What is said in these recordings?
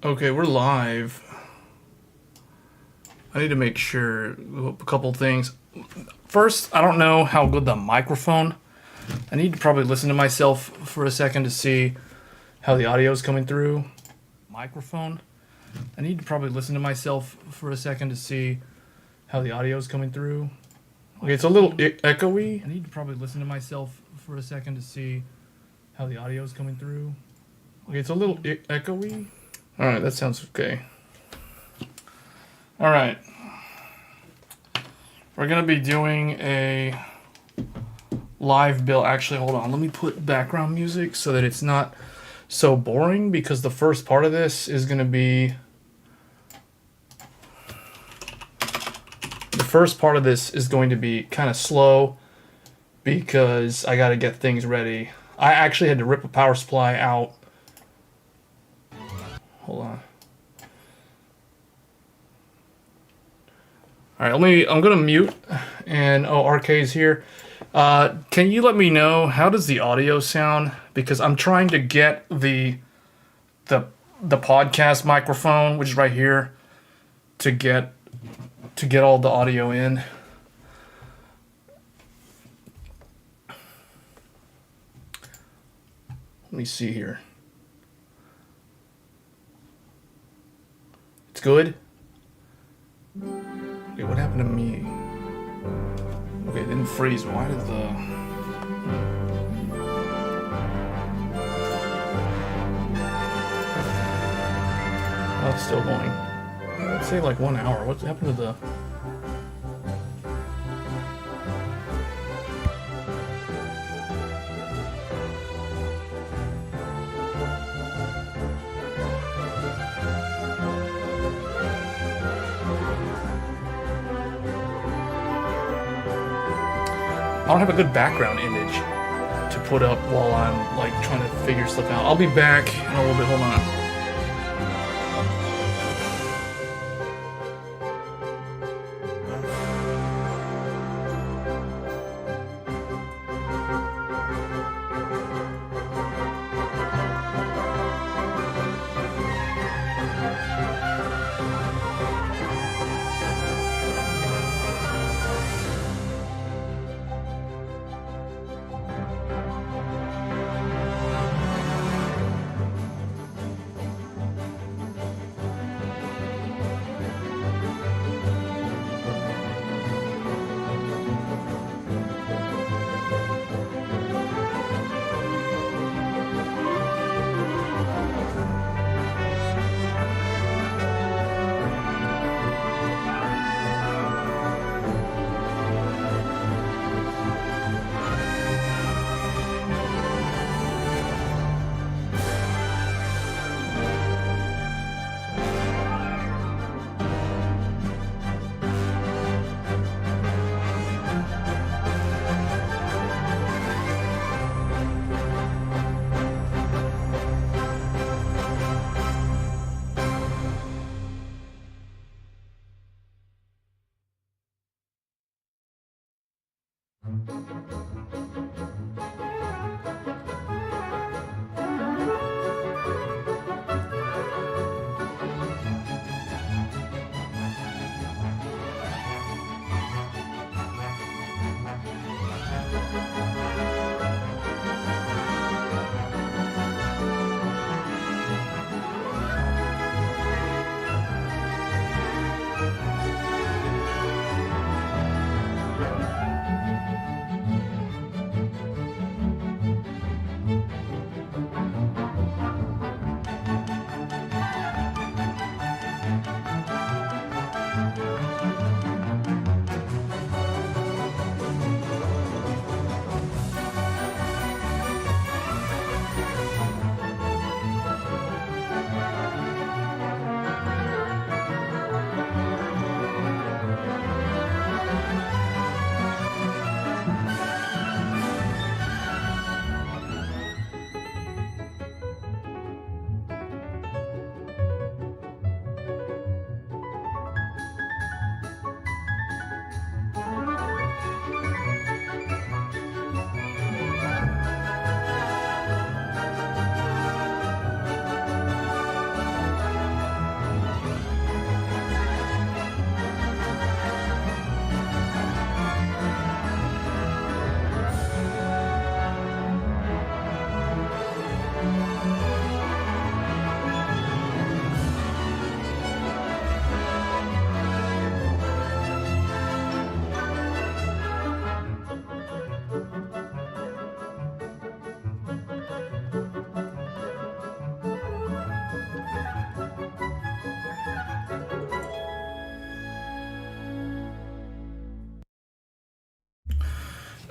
Okay, we're live. I need to make sure a couple things. First, I don't know how good the microphone. I need to probably listen to myself for a second to see how the audio is coming through. Microphone. I need to probably listen to myself for a second to see how the audio is coming through. Okay, it's a little echoey. I need to probably listen to myself for a second to see how the audio is coming through. Okay, it's a little echoey. All right, that sounds okay. All right. We're going to be doing a live build. Actually, hold on. Let me put background music so that it's not so boring, because the first part of this is going to be... The first part of this is going to be kind of slow because I got to get things ready. I actually had to rip a power supply out. Hold on. All right, I'm gonna mute, and RK's here. Can you let me know how does the audio sound? Because I'm trying to get the podcast microphone, which is right here, to get all the audio in. Let me see here. It's good. Okay, what happened to me? Okay, it didn't freeze. Why did the... Oh, it's still going. Let's say like 1 hour. What happened to the... I don't have a good background image to put up while I'm like trying to figure stuff out. I'll be back in a little bit. Hold on.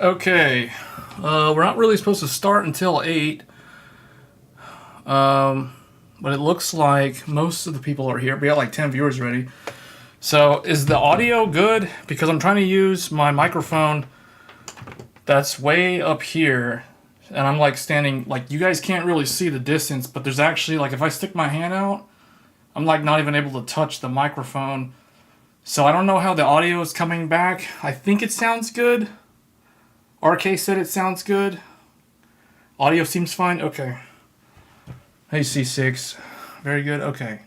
Okay, we're not really supposed to start until 8, but it looks like most of the people are here. We got like 10 viewers already. So is the audio good? Because I'm trying to use my microphone that's way up here, and I'm like standing, like you guys can't really see the distance, but there's actually, like if I stick my hand out, I'm like not even able to touch the microphone. So I don't know how the audio is coming back. I think it sounds good. RK said it sounds good. Audio seems fine. Okay. Hey C6. Very good. Okay.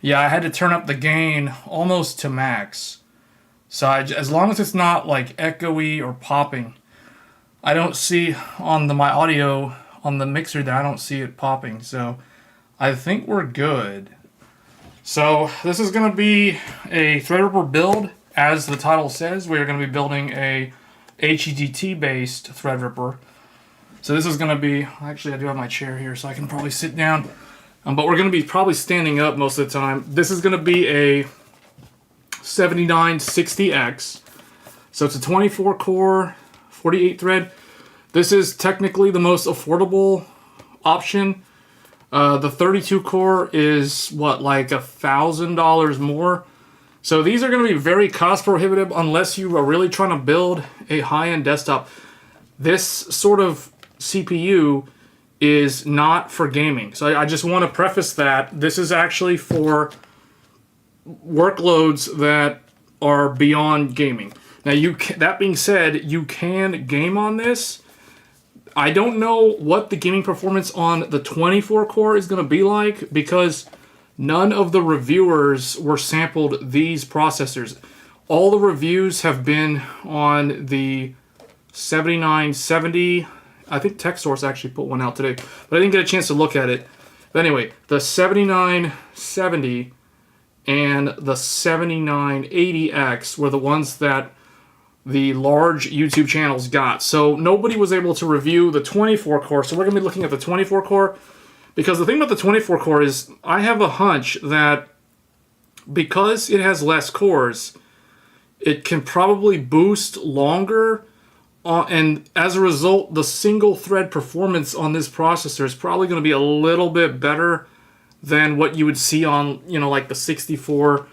Yeah, I had to turn up the gain almost to max. So as long as it's not like echoey or popping, I don't see on my audio on the mixer that I don't see it popping. So I think we're good. So this is going to be a Threadripper build. As the title says, we are going to be building a HEDT based Threadripper. So this is going to be, actually I do have my chair here so I can probably sit down. But we're going to be probably standing up most of the time. This is going to be a 7960X. So it's a 24 core, 48 thread. This is technically the most affordable option. The 32 core is what, like $1,000 more. So these are going to be very cost prohibitive unless you are really trying to build a high-end desktop. This sort of CPU is not for gaming. So I just want to preface that this is actually for workloads that are beyond gaming. Now, that being said, you can game on this. I don't know what the gaming performance on the 24 core is going to be like because none of the reviewers were sampled these processors. All the reviews have been on the 7970. I think TechSource actually put one out today, but I didn't get a chance to look at it. But anyway, the 7970 and the 7980X were the ones that the large YouTube channels got. So nobody was able to review the 24 core. So we're going to be looking at the 24 core because the thing about the 24 core is I have a hunch that because it has less cores, it can probably boost longer. And as a result, the single thread performance on this processor is probably going to be a little bit better than what you would see on, like the 64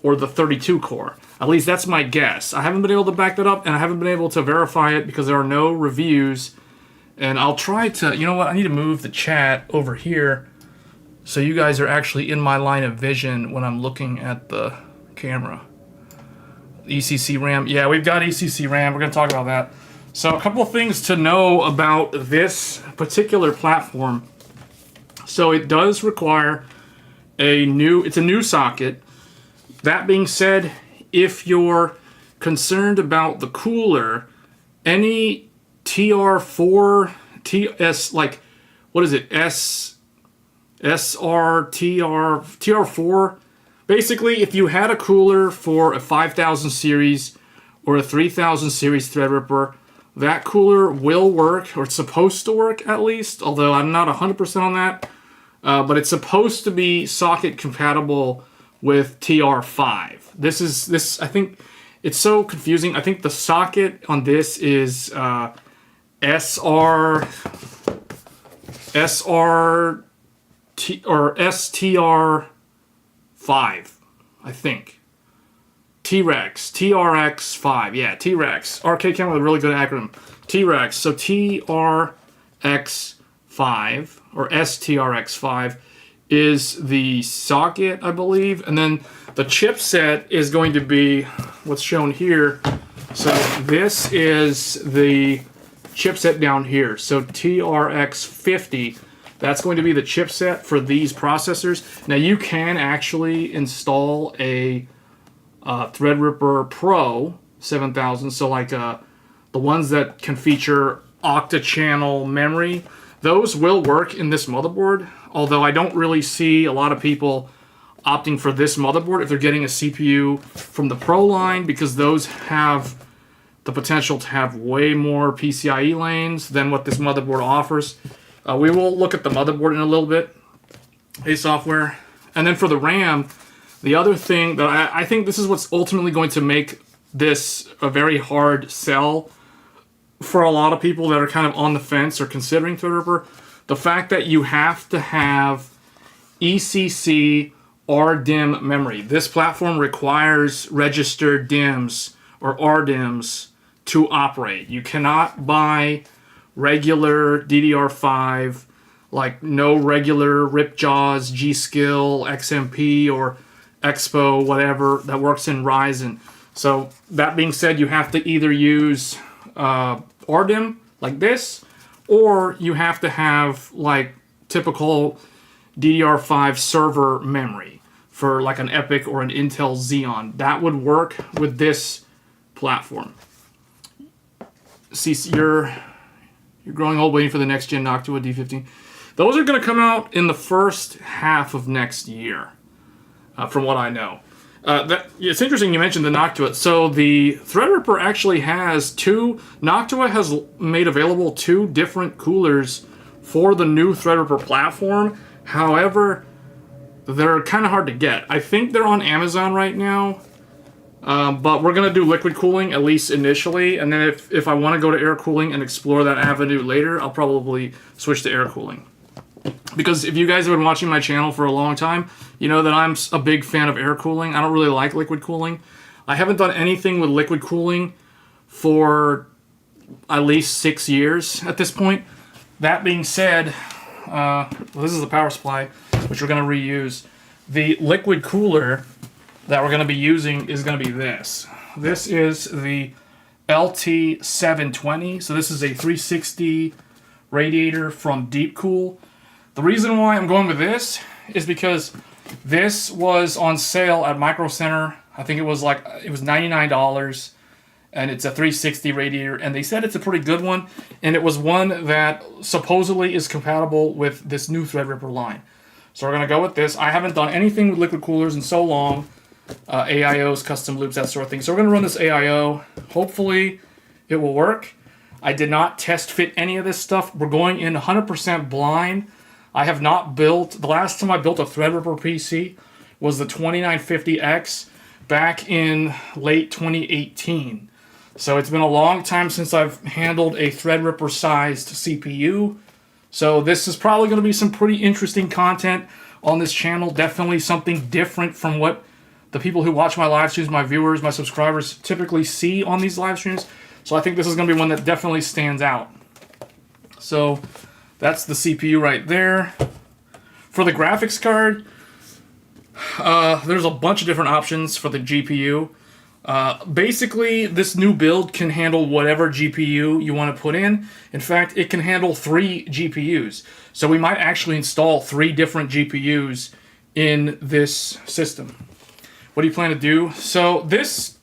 or the 32 core. At least that's my guess. I haven't been able to back that up, and I haven't been able to verify it because there are no reviews. And I'll try to, I need to move the chat over here so you guys are actually in my line of vision when I'm looking at the camera. ECC RAM. Yeah, we've got ECC RAM. We're going to talk about that. So a couple of things to know about this particular platform. So it does require it's a new socket. That being said, if you're concerned about the cooler, any TR4, TR4, basically if you had a cooler for a 5000 series or a 3000 series Threadripper, that cooler will work, or it's supposed to work at least, although I'm not 100% on that. But it's supposed to be socket compatible with TR5. This I think it's so confusing. I think the socket on this is STR5, I think. TRX5, yeah, T-Rex. RK came with a really good acronym. T-Rex, so TRX5, or STRX5, is the socket, I believe, and then the chipset is going to be what's shown here. So this is the chipset down here, so TRX50, that's going to be the chipset for these processors. Now you can actually install a Threadripper Pro 7000, so like the ones that can feature octa-channel memory, those will work in this motherboard, although I don't really see a lot of people opting for this motherboard if they're getting a CPU from the Pro line, because those have the potential to have way more PCIe lanes than what this motherboard offers. We will look at the motherboard in a little bit, software. And then for the RAM, the other thing that I think this is what's ultimately going to make this a very hard sell for a lot of people that are kind of on the fence or considering Threadripper, the fact that you have to have ECC RDIMM memory. This platform requires registered DIMMs or RDIMMs to operate. You cannot buy regular DDR5, like no regular Ripjaws, G.Skill, XMP, or Expo, whatever, that works in Ryzen. So that being said, you have to either use RDIMM like this, or you have to have like typical DDR5 server memory for like an EPYC or an Intel Xeon. That would work with this platform. See, you're growing old waiting for the next gen Noctua D15. Those are going to come out in the first half of next year, from what I know. It's interesting you mentioned the Noctua. So the Threadripper actually has Noctua has made available 2 different coolers for the new Threadripper platform. However, they're kind of hard to get. I think they're on Amazon right now, but we're going to do liquid cooling, at least initially. And then if I want to go to air cooling and explore that avenue later, I'll probably switch to air cooling. Because if you guys have been watching my channel for a long time, you know that I'm a big fan of air cooling. I don't really like liquid cooling. I haven't done anything with liquid cooling for at least 6 years at this point. That being said, this is the power supply, which we're going to reuse. The liquid cooler that we're going to be using is going to be this. This is the LT720. So this is a 360 radiator from Deepcool. The reason why I'm going with this is because this was on sale at Micro Center. I think it was $99, and it's a 360 radiator, and they said it's a pretty good one, and it was one that supposedly is compatible with this new Threadripper line. So we're going to go with this. I haven't done anything with liquid coolers in so long, AIOs, custom loops, that sort of thing. So we're going to run this AIO. Hopefully it will work. I did not test fit any of this stuff. We're going in 100% blind. I have not built, the last time I built a Threadripper PC was the 2950X back in late 2018. So it's been a long time since I've handled a Threadripper sized CPU. So this is probably going to be some pretty interesting content on this channel. Definitely something different from what the people who watch my live streams, my viewers, my subscribers typically see on these live streams. So I think this is going to be one that definitely stands out. So that's the CPU right there. For the graphics card, there's a bunch of different options for the GPU. Basically, this new build can handle whatever GPU you want to put in. In fact, it can handle 3 GPUs. So we might actually install 3 different GPUs in this system. What do you plan to do? So that's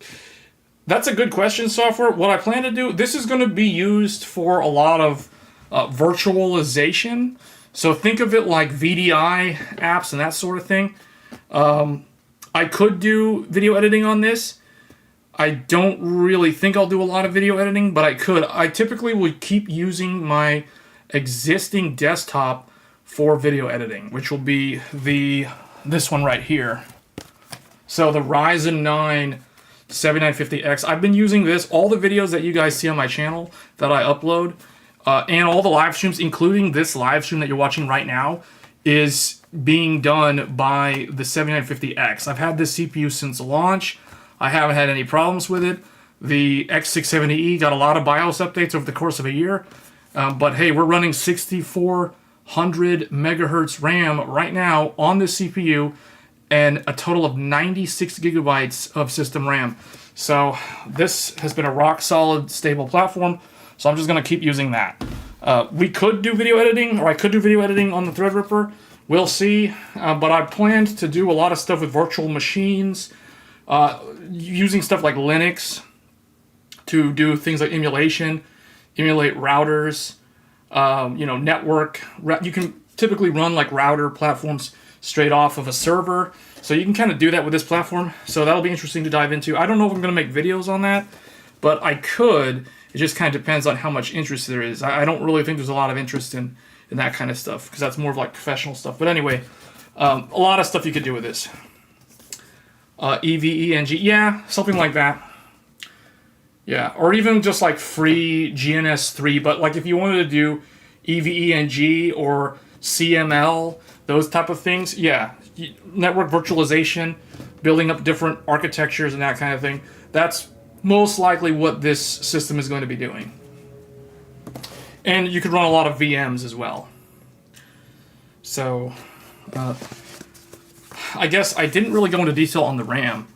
a good question, software. What I plan to do, this is going to be used for a lot of virtualization. So think of it like VDI apps and that sort of thing. I could do video editing on this. I don't really think I'll do a lot of video editing, but I could. I typically would keep using my existing desktop for video editing, which will be this one right here. So the Ryzen 9 7950X. I've been using this, all the videos that you guys see on my channel that I upload, and all the live streams, including this live stream that you're watching right now, is being done by the 7950X. I've had this CPU since launch. I haven't had any problems with it. The X670E got a lot of BIOS updates over the course of a year. But hey, we're running 6400 megahertz RAM right now on this CPU, and a total of 96 gigabytes of system RAM. So this has been a rock solid, stable platform. So I'm just going to keep using that. We could do video editing, or I could do video editing on the Threadripper. We'll see. But I planned to do a lot of stuff with virtual machines, using stuff like Linux to do things like emulate routers, network. You can typically run like router platforms straight off of a server. So you can kind of do that with this platform. So that'll be interesting to dive into. I don't know if I'm going to make videos on that, but I could. It just kind of depends on how much interest there is. I don't really think there's a lot of interest in that kind of stuff, because that's more of like professional stuff. But anyway, a lot of stuff you could do with this. EVENG, yeah, something like that. Yeah, or even just like free GNS3, but like if you wanted to do EVE-NG or CML, those type of things, yeah, network virtualization, building up different architectures and that kind of thing, that's most likely what this system is going to be doing. And you could run a lot of VMs as well. So, I guess I didn't really go into detail on the RAM.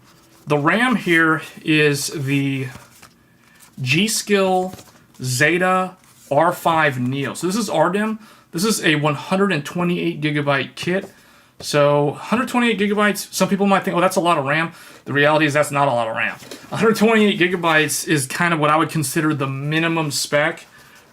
The RAM here is the G-Skill Zeta R5 Neo. So this is RDIMM. This is a 128 gigabyte kit. So 128 gigabytes, some people might think, oh, that's a lot of RAM. The reality is that's not a lot of RAM. 128 gigabytes is kind of what I would consider the minimum spec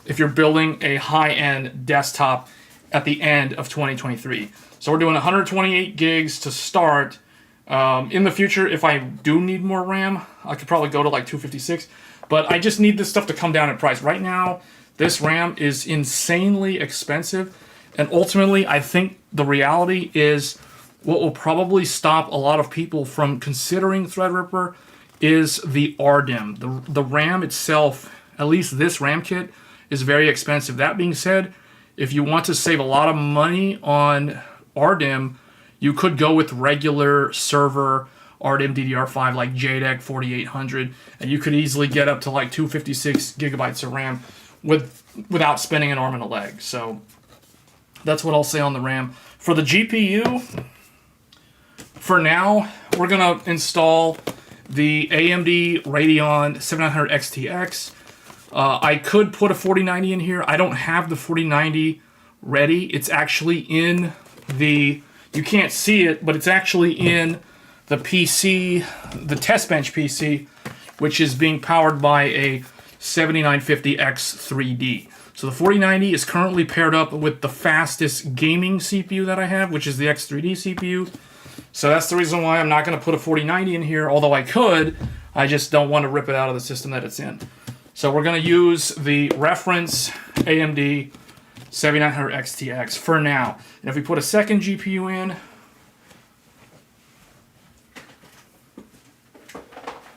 if you're building a high-end desktop at the end of 2023. So we're doing 128 gigs to start. In the future, if I do need more RAM, I could probably go to like 256. But I just need this stuff to come down in price. Right now, this RAM is insanely expensive. And ultimately, I think the reality is what will probably stop a lot of people from considering Threadripper is the RDIMM. The RAM itself, at least this RAM kit, is very expensive. That being said, if you want to save a lot of money on RDIMM, you could go with regular server RDIMM DDR5 like JEDEC 4800, and you could easily get up to like 256 gigabytes of RAM without spending an arm and a leg. So that's what I'll say on the RAM. For the GPU, for now, we're going to install the AMD Radeon 7900 XTX. I could put a 4090 in here. I don't have the 4090 ready. It's actually in the, you can't see it, but it's actually in the PC, the test bench PC, which is being powered by a 7950X3D. So the 4090 is currently paired up with the fastest gaming CPU that I have, which is the X3D CPU. So that's the reason why I'm not going to put a 4090 in here, although I could. I just don't want to rip it out of the system that it's in. So we're going to use the reference AMD 7900 XTX for now. And if we put a second GPU in,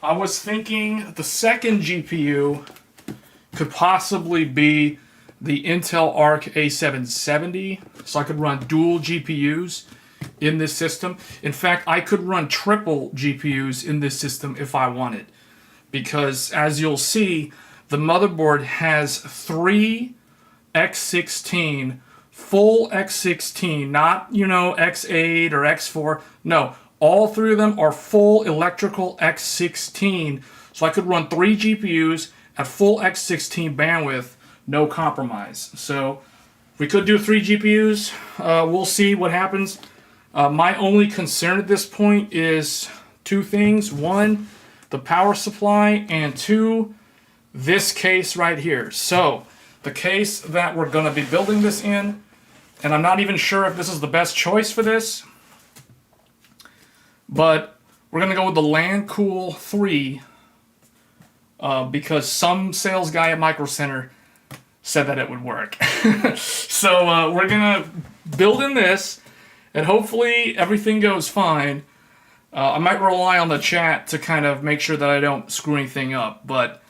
I was thinking the second GPU could possibly be the Intel Arc A770, so I could run dual GPUs in this system. In fact, I could run triple GPUs in this system if I wanted, because as you'll see, the motherboard has 3 X16, full X16, not, X8 or X4. No, all 3 of them are full electrical X16. So I could run 3 GPUs at full X16 bandwidth, no compromise. So we could do 3 GPUs. We'll see what happens. My only concern at this point is 2 things. 1, the power supply, and 2, this case right here. So the case that we're going to be building this in, and I'm not even sure if this is the best choice for this, but we're going to go with the LandCool 3 because some sales guy at Micro Center said that it would work. So we're going to build in this, and hopefully everything goes fine. I might rely on the chat to kind of make sure that I don't screw anything up, but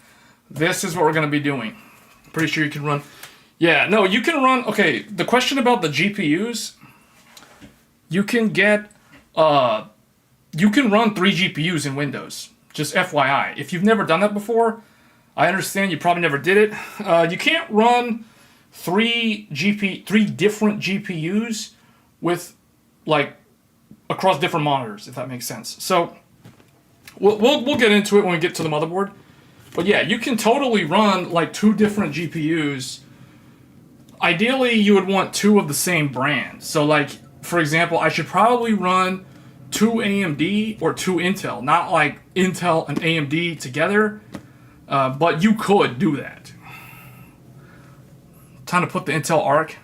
this is what we're going to be doing. Pretty sure you can run. Yeah, no, you can run. Okay, the question about the GPUs, you can get, you can run 3 GPUs in Windows. Just FYI. If you've never done that before, I understand you probably never did it. You can't run 3 different GPUs with, like, across different monitors, if that makes sense. So we'll get into it when we get to the motherboard. But yeah, you can totally run like 2 different GPUs. Ideally, you would want 2 of the same brand. So like, for example, I should probably run 2 AMD or 2 Intel, not like Intel and AMD together, but you could do that. Time to put the Intel Arc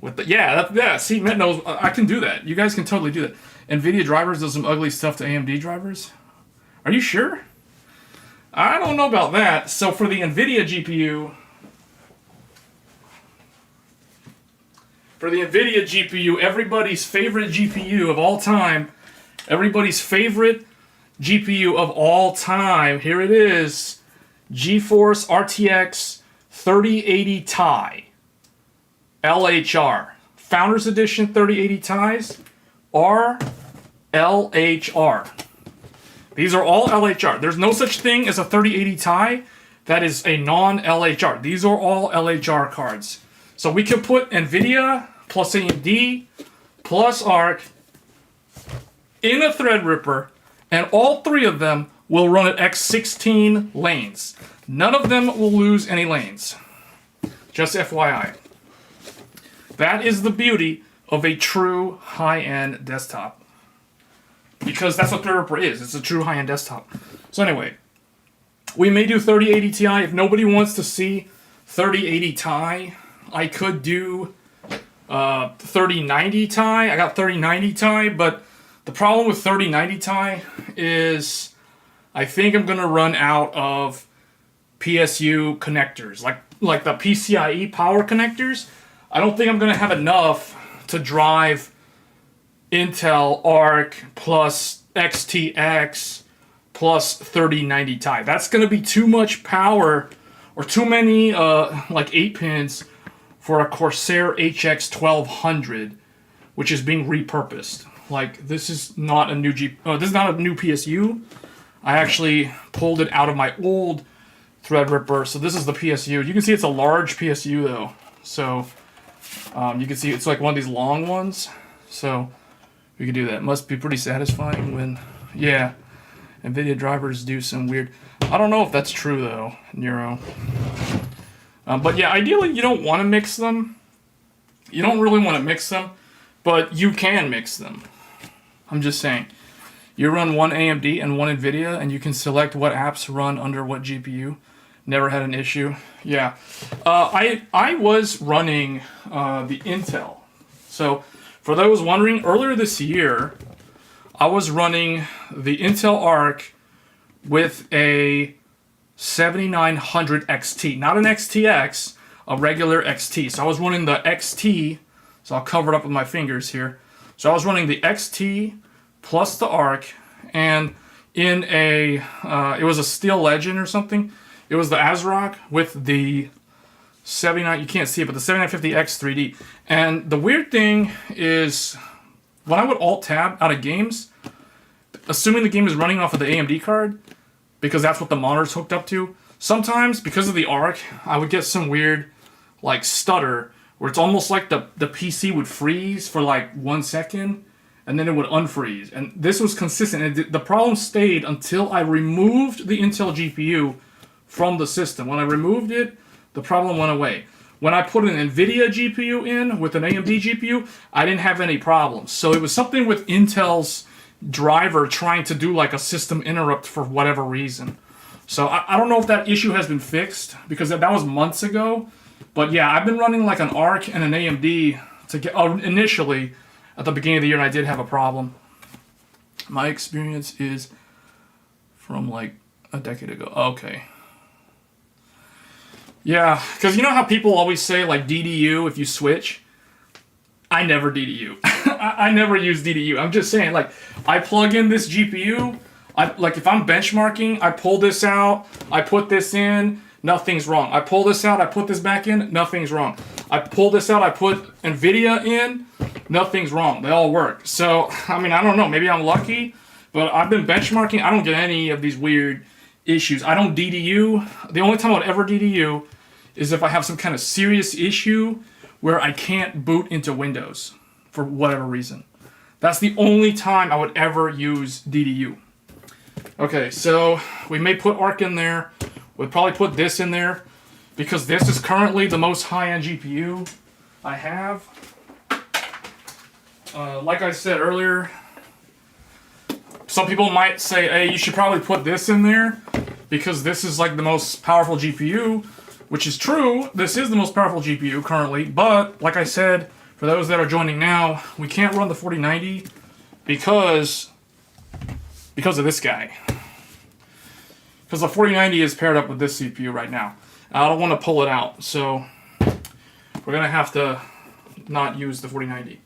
with the, yeah, see, Matt knows, I can do that. You guys can totally do that. NVIDIA drivers does some ugly stuff to AMD drivers. Are you sure? I don't know about that. So for the NVIDIA GPU, everybody's favorite GPU of all time, here it is, GeForce RTX 3080 Ti LHR. Founders Edition 3080 Ti's are LHR. These are all LHR. There's no such thing as a 3080 Ti that is a non-LHR. These are all LHR cards. So we can put NVIDIA plus AMD plus ARC in a Threadripper, and all three of them will run at X16 lanes. None of them will lose any lanes. Just FYI. That is the beauty of a true high-end desktop. Because that's what Threadripper is. It's a true high-end desktop. So anyway, we may do 3080 Ti. If nobody wants to see 3080 Ti, I could do 3090 Ti. I got 3090 Ti, but the problem with 3090 Ti is I think I'm going to run out of PSU connectors, like the PCIe power connectors. I don't think I'm going to have enough to drive Intel Arc plus XTX plus 3090 Ti. That's going to be too much power, or too many like 8 pins for a Corsair HX 1200, which is being repurposed. Like, this is not a new this is not a new PSU. I actually pulled it out of my old Threadripper, so this is the PSU. You can see it's a large PSU though. So you can see it's like one of these long ones. So we can do that. Must be pretty satisfying when, yeah, NVIDIA drivers do some weird. I don't know if that's true though, Nero. But yeah, ideally you don't want to mix them. You don't really want to mix them, but you can mix them. I'm just saying. You run one AMD and one NVIDIA, and you can select what apps run under what GPU. Never had an issue. Yeah. I was running the Intel. So, for those wondering, earlier this year, I was running the Intel Arc with a 7900 XT. Not an XTX, a regular XT. So I was running the XT, so I'll cover it up with my fingers here. So I was running the XT plus the Arc, and in a, it was a Steel Legend or something. It was the ASRock with the 79, you can't see it, but the 7950X 3D. And the weird thing is, when I would Alt-Tab out of games, assuming the game is running off of the AMD card, because that's what the monitor's hooked up to, sometimes, because of the Arc, I would get some weird, like, stutter, where it's almost like the PC would freeze for, like, 1 second, and then it would unfreeze. And this was consistent, and the problem stayed until I removed the Intel GPU from the system. When I removed it, the problem went away. When I put an NVIDIA GPU in with an AMD GPU, I didn't have any problems. So it was something with Intel's driver trying to do like a system interrupt for whatever reason. So I don't know if that issue has been fixed, because that was months ago. But yeah, I've been running like an ARC and an AMD to get initially at the beginning of the year, and I did have a problem. My experience is from like a decade ago. Okay. Yeah, because you know how people always say, like, DDU if you switch? I never DDU. I never use DDU. I'm just saying, like, I plug in this GPU. Like, if I'm benchmarking, I pull this out, I put this in, nothing's wrong. I pull this out, I put this back in, nothing's wrong. I pull this out, I put NVIDIA in, nothing's wrong. They all work. So, I mean, I don't know. Maybe I'm lucky, but I've been benchmarking. I don't get any of these weird issues. I don't DDU. The only time I would ever DDU is if I have some kind of serious issue where I can't boot into Windows for whatever reason. That's the only time I would ever use DDU. Okay, so we may put ARC in there. We'll probably put this in there because this is currently the most high-end GPU I have. Like I said earlier, some people might say, hey, you should probably put this in there because this is like the most powerful GPU. Which is true, this is the most powerful GPU currently, but like I said, for those that are joining now, we can't run the 4090 because of this guy. Because the 4090 is paired up with this CPU right now. I don't want to pull it out, so we're going to have to not use the 4090.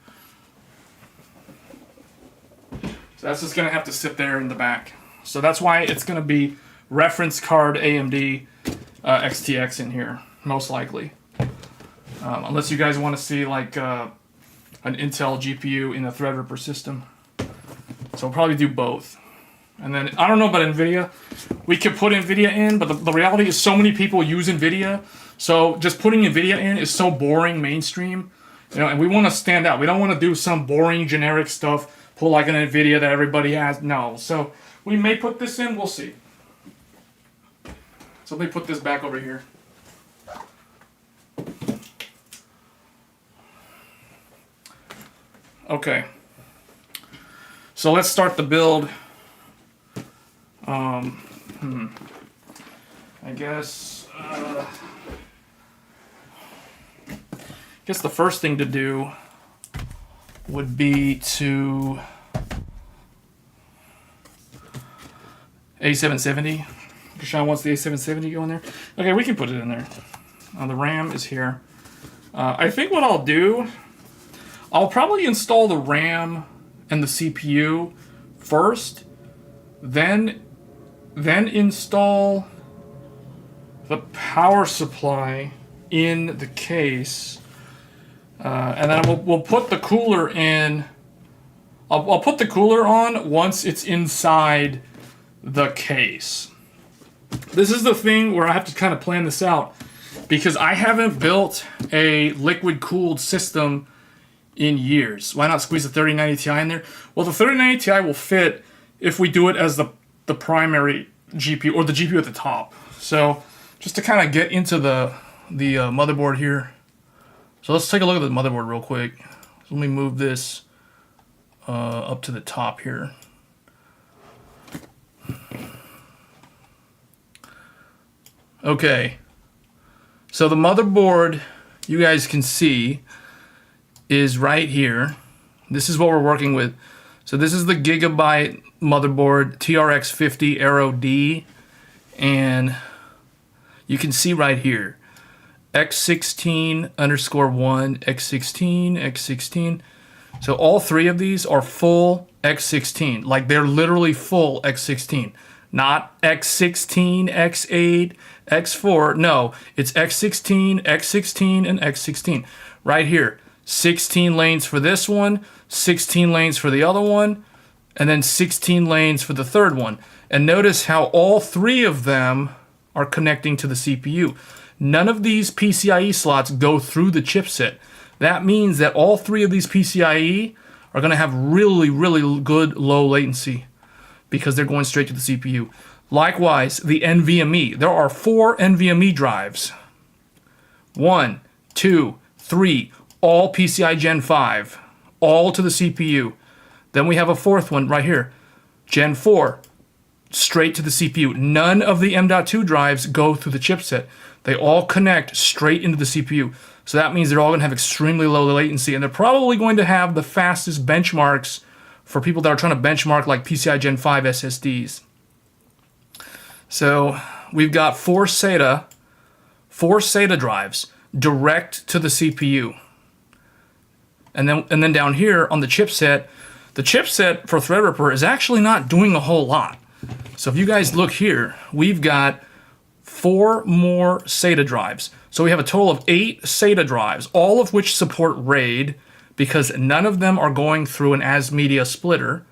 So that's just going to have to sit there in the back. So that's why it's going to be reference card AMD XTX in here, most likely. Unless you guys want to see like an Intel GPU in a Threadripper system. So we'll probably do both. And then, I don't know about NVIDIA. We could put NVIDIA in, but the reality is so many people use NVIDIA. So just putting NVIDIA in is so boring mainstream. You know, and we want to stand out. We don't want to do some boring generic stuff, pull like an NVIDIA that everybody has. No. So we may put this in, we'll see. So let me put this back over here. Okay. So let's start the build. I guess the first thing to do would be to A770. Deshaun wants the A770 go in there. Okay, we can put it in there. The RAM is here. I think what I'll do, I'll probably install the RAM and the CPU first, then install the power supply in the case, and then we'll put the cooler in. I'll put the cooler on once it's inside the case. This is the thing where I have to kind of plan this out, because I haven't built a liquid cooled system in years. Why not squeeze the 3090 Ti in there? Well, the 3090 Ti will fit if we do it as the primary GPU, or the GPU at the top. So just to kind of get into the motherboard here. So let's take a look at the motherboard real quick. So let me move this up to the top here. Okay. So the motherboard, you guys can see, is right here. This is what we're working with. So this is the Gigabyte motherboard, TRX 50 Aero D, and you can see right here, X16_1, X16, X16. So all three of these are full X16, like they're literally full X16, not X16, X8, X4. No, it's X16, X16, and X16 right here. 16 lanes for this one, 16 lanes for the other one, and then 16 lanes for the third one. And notice how all three of them are connecting to the CPU. None of these PCIe slots go through the chipset. That means that all three of these PCIe are going to have really, really good low latency because they're going straight to the CPU. Likewise, the NVMe. There are 4 NVMe drives. 1, 2, 3, all PCI Gen 5, all to the CPU. Then we have a fourth one right here, Gen 4, straight to the CPU. None of the M.2 drives go through the chipset. They all connect straight into the CPU. So that means they're all going to have extremely low latency, and they're probably going to have the fastest benchmarks for people that are trying to benchmark like PCI Gen 5 SSDs. So we've got 4 SATA drives direct to the CPU. And then down here on the chipset for Threadripper is actually not doing a whole lot. So if you guys look here, we've got 4 more SATA drives. So we have a total of 8 SATA drives, all of which support RAID, because none of them are going through an as media splitter.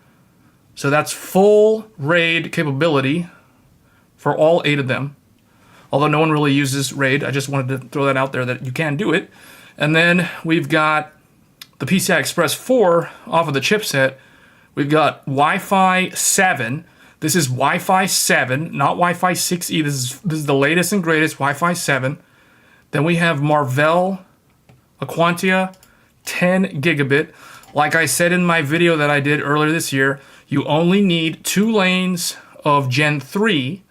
So that's full RAID capability for all 8 of them. Although no one really uses RAID, I just wanted to throw that out there that you can do it. And then we've got the PCI Express 4 off of the chipset. We've got Wi-Fi 7. This is Wi-Fi 7, not Wi-Fi 6E. This is the latest and greatest Wi-Fi 7. Then we have Marvell Aquantia 10 gigabit. Like I said in my video that I did earlier this year, you only need 2 lanes of Gen 3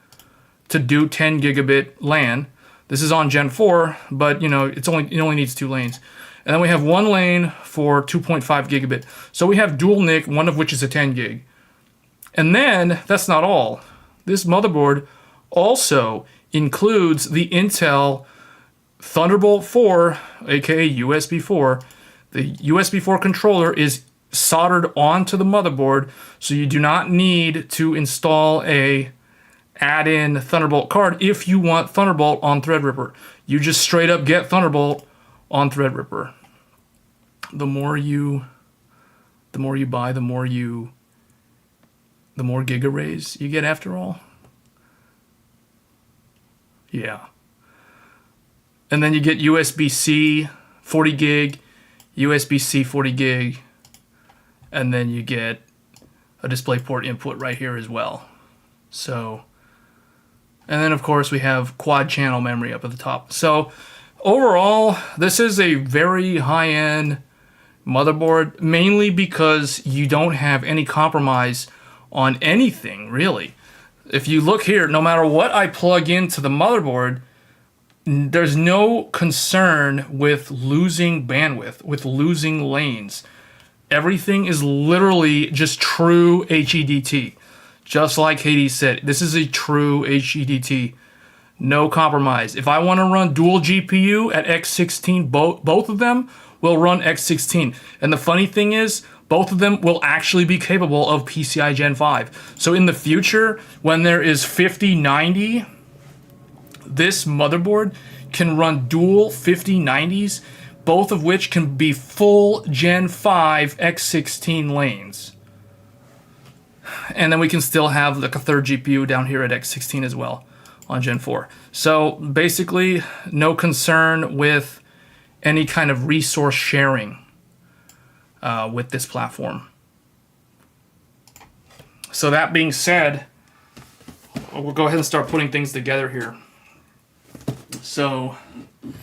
to do 10 gigabit LAN. This is on Gen 4, but you know it only needs 2 lanes. And then we have 1 lane for 2.5 gigabit. So we have dual NIC, one of which is a 10 gig. And then, that's not all. This motherboard also includes the Intel Thunderbolt 4, aka USB 4. The USB 4 controller is soldered onto the motherboard, so you do not need to install a add in Thunderbolt card if you want Thunderbolt on Threadripper. You just straight up get Thunderbolt on Threadripper. The more you buy, the more gigaarrays you get after all. Yeah. And then you get USB-C 40 gig, USB-C 40 gig, and then you get a DisplayPort input right here as well. So, and then of course we have quad channel memory up at the top. So overall, this is a very high-end motherboard, mainly because you don't have any compromise on anything, really. If you look here, no matter what I plug into the motherboard, there's no concern with losing bandwidth, with losing lanes. Everything is literally just true HEDT. Just like Hades said, this is a true HEDT. No compromise. If I want to run dual GPU at X16, both of them will run X16. And the funny thing is, both of them will actually be capable of PCI Gen 5. So in the future, when there is 5090, this motherboard can run dual 5090s, both of which can be full Gen 5 X16 lanes. And then we can still have like a third GPU down here at X16 as well on Gen 4. So basically, no concern with any kind of resource sharing with this platform. So that being said, we'll go ahead and start putting things together here. So I'm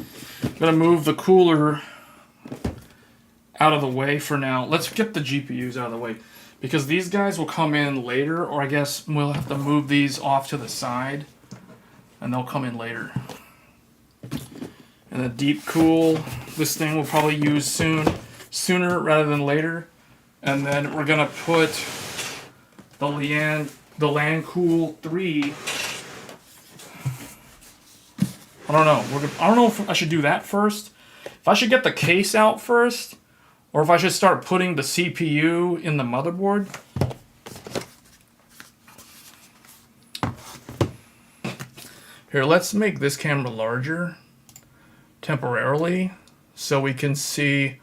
going to move the cooler out of the way for now. Let's get the GPUs out of the way, because these guys will come in later, or I guess we'll have to move these off to the side and they'll come in later. And the deep cool, this thing we'll probably use sooner rather than later. And then we're gonna put the LAN Cool 3. I don't know. I don't know if I should do that first. If I should get the case out first, or if I should start putting the CPU in the motherboard. Here, let's make this camera larger temporarily so we can see,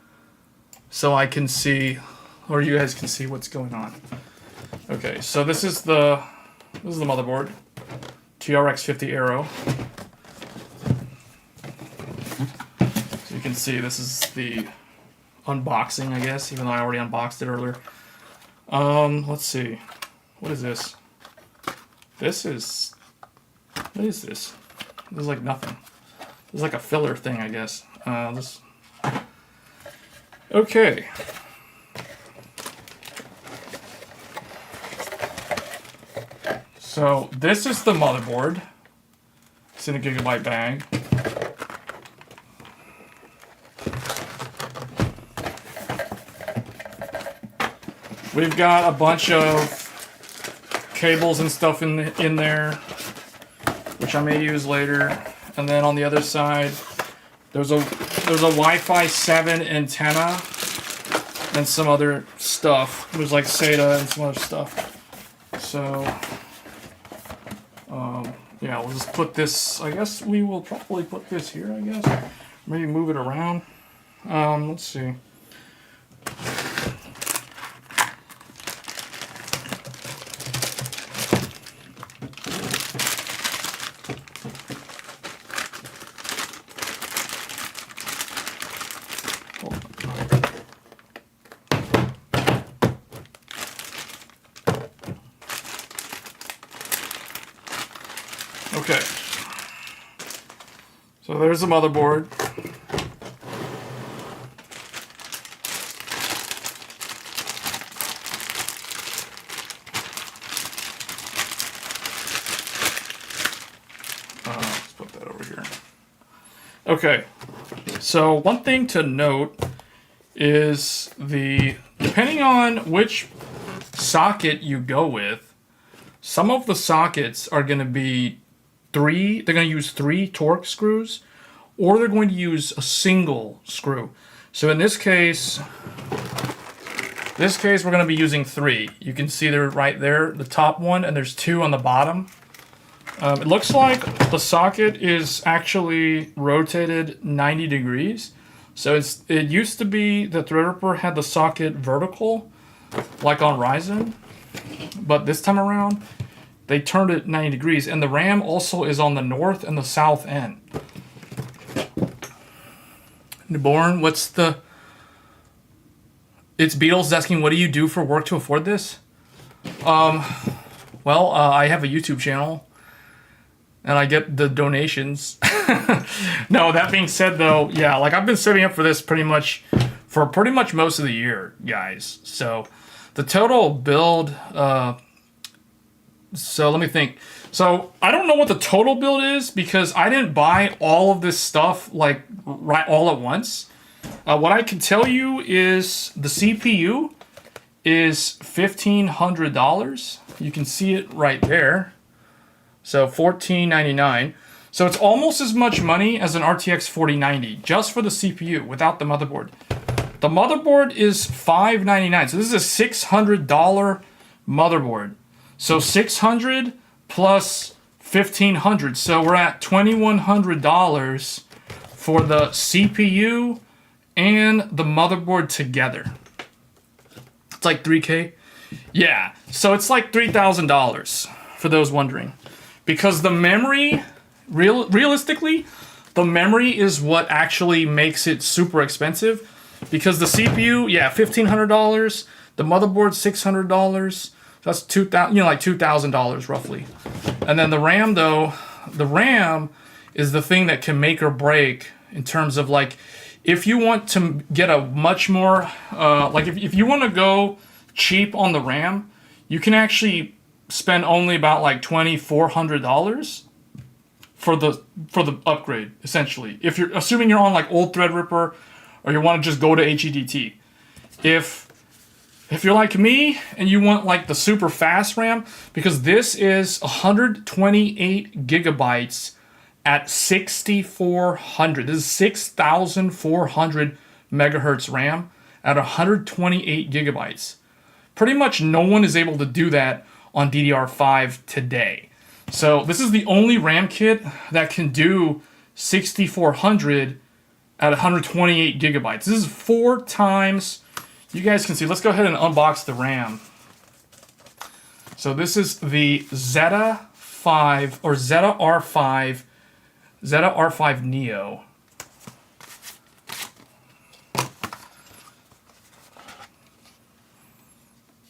so I can see, or you guys can see what's going on. Okay, so this is the motherboard, TRX 50 Aero. So you can see this is the unboxing, I guess, even though I already unboxed it earlier. Let's see. What is this? What is this? This is like nothing. This is like a filler thing, I guess. Okay. So this is the motherboard. It's in a gigabyte bag. We've got a bunch of cables and stuff in there, which I may use later. And then on the other side, there's a Wi-Fi 7 antenna and some other stuff. There's like SATA and some other stuff. So, yeah, we'll just put this. I guess we will probably put this here. I guess maybe move it around. Let's see. Okay, so there's the motherboard. Let's put that over here. Okay, so one thing to note is depending on which socket you go with, some of the sockets are going to be they're going to use 3 Torx screws, or they're going to use a single screw. So in this case we're going to be using 3. You can see they're right there, the top one, and there's 2 on the bottom. It looks like the socket is actually rotated 90 degrees. So it used to be the Threadripper had the socket vertical, like on Ryzen, but this time around they turned it 90 degrees, and the RAM also is on the north and the south end. Newborn, what's the... It's Beatles asking, what do you do for work to afford this? Well, I have a YouTube channel, and I get the donations. No, that being said, though, yeah, like I've been saving up for this pretty much most of the year, guys. So the total build, so let me think. So I don't know what the total build is because I didn't buy all of this stuff like right all at once. What I can tell you is the CPU is $1,500. You can see it right there. So $1,499. So it's almost as much money as an RTX 4090 just for the CPU without the motherboard. The motherboard is $599. So this is a $600 motherboard. So $600 plus $1,500. So we're at $2,100 for the CPU and the motherboard together. It's like $3K. Yeah, so it's like $3,000 for those wondering. Because the memory, realistically, the memory is what actually makes it super expensive. Because the CPU, yeah, $1,500. The motherboard, $600. That's like $2,000 roughly. And then the RAM, though, the RAM is the thing that can make or break in terms of like, if you want to get a much more, like if you want to go cheap on the RAM, you can actually spend only about like $2,400 for the upgrade, essentially. If you're assuming you're on like old Threadripper or you want to just go to HEDT. If you're like me and you want like the super fast RAM, because this is 128 gigabytes at 6,400. This is 6,400 megahertz RAM at 128 gigabytes. Pretty much no one is able to do that on DDR5 today. So this is the only RAM kit that can do 6,400 at 128 gigabytes. This is 4 times. You guys can see. Let's go ahead and unbox the RAM. So this is the Zeta 5 or Zeta R5 Neo.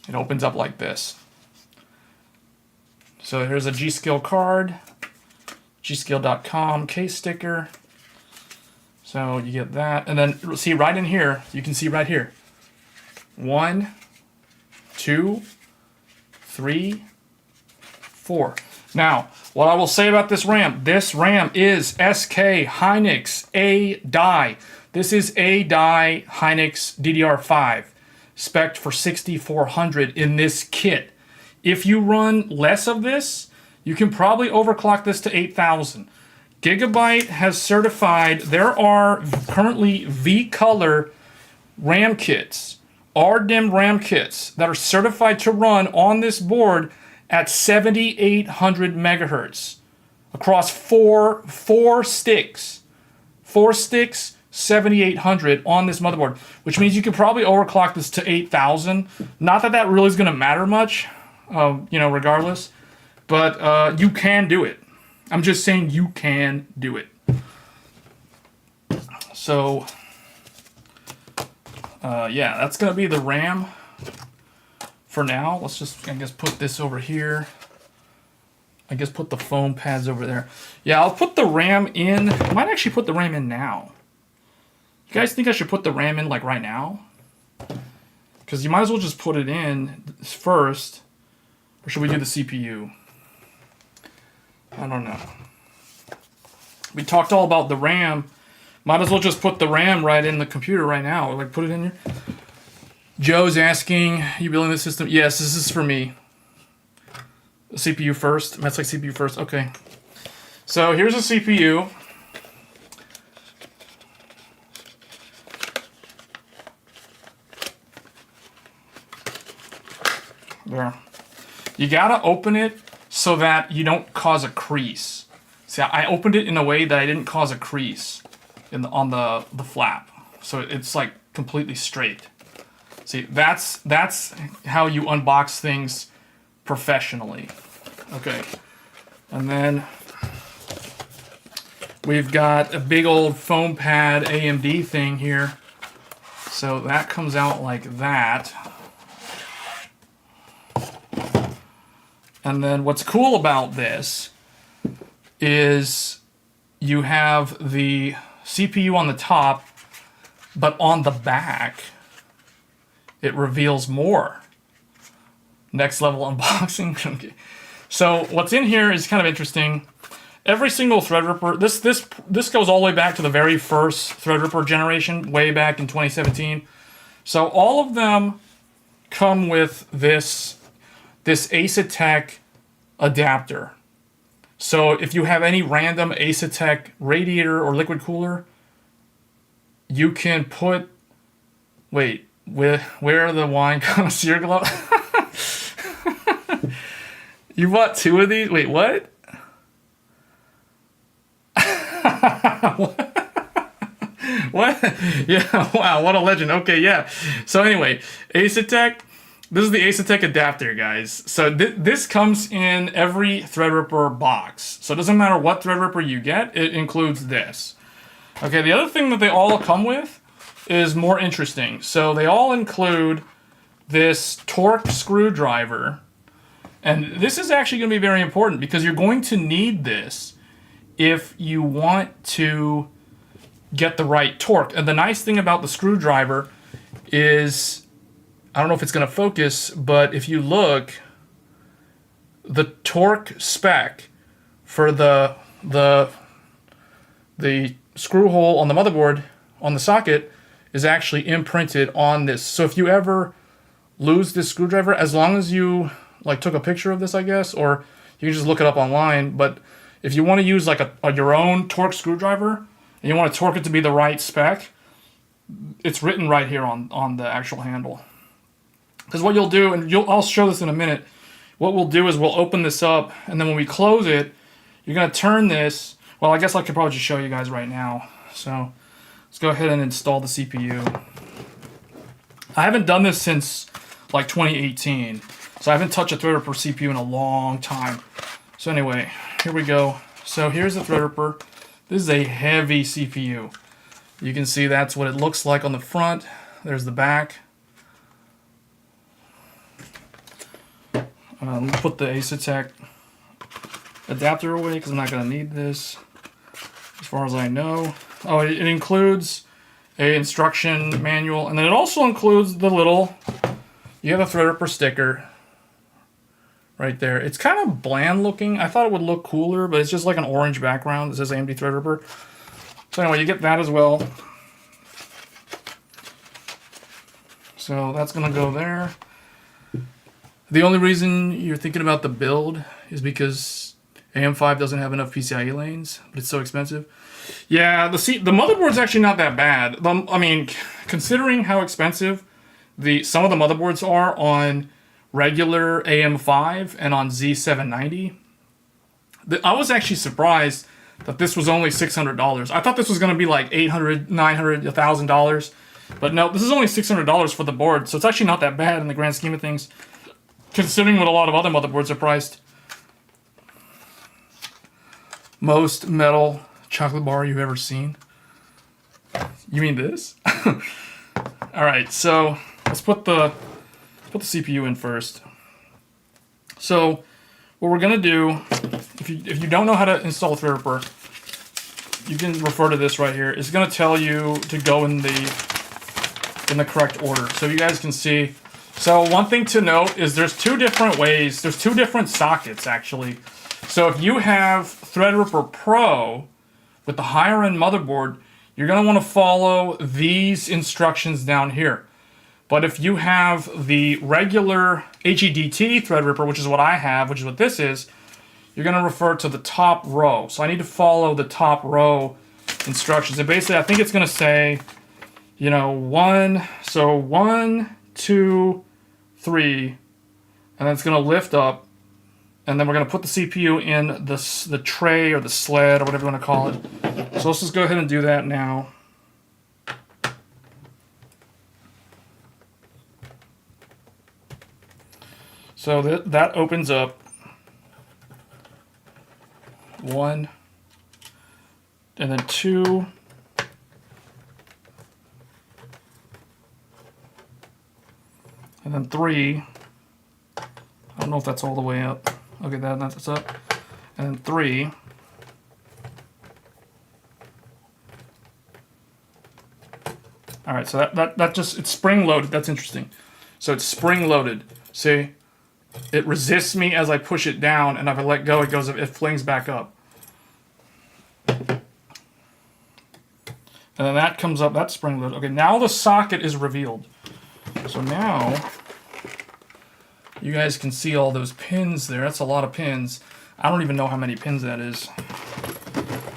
It opens up like this. So here's a G.Skill card, gskill.com case sticker. So you get that, and then see right in here, you can see right here. 1, 2, 3, 4. Now, what I will say about this RAM is SK Hynix A die. This is A die Hynix DDR5, spec'd for 6,400 in this kit. If you run less of this, you can probably overclock this to 8,000. Gigabyte has certified, there are currently V-Color RAM kits, RDIMM RAM kits that are certified to run on this board at 7,800 megahertz across four sticks. 4 sticks, 7,800 on this motherboard, which means you could probably overclock this to 8,000. Not that that really is going to matter much, regardless, but you can do it. I'm just saying you can do it. So, yeah, that's going to be the RAM for now. Let's just, I guess, put this over here. I guess put the foam pads over there. Yeah, I'll put the RAM in. I might actually put the RAM in now. You guys think I should put the RAM in, like, right now? Because you might as well just put it in first. Or should we do the CPU? I don't know. We talked all about the RAM. Might as well just put the RAM right in the computer right now. Or like put it in here. Joe's asking, you building this system? Yes, this is for me. CPU first. That's like CPU first. Okay. So here's a CPU. There. You gotta open it so that you don't cause a crease. See, I opened it in a way that I didn't cause a crease on the flap. So it's like completely straight. See, that's how you unbox things professionally. Okay. And then we've got a big old foam pad AMD thing here. So that comes out like that. And then what's cool about this is you have the CPU on the top, but on the back, it reveals more. Next level unboxing. Okay. So what's in here is kind of interesting. Every single Threadripper, this goes all the way back to the very first Threadripper generation, way back in 2017. So all of them come with this Asetek adapter. So if you have any random Asetek radiator or liquid cooler, you can put, wait, where are the wine connoisseur gloves? You bought 2 of these? Wait, what? What? Yeah, wow, what a legend. Okay, yeah. So anyway, Asetek, this is the Asetek adapter, guys. So this comes in every Threadripper box. So it doesn't matter what Threadripper you get, it includes this. Okay, the other thing that they all come with is more interesting. So they all include this torque screwdriver. And this is actually going to be very important because you're going to need this if you want to get the right torque. And the nice thing about the screwdriver is, I don't know if it's going to focus, but if you look, the torque spec for the screw hole on the motherboard, on the socket, is actually imprinted on this. So if you ever lose this screwdriver, as long as you like took a picture of this, I guess, or you can just look it up online, but if you want to use like your own torque screwdriver, and you want to torque it to be the right spec, it's written right here on the actual handle. Because what you'll do, and I'll show this in a minute, what we'll do is we'll open this up, and then when we close it, you're going to turn this. Well, I guess I could probably just show you guys right now. So let's go ahead and install the CPU. I haven't done this since like 2018, so I haven't touched a Threadripper CPU in a long time. So anyway, here we go. So here's the Threadripper. This is a heavy CPU. You can see that's what it looks like on the front. There's the back. Let me put the Asetek adapter away because I'm not going to need this as far as I know. Oh, it includes a instruction manual, and then it also includes the little, you have a Threadripper sticker right there. It's kind of bland looking. I thought it would look cooler, but it's just like an orange background that says AMD Threadripper. So anyway, you get that as well. So that's going to go there. The only reason you're thinking about the build is because AM5 doesn't have enough PCIe lanes, but it's so expensive. Yeah, the motherboard's actually not that bad. I mean, considering how expensive some of the motherboards are on regular AM5 and on Z790, I was actually surprised that this was only $600. I thought this was going to be like $800, $900, $1,000. But no, this is only $600 for the board, so it's actually not that bad in the grand scheme of things, considering what a lot of other motherboards are priced. Most metal chocolate bar you've ever seen. You mean this? Alright, so let's put the CPU in first. So what we're gonna do, if you don't know how to install Threadripper, you can refer to this right here. It's gonna tell you to go in the correct order, so you guys can see. So one thing to note is there's two different ways. There's two different sockets actually. So if you have Threadripper Pro with the higher end motherboard, you're going to want to follow these instructions down here. But if you have the regular HEDT Threadripper, which is what I have, which is what this is, you're going to refer to the top row. So I need to follow the top row instructions. And basically, I think it's going to say, you know, 1, 2, 3, and then it's going to lift up And then we're going to put the CPU in the tray or the sled or whatever you want to call it. So let's just go ahead and do that now. So that opens up. 1, and then 2, and then 3. I don't know if that's all the way up. Okay, that's up. And then 3. All right, so that just, it's spring loaded. That's interesting. So it's spring loaded. See, it resists me as I push it down, and if I let go, it flings back up. And then that comes up, that's spring loaded. Okay, now the socket is revealed. So now you guys can see all those pins there. That's a lot of pins. I don't even know how many pins that is.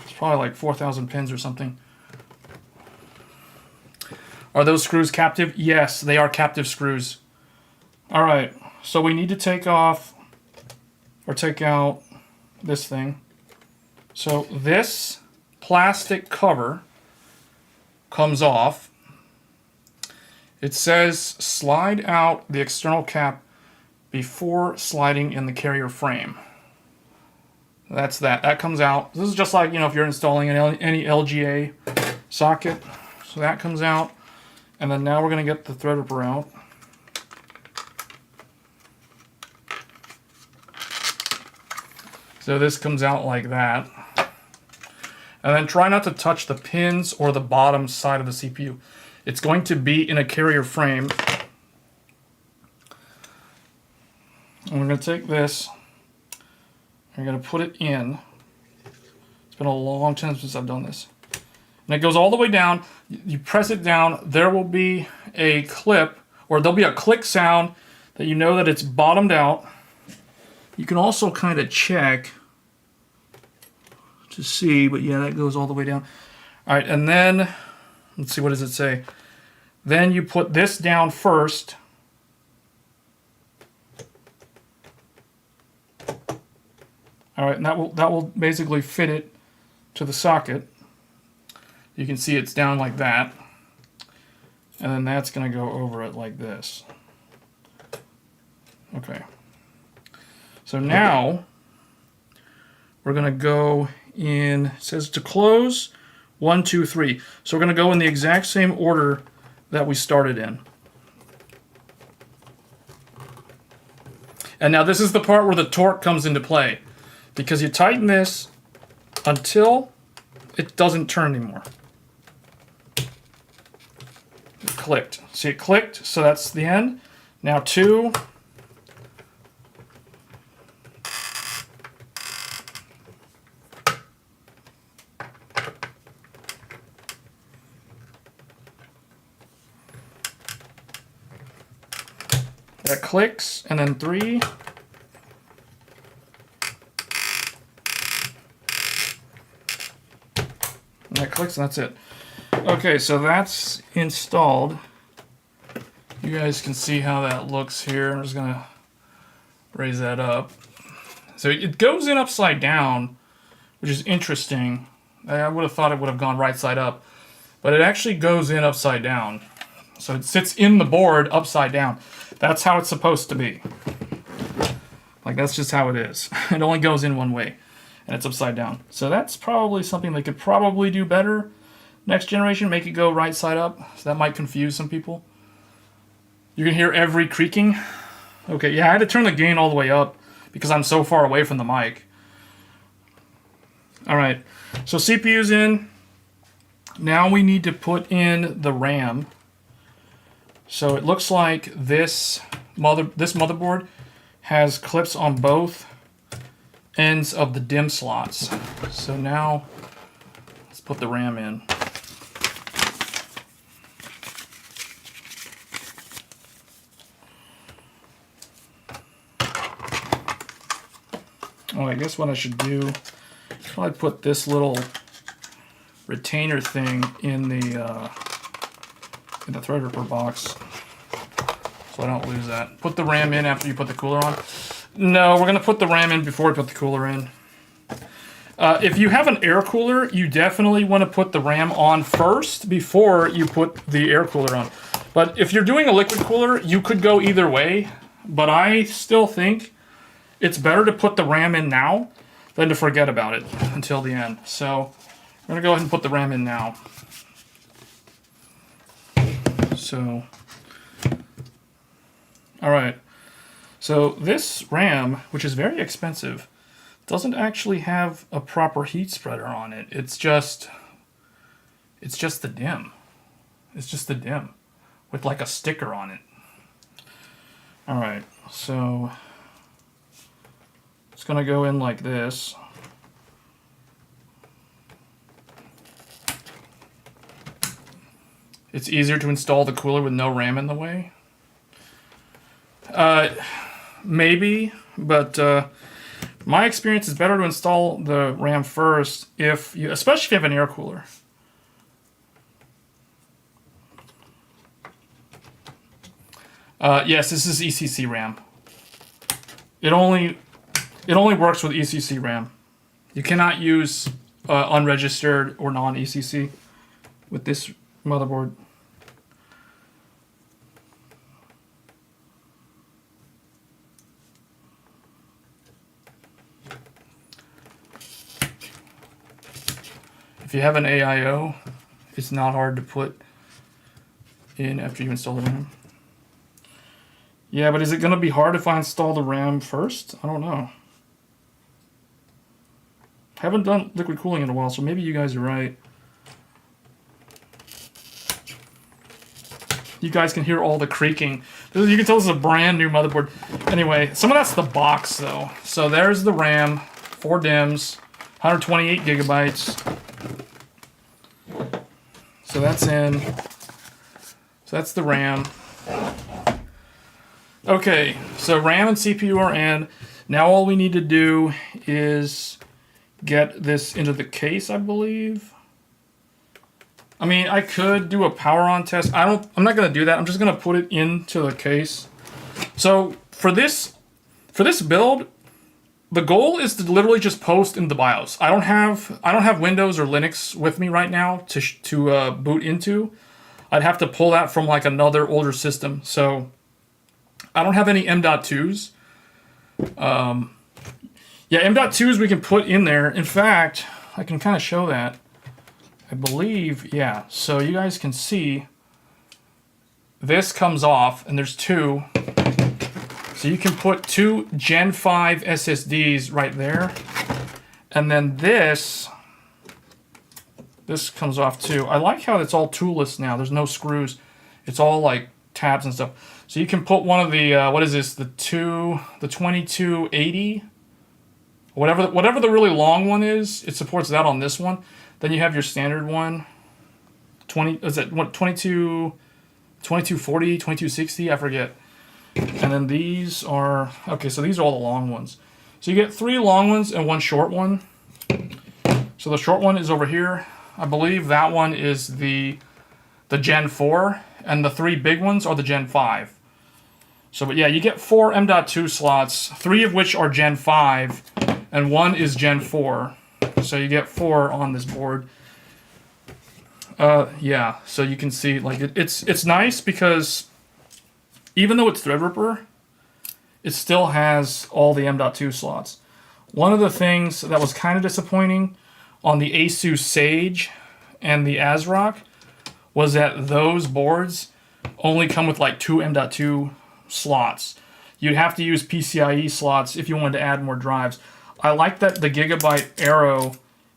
It's probably like 4,000 pins or something. Are those screws captive? Yes, they are captive screws. All right, so we need to take off or take out this thing. So this plastic cover comes off. It says slide out the external cap before sliding in the carrier frame. That's that. That comes out. This is just like, you know, if you're installing any LGA socket. So that comes out. And then now we're going to get the Threadripper out. So this comes out like that. And then try not to touch the pins or the bottom side of the CPU. It's going to be in a carrier frame. And we're going to take this. We're going to put it in. It's been a long time since I've done this. And it goes all the way down. You press it down. There will be a clip, or there'll be a click sound that you know that it's bottomed out. You can also kind of check to see, but yeah, that goes all the way down. All right, and then, let's see, what does it say? Then you put this down first. All right, and that will basically fit it to the socket. You can see it's down like that. And then that's going to go over it like this. Okay. So now we're going to go in, it says to close, 1, 2, 3. So we're going to go in the exact same order that we started in. And now this is the part where the torque comes into play, because you tighten this until it doesn't turn anymore. It clicked. See, it clicked, so that's the end. Now 2. That clicks, and then 3. And that clicks, and that's it. Okay, so that's installed. You guys can see how that looks here. I'm just gonna raise that up. So it goes in upside down, which is interesting. I would have thought it would have gone right side up, but it actually goes in upside down. So it sits in the board upside down. That's how it's supposed to be. Like, that's just how it is. It only goes in one way, and it's upside down. So that's probably something they could probably do better next generation, make it go right side up. So that might confuse some people. You can hear every creaking. Okay, yeah, I had to turn the gain all the way up because I'm so far away from the mic. All right, so CPU's in. Now we need to put in the RAM. So it looks like this motherboard has clips on both ends of the DIMM slots. So now let's put the RAM in. Oh, I guess what I should do is probably put this little retainer thing in the Threadripper box so I don't lose that. Put the RAM in after you put the cooler on. No, we're gonna put the RAM in before we put the cooler in. If you have an air cooler, you definitely want to put the RAM on first before you put the air cooler on. But if you're doing a liquid cooler, you could go either way. But I still think it's better to put the RAM in now than to forget about it until the end. So I'm gonna go ahead and put the RAM in now. So, all right. So this RAM, which is very expensive, doesn't actually have a proper heat spreader on it. It's just the DIMM. It's just the DIMM with like a sticker on it. All right, so it's gonna go in like this. It's easier to install the cooler with no RAM in the way. Maybe, but my experience is better to install the RAM first, especially if you have an air cooler. Yes, this is ECC RAM. It only works with ECC RAM. You cannot use unregistered or non-ECC with this motherboard. If you have an AIO, it's not hard to put in after you install the RAM. Yeah, but is it going to be hard if I install the RAM first? I don't know. I haven't done liquid cooling in a while, so maybe you guys are right. You guys can hear all the creaking. You can tell this is a brand new motherboard. Anyway, some of that's the box, though. So there's the RAM, 4 DIMMs, 128 gigabytes. So that's in. So that's the RAM. Okay, so RAM and CPU are in. Now all we need to do is get this into the case, I believe. I mean, I could do a power on test. I'm not going to do that. I'm just going to put it into the case. So for this build, the goal is to literally just post in the BIOS. I don't have Windows or Linux with me right now to boot into. I'd have to pull that from like another older system. So I don't have any M.2s. Yeah, M.2s we can put in there. In fact, I can kind of show that. I believe, yeah. So you guys can see this comes off, and there's 2. So you can put 2 Gen 5 SSDs right there. And then this comes off too. I like how it's all toolless now. There's no screws. It's all like tabs and stuff. So you can put one of the, what is this? The 2280? Whatever the really long one is, it supports that on this one. Then you have your standard one. 2240, 2260, I forget. And then these are, okay, so these are all the long ones. So you get 3 long ones and 1 short one. So the short one is over here. I believe that one is the Gen 4, and the 3 big ones are the Gen 5. So, but yeah, you get 4 M.2 slots, 3 of which are Gen 5, and 1 is Gen 4. So you get 4 on this board. Yeah, so you can see, like, it's nice because even though it's Threadripper, it still has all the M.2 slots. One of the things that was kind of disappointing on the Asus Sage and the ASRock was that those boards only come with like 2 M.2 slots. You'd have to use PCIe slots if you wanted to add more drives. I like that the Gigabyte Aero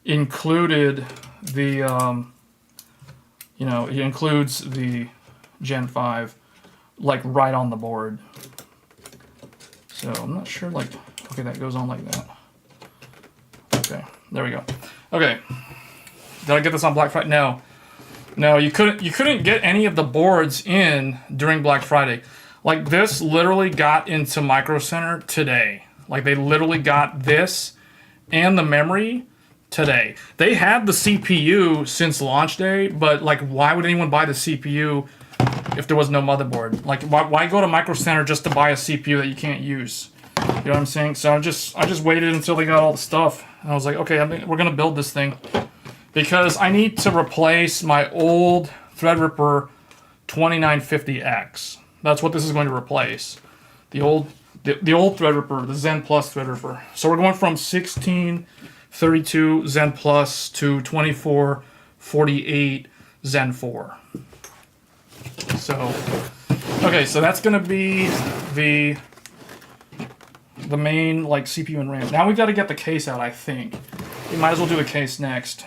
included the, you know, it includes the Gen 5 like right on the board. So I'm not sure, like, okay, that goes on like that. Okay, there we go. Okay, did I get this on Black Friday? No, you couldn't get any of the boards in during Black Friday. Like, this literally got into Micro Center today. Like, they literally got this and the memory today. They had the CPU since launch day, but like, why would anyone buy the CPU if there was no motherboard? Like, why go to Micro Center just to buy a CPU that you can't use? You know what I'm saying? So I just waited until they got all the stuff. And I was like, okay, we're gonna build this thing because I need to replace my old Threadripper 2950X. That's what this is going to replace. The old Threadripper, the Zen Plus Threadripper. So we're going from 1632 Zen Plus to 2448 Zen 4. So, okay, so that's gonna be the main like CPU and RAM. Now we got to get the case out, I think. We might as well do the case next.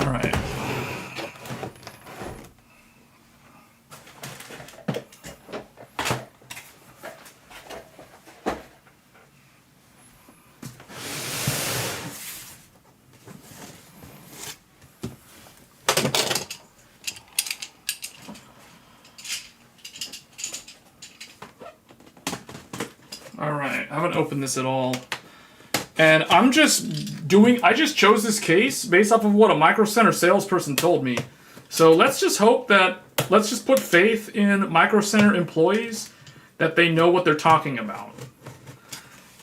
All right. Alright, I haven't opened this at all. And I just chose this case based off of what a Micro Center salesperson told me. So let's just put faith in Micro Center employees that they know what they're talking about.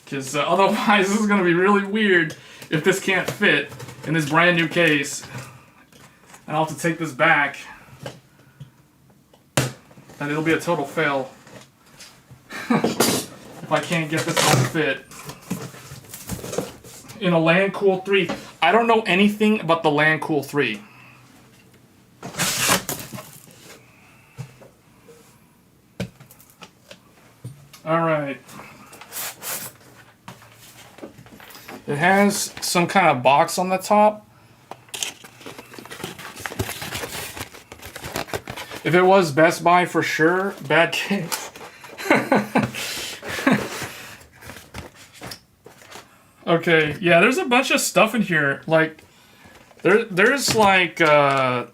Because otherwise this is going to be really weird if this can't fit in this brand new case. And I'll have to take this back. And it'll be a total fail. If I can't get this to fit in a LandCool 3. I don't know anything about the LandCool 3. Alright. It has some kind of box on the top. If it was Best Buy for sure, bad case. Okay, yeah, there's a bunch of stuff in here. Like, there's like, it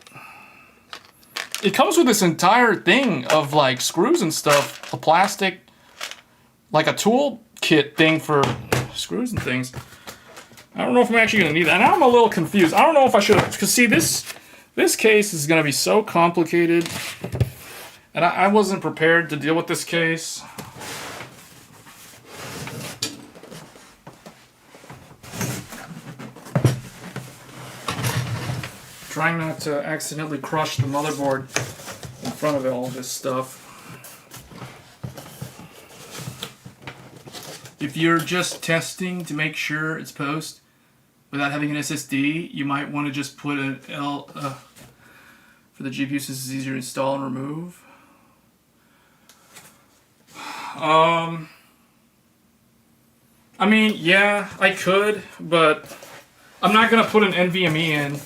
comes with this entire thing of like screws and stuff. A plastic, like a tool kit thing for screws and things. I don't know if I'm actually gonna need that. Now I'm a little confused. I don't know if I should have, because see, this case is gonna be so complicated. And I wasn't prepared to deal with this case. Trying not to accidentally crush the motherboard in front of all this stuff. If you're just testing to make sure it's post without having an SSD, you might want to just put an L for the GPU since it's easier to install and remove. I mean, yeah, I could, but I'm not gonna put an NVMe in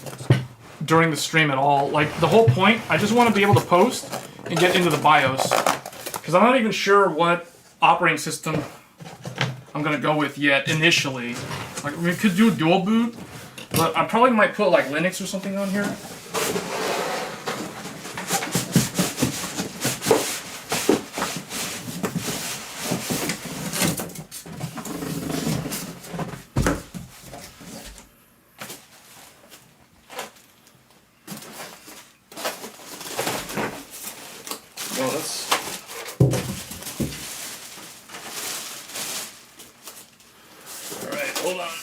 during the stream at all. Like, the whole point, I just want to be able to post and get into the BIOS. Because I'm not even sure what operating system I'm going to go with yet, initially. Like, we could do dual boot, but I probably might put, like, Linux or something on here. Hold on.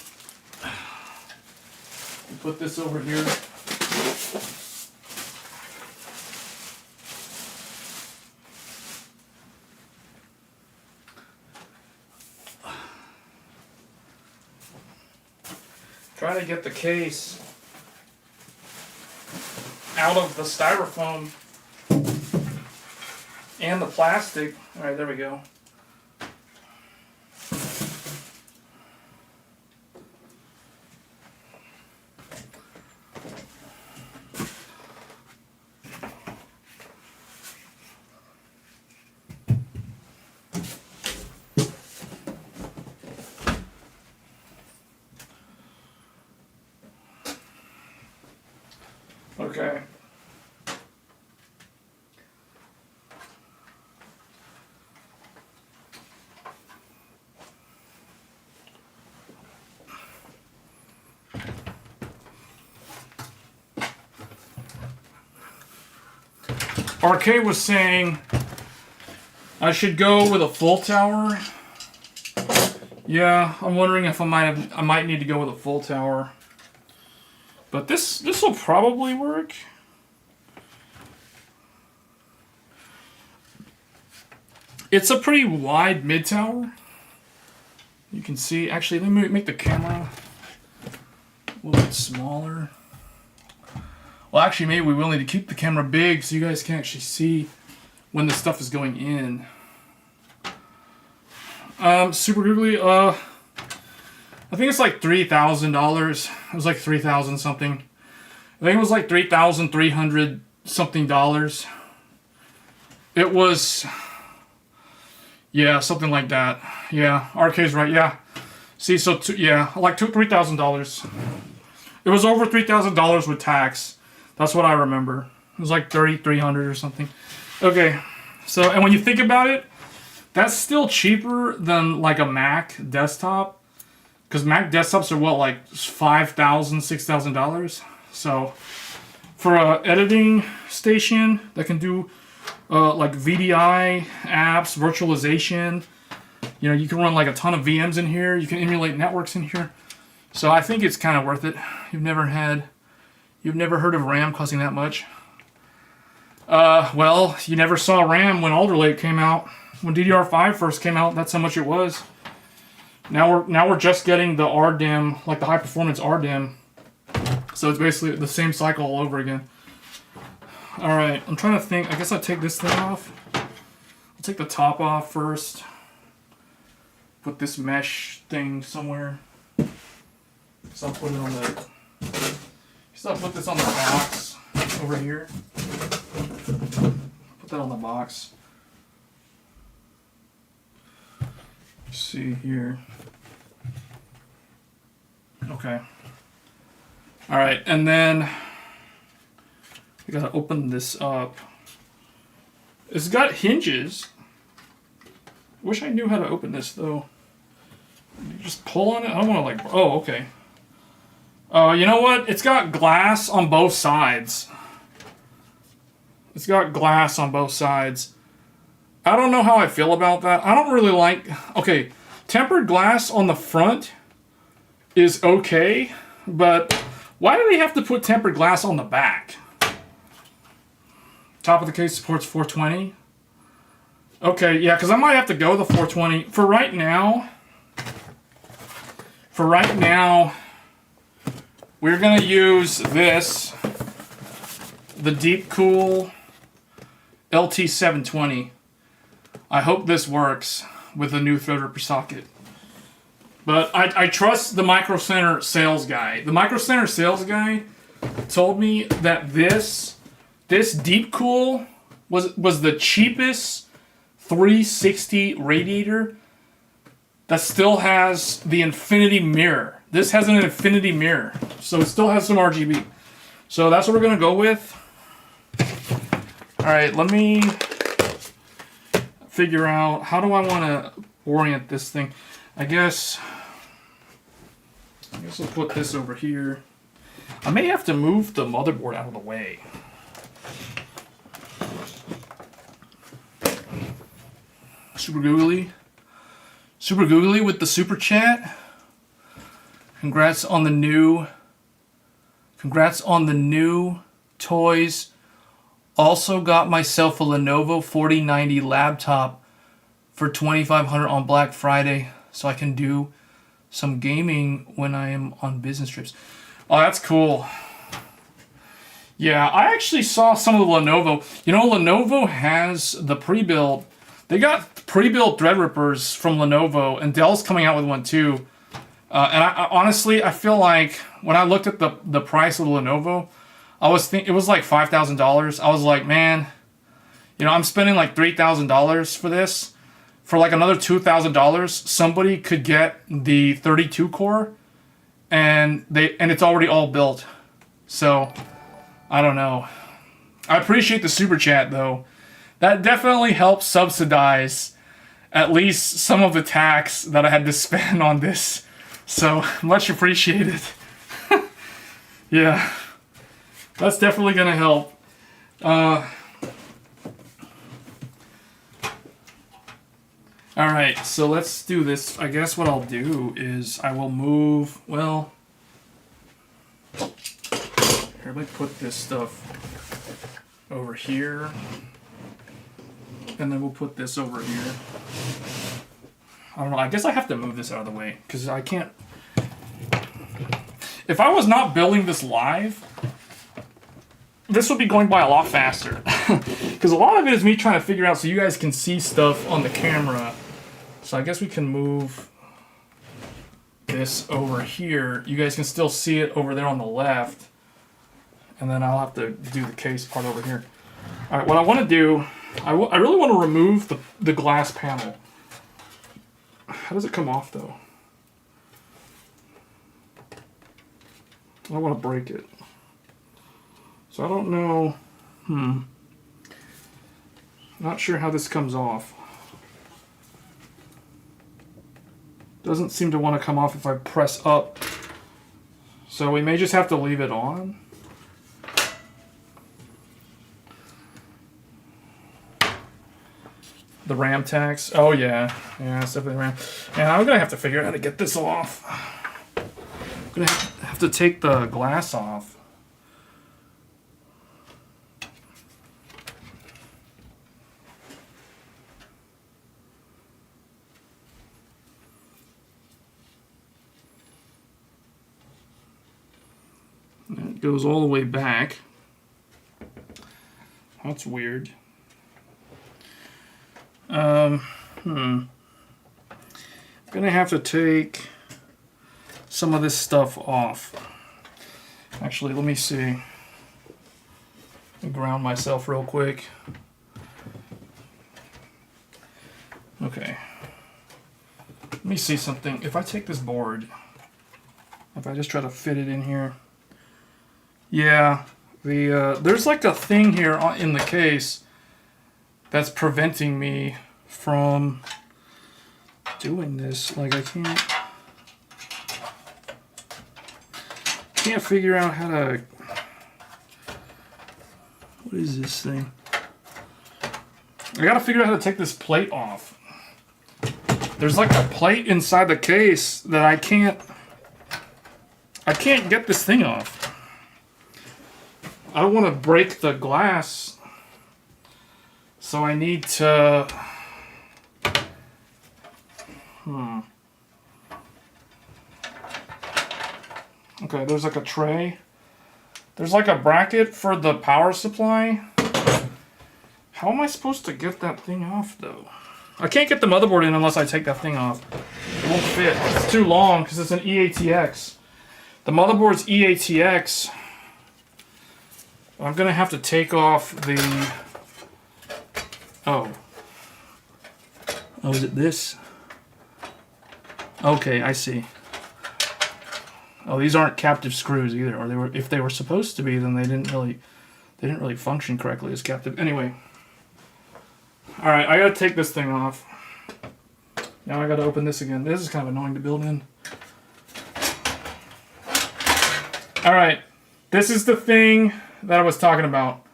Put this over here. Try to get the case out of the styrofoam and the plastic. All right, there we go. Okay. RK was saying I should go with a full tower. Yeah, I'm wondering if I might need to go with a full tower. But this will probably work. It's a pretty wide mid tower. You can see, actually, let me make the camera a little bit smaller. Well, actually, maybe we will need to keep the camera big so you guys can actually see when the stuff is going in. Super googly, I think it's like $3,000. It was like 3,000 something. I think it was like 3,300 something dollars. It was, yeah, something like that. Yeah, RK's right. Yeah. See, so yeah, like $3,000. It was over $3,000 with tax. That's what I remember. It was like 3,300 or something. Okay, so and when you think about it, that's still cheaper than like a Mac desktop, because Mac desktops are what, like $5,000, $6,000. So for a editing station that can do like VDI apps, virtualization, you know, you can run like a ton of VMs in here. You can emulate networks in here. So I think it's kind of worth it. You've never heard of RAM costing that much. Well, you never saw RAM when Alder Lake came out. When DDR5 first came out, that's how much it was. Now we're just getting the RDIMM, like the high performance RDIMM. So it's basically the same cycle all over again. All right, I'm trying to think. I guess I'll take this thing off. I'll take the top off first. Put this mesh thing somewhere. So I'll put it on the. So I'll put this on the box over here. Put that on the box. Let's see here. Okay. All right, and then we gotta open this up. It's got hinges. Wish I knew how to open this though. You just pull on it. I don't want to like. Oh, okay. You know what? It's got glass on both sides. It's got glass on both sides. I don't know how I feel about that. I don't really like... Okay, tempered glass on the front is okay, but why do they have to put tempered glass on the back? Top of the case supports 420. Okay, yeah, because I might have to go the 420. For right now, we're going to use this, the Deep Cool LT720. I hope this works with the new Threadripper socket. But I trust the Micro Center sales guy. The Micro Center sales guy told me that this Deep Cool was the cheapest 360 radiator that still has the infinity mirror. This has an infinity mirror, so it still has some RGB. So that's what we're gonna go with. All right, let me figure out, how do I wanna orient this thing? I guess I'll put this over here. I may have to move the motherboard out of the way. Super googly with the super chat. Congrats on the new toys. Also got myself a Lenovo 4090 laptop for $2,500 on Black Friday, so I can do some gaming when I am on business trips. Oh, that's cool. Yeah, I actually saw some of the Lenovo. You know, Lenovo has the pre-built. They got pre-built Threadrippers from Lenovo, and Dell's coming out with one too. And I honestly, I feel like when I looked at the price of the Lenovo, it was like $5,000. I was like, man, you know, I'm spending like $3,000 for this. For like another $2,000, somebody could get the 32 core, and it's already all built. So I don't know. I appreciate the super chat though. That definitely helps subsidize at least some of the tax that I had to spend on this. So much appreciated. Yeah, that's definitely gonna help. All right, so let's do this. I guess what I'll do is I will move, well, here, let me put this stuff over here. And then we'll put this over here. I don't know, I guess I have to move this out of the way because I can't. If I was not building this live, this would be going by a lot faster. Because a lot of it is me trying to figure out so you guys can see stuff on the camera. So I guess we can move this over here. You guys can still see it over there on the left. And then I'll have to do the case part over here. All right, what I want to do, I really want to remove the glass panel. How does it come off though? I don't want to break it. So I don't know. Not sure how this comes off. Doesn't seem to want to come off if I press up. So we may just have to leave it on. The RAM tax. Oh yeah. Yeah, it's definitely RAM. And I'm gonna have to figure out how to get this off. I'm gonna have to take the glass off. And it goes all the way back. That's weird. I'm gonna have to take some of this stuff off. Actually, let me see. Let me ground myself real quick. Okay. Let me see something. If I take this board, if I just try to fit it in here, yeah, there's like a thing here in the case that's preventing me from doing this. Like I can't figure out how to. What is this thing? I gotta figure out how to take this plate off. There's like a plate inside the case that I can't get this thing off. I don't want to break the glass, so I need to. Okay, there's like a tray. There's like a bracket for the power supply. How am I supposed to get that thing off though? I can't get the motherboard in unless I take that thing off. It won't fit. It's too long because it's an EATX. The motherboard's EATX. I'm gonna have to take off the. Oh, is it this? Okay, I see. Oh, these aren't captive screws either, or they were. If they were supposed to be, then they didn't really function correctly as captive. Anyway. All right, I gotta take this thing off. Now I gotta open this again. This is kind of annoying to build in. All right, this is the thing that I was talking about.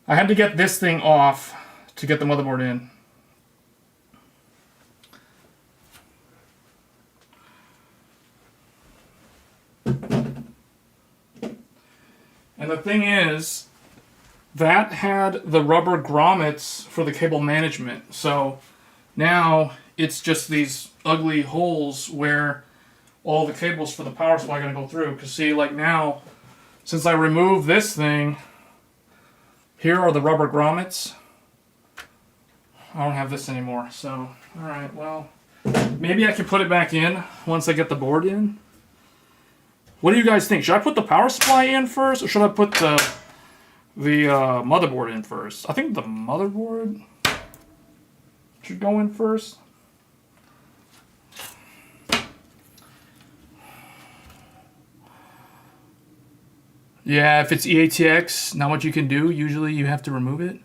I had to get this thing off to get the motherboard in. And the thing is, that had the rubber grommets for the cable management. So now it's just these ugly holes where all the cables for the power supply are going to go through. Because see, like now, since I removed this thing, here are the rubber grommets. I don't have this anymore. So, alright, well, maybe I can put it back in once I get the board in. What do you guys think? Should I put the power supply in first, or should I put the motherboard in first? I think the motherboard should go in first. Yeah, if it's EATX, not much you can do. Usually you have to remove it.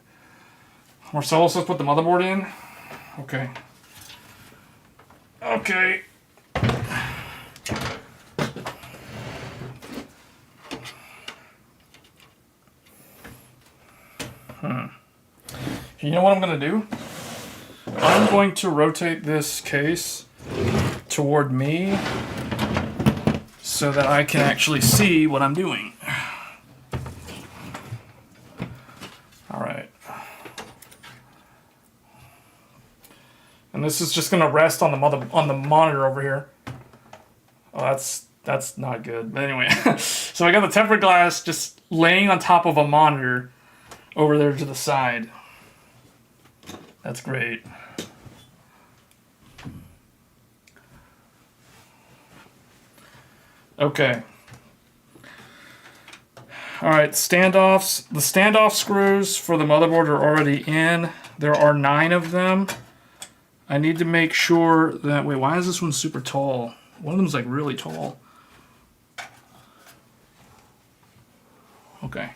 Marcelo says put the motherboard in. Okay. Okay. You know what I'm gonna do? I'm going to rotate this case toward me so that I can actually see what I'm doing. All right. And this is just going to rest on the monitor over here. Oh, that's not good. But anyway, so I got the tempered glass just laying on top of a monitor over there to the side. That's great. Okay. All right, standoffs. The standoff screws for the motherboard are already in. There are 9 of them. I need to make sure that... Wait, why is this one super tall? One of them is like really tall. Okay.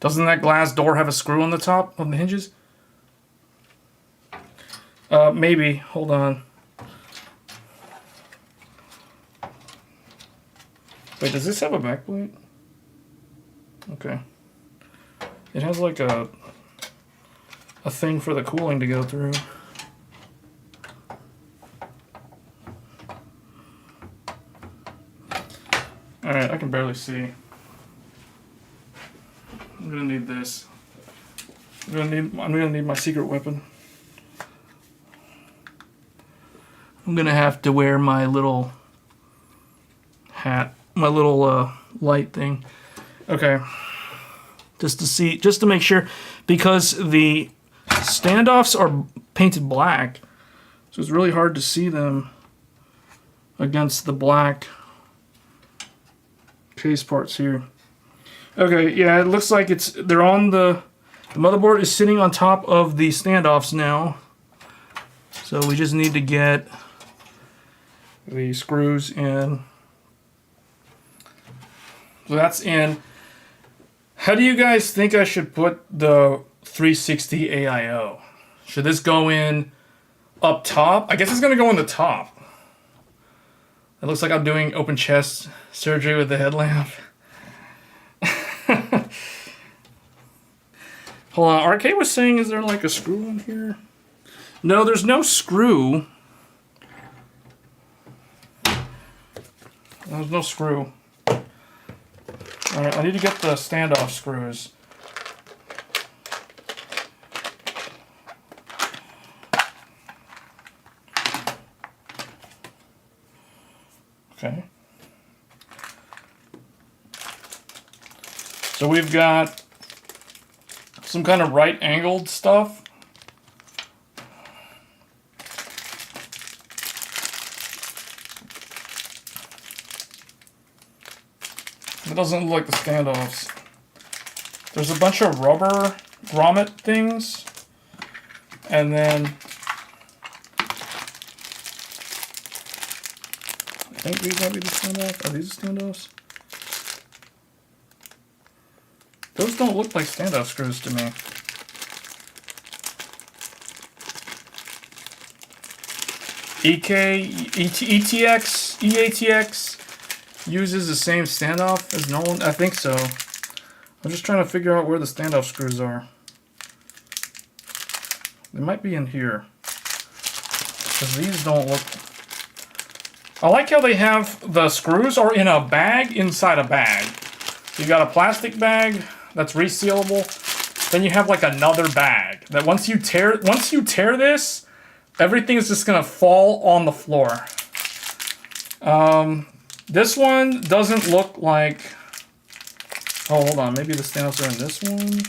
Doesn't that glass door have a screw on the top of the hinges? Maybe. Hold on. Wait, does this have a backplate? Okay. It has like a thing for the cooling to go through. Alright, I can barely see. I'm gonna need this. I'm gonna need my secret weapon. I'm gonna have to wear my little hat, my little light thing. Okay. Just to make sure, because the standoffs are painted black, so it's really hard to see them against the black case parts here. Okay, yeah, it looks like they're on the motherboard is sitting on top of the standoffs now. So we just need to get the screws in. So that's in. How do you guys think I should put the 360 AIO? Should this go in up top? I guess it's gonna go in the top. It looks like I'm doing open chest surgery with the headlamp. Hold on, RK was saying, is there like a screw in here? No, there's no screw. There's no screw. Alright, I need to get the standoff screws. Okay. So we've got some kind of right-angled stuff. It doesn't look like the standoffs. There's a bunch of rubber grommet things. And then I think these might be the standoffs. Are these the standoffs? Those don't look like standoff screws to me. EATX uses the same standoff as Nolan? I think so. I'm just trying to figure out where the standoff screws are. They might be in here. Because these don't look... I like how they have the screws are in a bag inside a bag. You got a plastic bag that's resealable. Then you have like another bag that once you tear this, everything is just gonna fall on the floor. This one doesn't look like... Oh, hold on. Maybe the standoffs are in this one.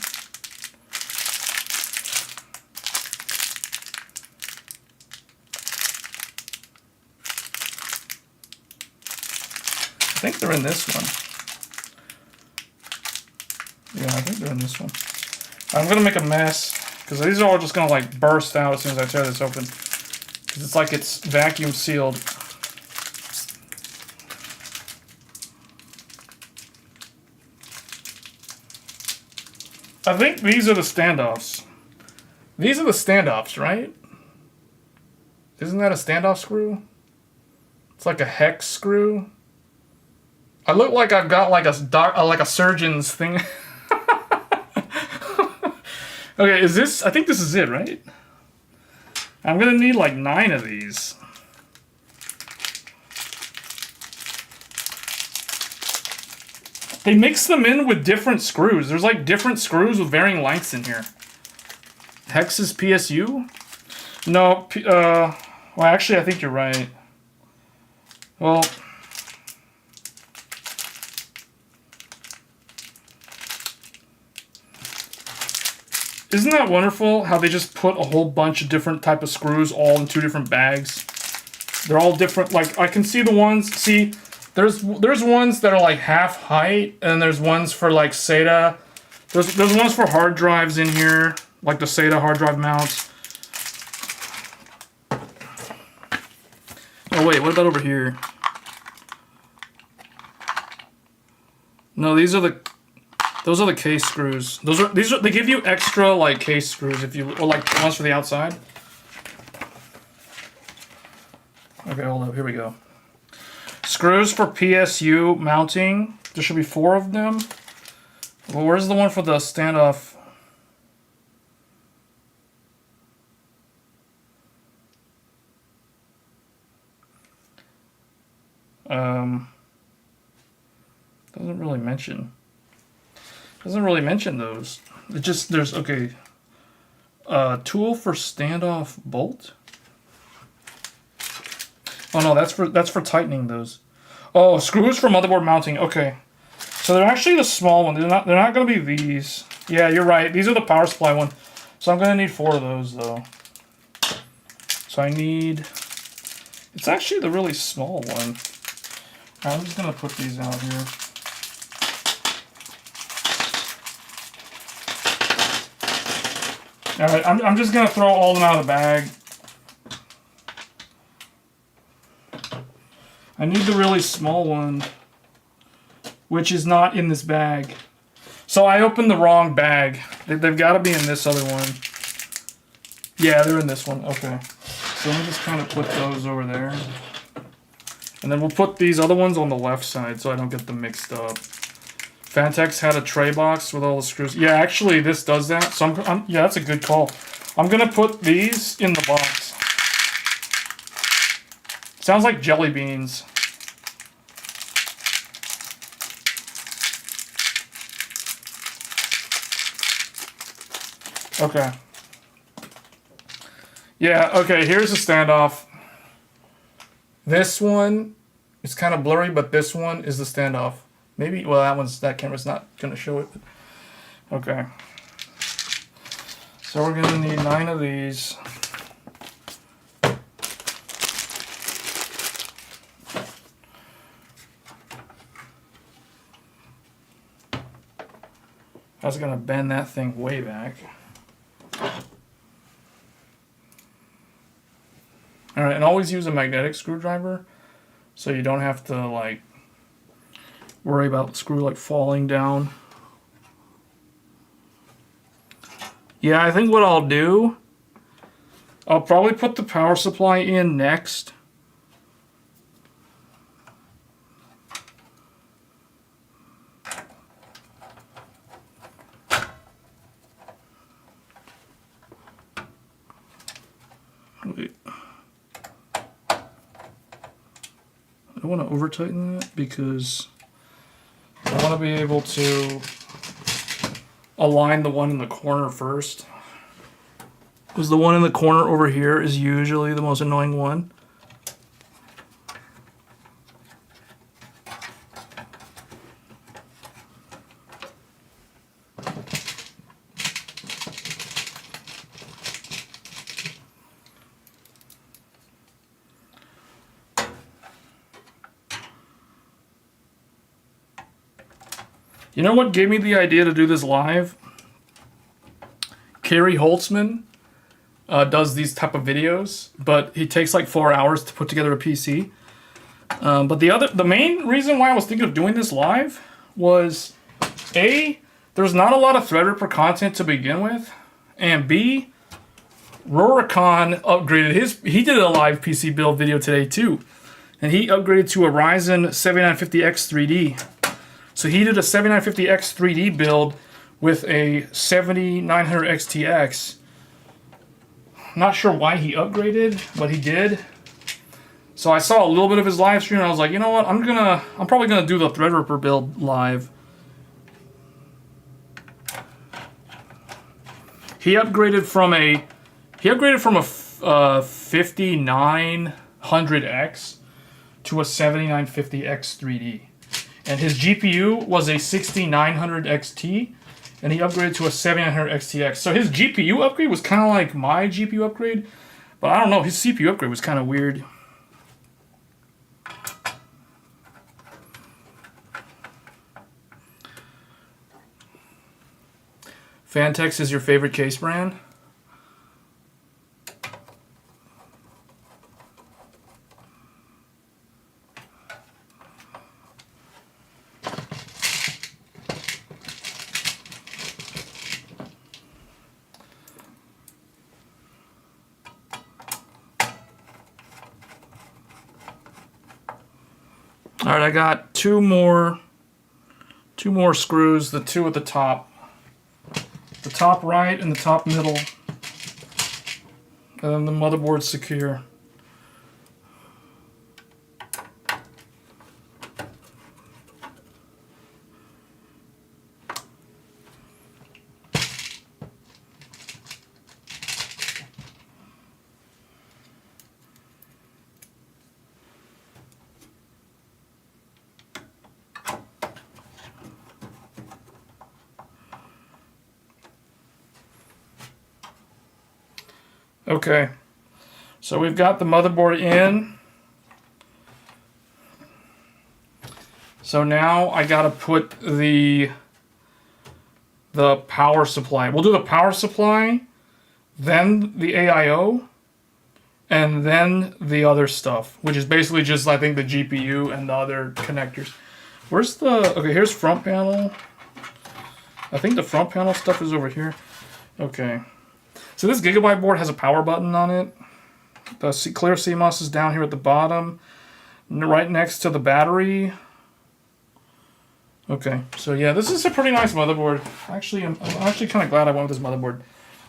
I think they're in this one. Yeah, I think they're in this one. I'm gonna make a mess because these are all just gonna like burst out as soon as I tear this open. Because it's like it's vacuum sealed. I think these are the standoffs. These are the standoffs, right? Isn't that a standoff screw? It's like a hex screw. I look like I've got like like a surgeon's thing. Okay, is this? I think this is it, right? I'm gonna need like 9 of these. They mix them in with different screws. There's like different screws with varying lengths in here. Hex is PSU? No, well actually I think you're right. Well, isn't that wonderful how they just put a whole bunch of different type of screws all in 2 different bags? They're all different. Like I can see the ones, see, there's ones that are like half height, and there's ones for like SATA. There's ones for hard drives in here, like the SATA hard drive mounts. Oh wait, what about over here? No, those are the case screws. They give you extra like case screws if you, or like ones for the outside. Okay, hold up, here we go. Screws for PSU mounting. There should be 4 of them. Well, where's the one for the standoff? Doesn't really mention. Doesn't really mention those. It just, there's, okay. Tool for standoff bolt. Oh no, that's for tightening those. Oh, screws for motherboard mounting. Okay. So they're actually the small one. They're not going to be these. Yeah, you're right. These are the power supply one. So I'm going to need 4 of those though. So I need, it's actually the really small one. I'm just going to put these out here. Alright, I'm just going to throw all of them out of the bag. I need the really small one, which is not in this bag. So I opened the wrong bag. They've got to be in this other one. Yeah, they're in this one. Okay. So let me just kind of put those over there. And then we'll put these other ones on the left side so I don't get them mixed up. Fantex had a tray box with all the screws. Yeah, actually this does that. So yeah, that's a good call. I'm going to put these in the box. Sounds like jelly beans. Okay. Yeah, okay, here's the standoff. This one is kind of blurry, but this one is the standoff. Maybe, well, that camera's not going to show it. But, okay. So we're going to need 9 of these. I was going to bend that thing way back. Alright, and always use a magnetic screwdriver so you don't have to like worry about the screw like falling down. Yeah, I think what I'll do, I'll probably put the power supply in next. Wait. I don't want to over tighten that because I want to be able to align the one in the corner first. Because the one in the corner over here is usually the most annoying one. You know what gave me the idea to do this live? Kerry Holtzman does these type of videos, but he takes like 4 hours to put together a PC. But the main reason why I was thinking of doing this live was A, there's not a lot of Threadripper content to begin with, and B, Rurikon upgraded he did a live PC build video today too. and he upgraded to a Ryzen 7950X 3D. So he did a 7950X 3D build with a 7900 XTX. Not sure why he upgraded, but he did. So I saw a little bit of his live stream and I was like, you know what, I'm probably gonna do the Threadripper build live. He upgraded from a 5900X to a 7950X 3D. And his GPU was a 6900 XT, and he upgraded to a 7900 XTX. So his GPU upgrade was kind of like my GPU upgrade, but I don't know, his CPU upgrade was kind of weird. Fantex is your favorite case brand? All right, I got two more screws, the two at the top. The top right and the top middle. And then the motherboard's secure. Okay, so we've got the motherboard in. So now I gotta put the power supply. We'll do the power supply, then the AIO, and then the other stuff, which is basically just, I think, the GPU and the other connectors. Where's the, okay, here's front panel. I think the front panel stuff is over here. Okay. So this Gigabyte board has a power button on it. The clear CMOS is down here at the bottom, right next to the battery. Okay, so yeah, this is a pretty nice motherboard. Actually, I'm actually kind of glad I went with this motherboard,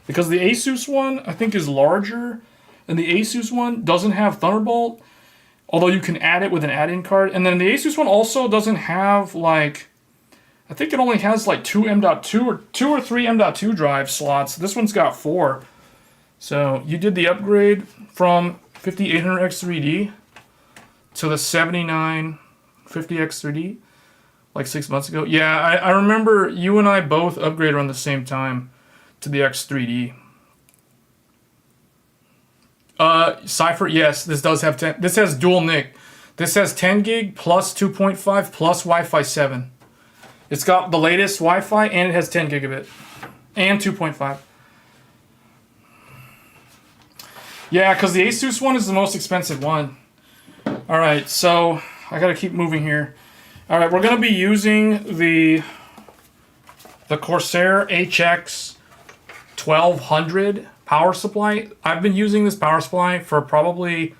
because the Asus one I think is larger, and the Asus one doesn't have Thunderbolt, although you can add it with an add-in card. And then the Asus one also doesn't have, like, I think it only has like two or three M.2 drive slots. This one's got 4. So you did the upgrade from 5800X3D to the 7950X3D like 6 months ago. Yeah, I remember you and I both upgraded around the same time to the X3D. Cypher, yes, this does have 10. This has dual NIC. This has 10 gig plus 2.5 plus Wi-Fi 7. It's got the latest Wi-Fi, and it has 10 gigabit and 2.5. Yeah, because the Asus one is the most expensive one. All right, so I got to keep moving here. All right, we're going to be using the Corsair HX 1200 power supply. I've been using this power supply for probably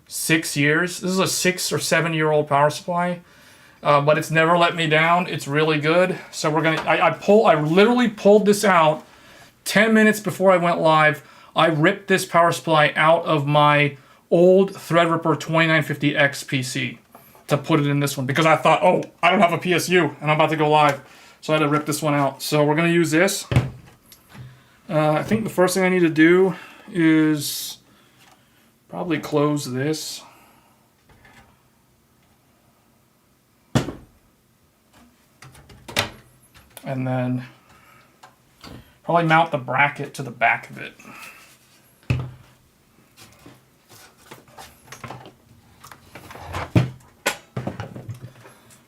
6 years. This is a 6 or 7 year old power supply. But it's never let me down. It's really good. So we're gonna. I literally pulled this out 10 minutes before I went live. I ripped this power supply out of my old Threadripper 2950X PC to put it in this one, because I thought, oh, I don't have a PSU and I'm about to go live, so I had to rip this one out. So we're gonna use this. I think the first thing I need to do is probably close this. And then probably mount the bracket to the back of it.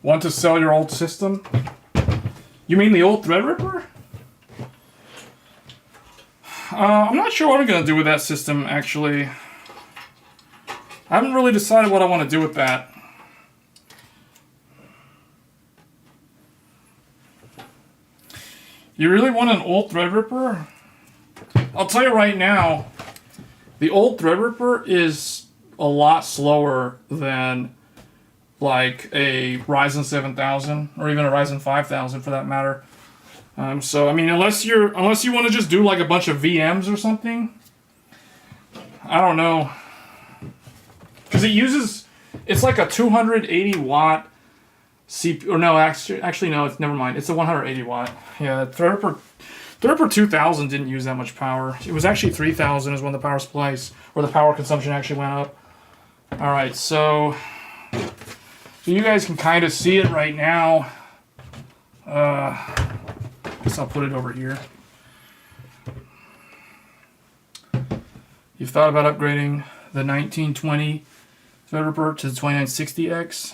Want to sell your old system? You mean the old Threadripper? I'm not sure what I'm going to do with that system, actually. I haven't really decided what I want to do with that. You really want an old Threadripper? I'll tell you right now, the old Threadripper is a lot slower than like a Ryzen 7000 or even a Ryzen 5000 for that matter. So I mean, unless you want to just do like a bunch of VMs or something, I don't know, because it's like a 280 watt CPU, or no, actually no, never mind. It's a 180 watt. Yeah, Threadripper 2000 didn't use that much power. It was actually 3000 is when the power supplies, or the power consumption actually went up. All right, so you guys can kind of see it right now. Guess I'll put it over here. You've thought about upgrading the 1920 Threadripper to the 2960X.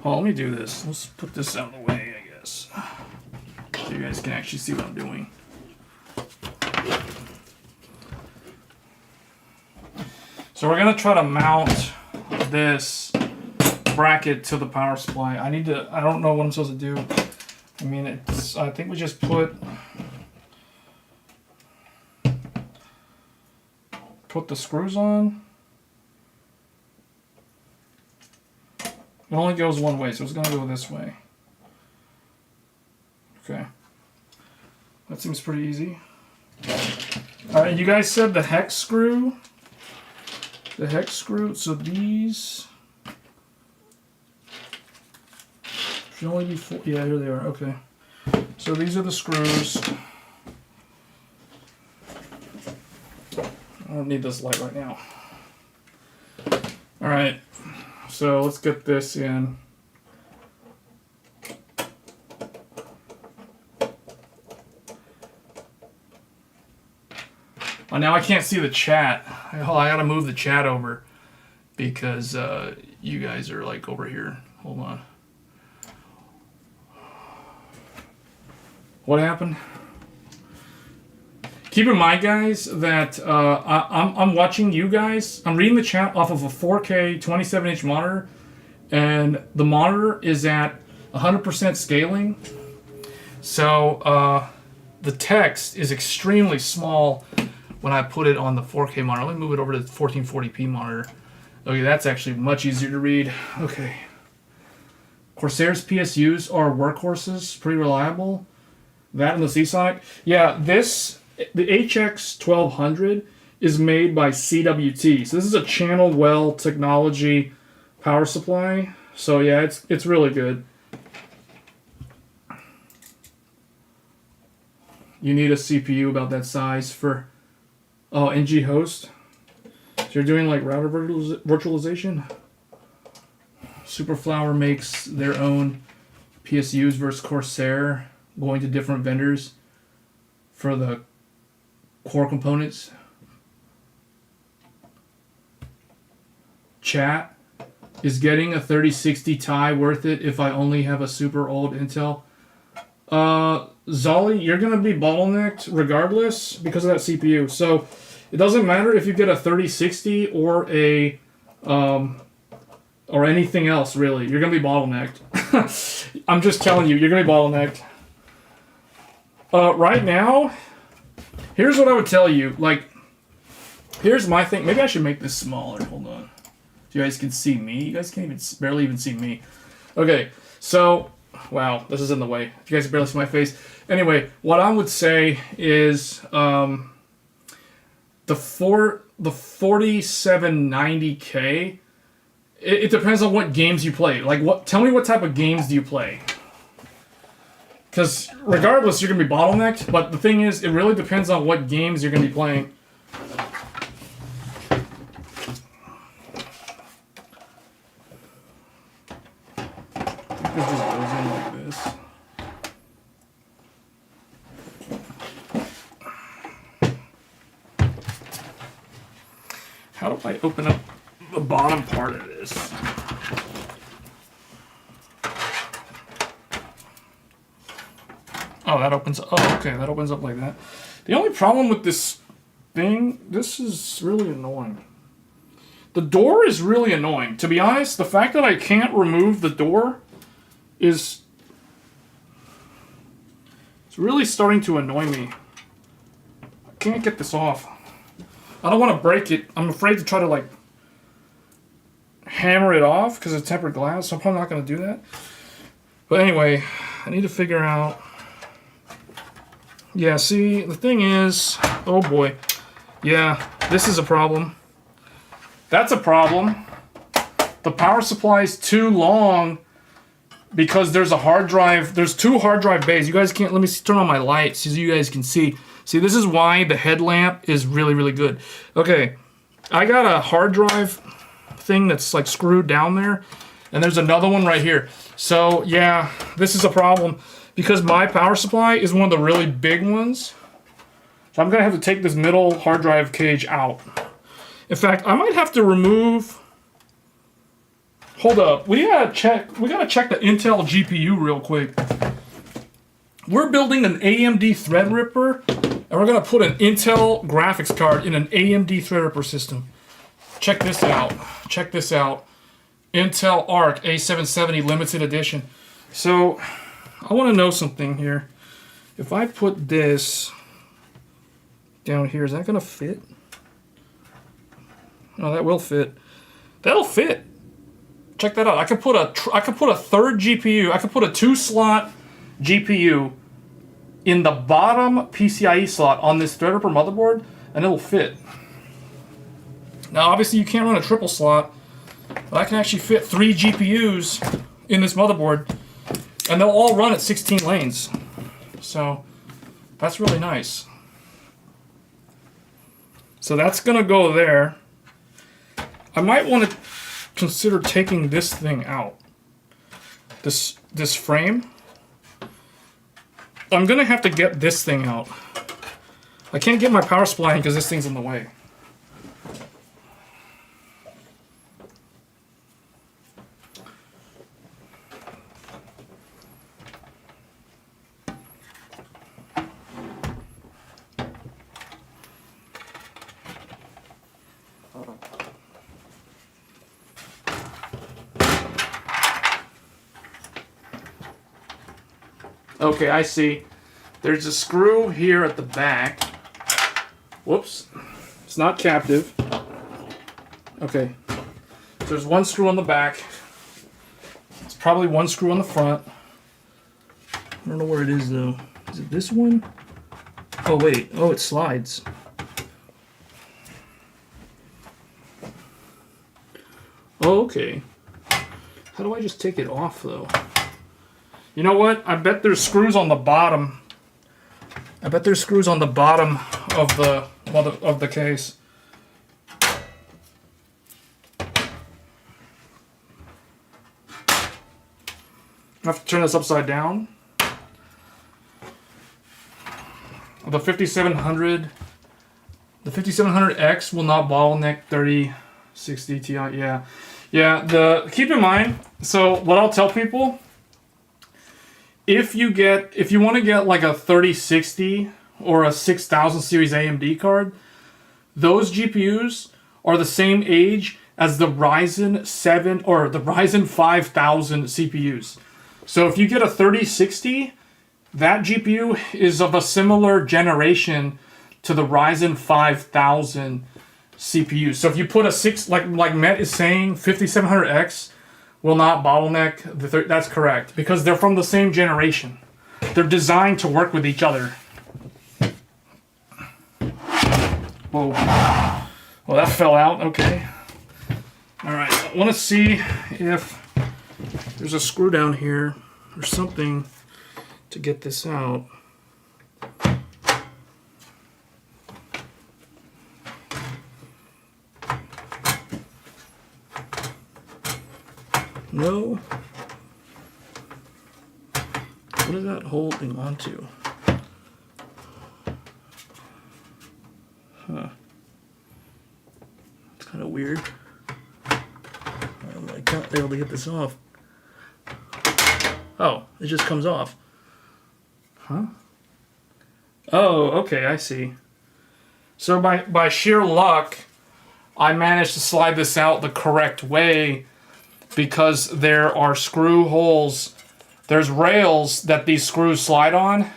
Oh, let me do this. Let's put this out of the way, I guess, so you guys can actually see what I'm doing. So we're gonna try to mount this bracket to the power supply. I don't know what I'm supposed to do. I mean, I think we just put the screws on. It only goes one way, so it's gonna go this way. Okay. That seems pretty easy. Alright, you guys said the hex screw. So these should only be four. Yeah, here they are. Okay. So these are the screws. I don't need this light right now. Alright. So let's get this in. Oh, now I can't see the chat. I gotta move the chat over because you guys are like over here. Hold on. What happened? Keep in mind, guys, that I'm watching you guys. I'm reading the chat off of a 4K 27-inch monitor, and the monitor is at 100% scaling. So the text is extremely small when I put it on the 4K monitor. Let me move it over to the 1440p monitor. Okay, that's actually much easier to read. Okay. Corsair's PSUs are workhorses, pretty reliable. That and the Seasonic. Yeah, the HX1200 is made by CWT. So this is a channel well technology power supply. So yeah, it's really good. You need a CPU about that size for NG host. So you're doing like router virtualization. Superflower makes their own PSUs versus Corsair, going to different vendors for the core components. Chat, is getting a 3060 Ti worth it if I only have a super old Intel? Zolly, you're going to be bottlenecked regardless because of that CPU. So it doesn't matter if you get a 3060 or a or anything else, really. You're going to be bottlenecked. I'm just telling you, you're going to be bottlenecked. Right now, here's what I would tell you. Like, here's my thing. Maybe I should make this smaller. Hold on. You guys can see me. You guys can't barely even see me. Okay, so, wow, this is in the way. You guys can barely see my face. Anyway, what I would say is the 4790K. It depends on what games you play. Like, tell me what type of games do you play? Because regardless, you're gonna be bottlenecked. But the thing is, it really depends on what games you're gonna be playing. It just goes in like this. How do I open up the bottom part of this? Oh, that opens up. Oh, okay, that opens up like that. The only problem with this thing, this is really annoying. The door is really annoying. To be honest, the fact that I can't remove the door is It's really starting to annoy me. I can't get this off. I don't want to break it. I'm afraid to try to like hammer it off because it's tempered glass, so I'm probably not going to do that. But anyway, I need to figure out. Yeah, see, the thing is, oh boy. Yeah, this is a problem. That's a problem. The power supply is too long because there's a hard drive. There's two hard drive bays. You guys can't, let me turn on my lights so you guys can see. See, this is why the headlamp is really, really good. Okay, I got a hard drive thing that's like screwed down there, and there's another one right here. So yeah, this is a problem because my power supply is one of the really big ones. So I'm gonna have to take this middle hard drive cage out. In fact, I might have to remove. Hold up, we gotta check the Intel GPU real quick. We're building an AMD Threadripper, and we're gonna put an Intel graphics card in an AMD Threadripper system. Check this out. Check this out. Intel Arc A770 limited edition. So, I want to know something here. If I put this down here, is that gonna fit? No, that will fit. That'll fit. Check that out. I could put a third GPU. I could put a 2-slot GPU in the bottom PCIe slot on this Threadripper motherboard, and it'll fit. Now, obviously, you can't run a triple slot, but I can actually fit 3 GPUs in this motherboard, and they'll all run at 16 lanes. So, that's really nice. So that's gonna go there. I might want to consider taking this thing out. This frame. I'm gonna have to get this thing out. I can't get my power supply in because this thing's in the way. Okay, I see. There's a screw here at the back. Whoops. It's not captive. Okay. There's one screw on the back. It's probably one screw on the front. I don't know where it is though. Is it this one? Oh wait. Oh, it slides. Oh, okay. How do I just take it off though? You know what? I bet there's screws on the bottom. I bet there's screws on the bottom of the case. I have to turn this upside down. The 5700X will not bottleneck 3060 Ti. Yeah. Keep in mind, so what I'll tell people, if you want to get like a 3060 or a 6000 series AMD card, those GPUs are the same age as the Ryzen 7 or the Ryzen 5000 CPUs. So if you get a 3060, that GPU is of a similar generation to the Ryzen 5000 CPU. So if you put a like Met is saying, 5700X will not bottleneck that's correct, because they're from the same generation. They're designed to work with each other. Whoa. Well, that fell out. Okay. All right. I want to see if there's a screw down here or something to get this out. No. What is that holding onto? Huh. It's kind of weird. I'm not able to get this off. Oh, it just comes off. Huh? Oh, okay, I see. So by sheer luck, I managed to slide this out the correct way, because there are screw holes. There's rails that these screws slide on,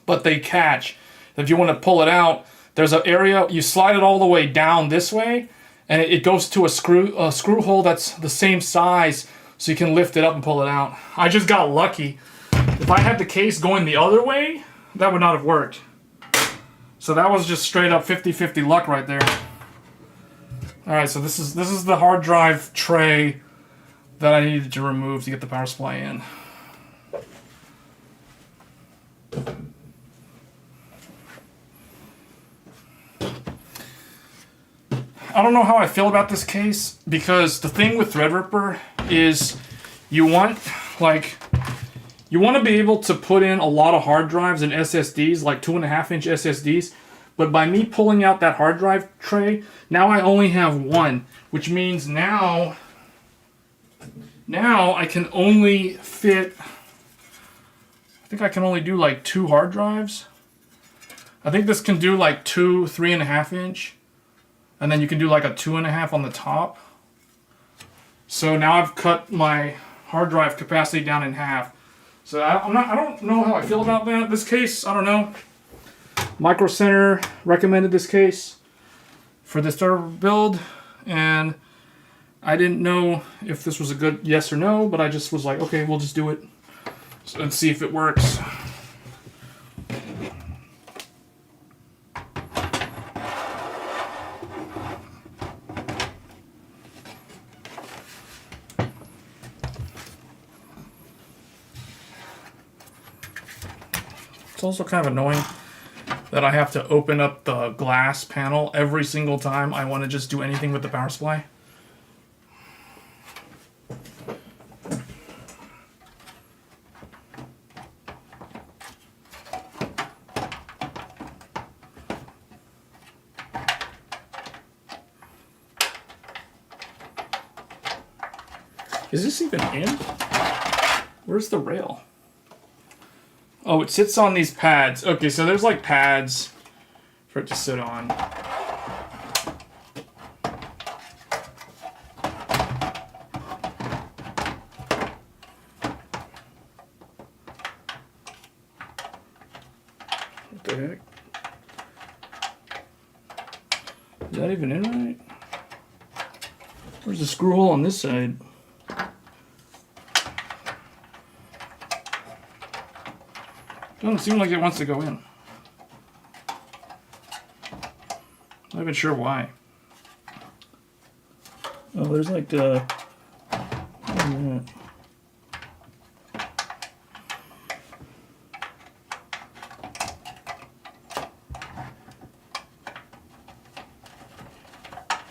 but they catch. If you want to pull it out, there's an area, you slide it all the way down this way, and it goes to a screw hole that's the same size, so you can lift it up and pull it out. I just got lucky. If I had the case going the other way, that would not have worked. So that was just straight up 50-50 luck right there. Alright, so this is the hard drive tray that I needed to remove to get the power supply in. I don't know how I feel about this case, because the thing with Threadripper is you want to be able to put in a lot of hard drives and SSDs, like 2.5-inch SSDs, but by me pulling out that hard drive tray, now I only have one, which means now I can only fit, I think I can only do like 2 hard drives. I think this can do like 2 3.5-inch. And then you can do like a 2.5 on the top. So now I've cut my hard drive capacity down in half. So I don't know how I feel about that. This case, I don't know. Micro Center recommended this case for this build, and I didn't know if this was a good yes or no, but I just was like, okay, we'll just do it and see if it works. It's also kind of annoying that I have to open up the glass panel every single time I want to just do anything with the power supply. Is this even in? Where's the rail? Oh, it sits on these pads. Okay, so there's like pads for it to sit on. What the heck? Is that even in right? Where's the screw hole on this side? Doesn't seem like it wants to go in. Not even sure why. Oh, there's like the...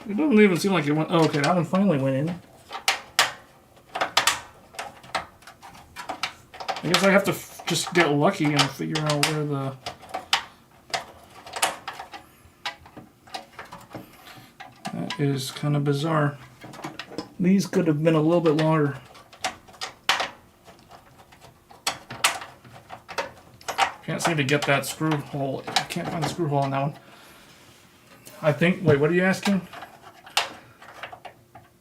It doesn't even seem like it went... Oh, okay, that one finally went in. I guess I have to just get lucky and figure out where the... That is kind of bizarre. These could have been a little bit longer. Can't seem to get that screw hole. I can't find the screw hole on that one. I think... Wait, what are you asking?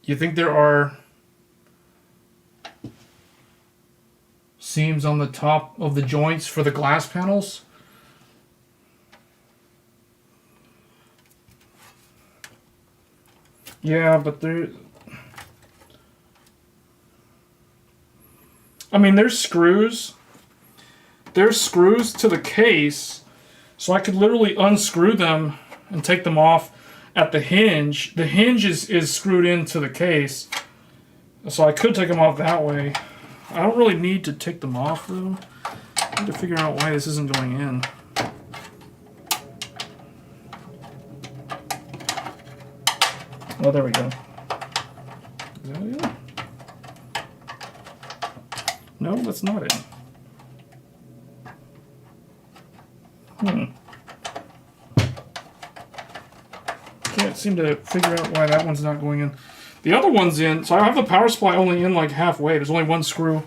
You think there are seams on the top of the joints for the glass panels? Yeah, but there... I mean, there's screws. There's screws to the case, so I could literally unscrew them and take them off at the hinge. The hinge is screwed into the case, so I could take them off that way. I don't really need to take them off, though. I need to figure out why this isn't going in. Oh, there we go. Is that it? No, that's not it. Can't seem to figure out why that one's not going in. The other one's in, so I have the power supply only in like halfway. There's only one screw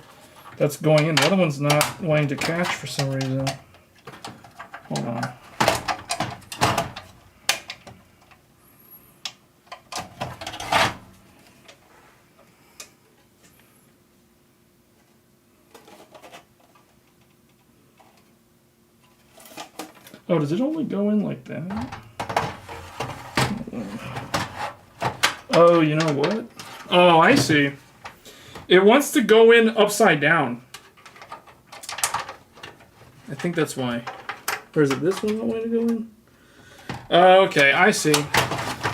that's going in. The other one's not wanting to catch for some reason. Hold on. Oh, does it only go in like that? Oh, you know what? Oh, I see. It wants to go in upside down. I think that's why. Or is it this one that wanted to go in? Okay, I see.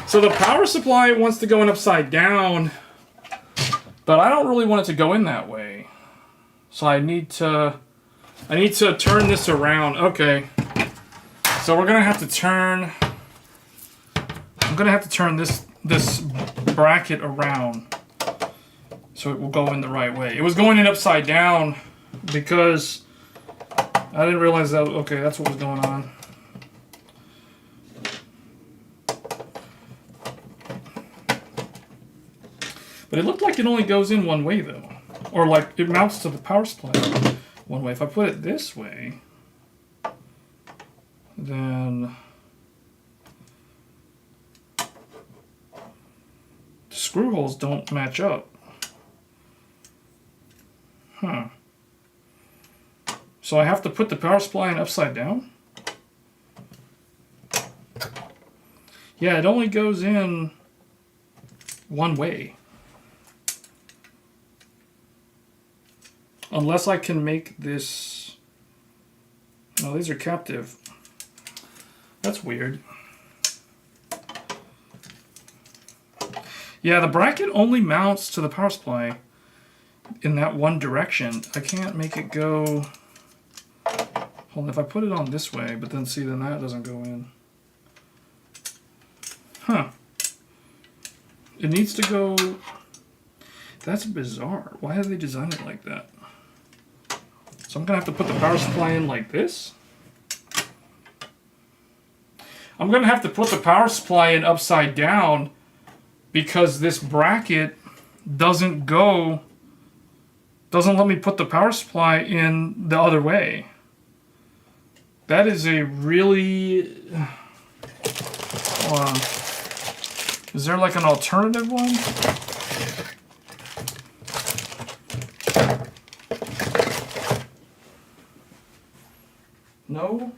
So the power supply wants to go in upside down, but I don't really want it to go in that way. So I need to turn this around. Okay. So we're gonna have to turn. I'm gonna have to turn this bracket around so it will go in the right way. It was going in upside down because I didn't realize that. Okay, that's what was going on. But it looked like it only goes in one way though, or like it mounts to the power supply one way. If I put it this way, then the screw holes don't match up. Huh. So I have to put the power supply in upside down? Yeah, it only goes in one way. Unless I can make this... No, these are captive. That's weird. Yeah, the bracket only mounts to the power supply in that one direction. I can't make it go... Hold on, if I put it on this way, but then see, then that doesn't go in. Huh. It needs to go... That's bizarre. Why have they designed it like that? So I'm going to have to put the power supply in like this. I'm going to have to put the power supply in upside down because this bracket doesn't let me put the power supply in the other way. That is a really... Hold on. Is there like an alternative one? No?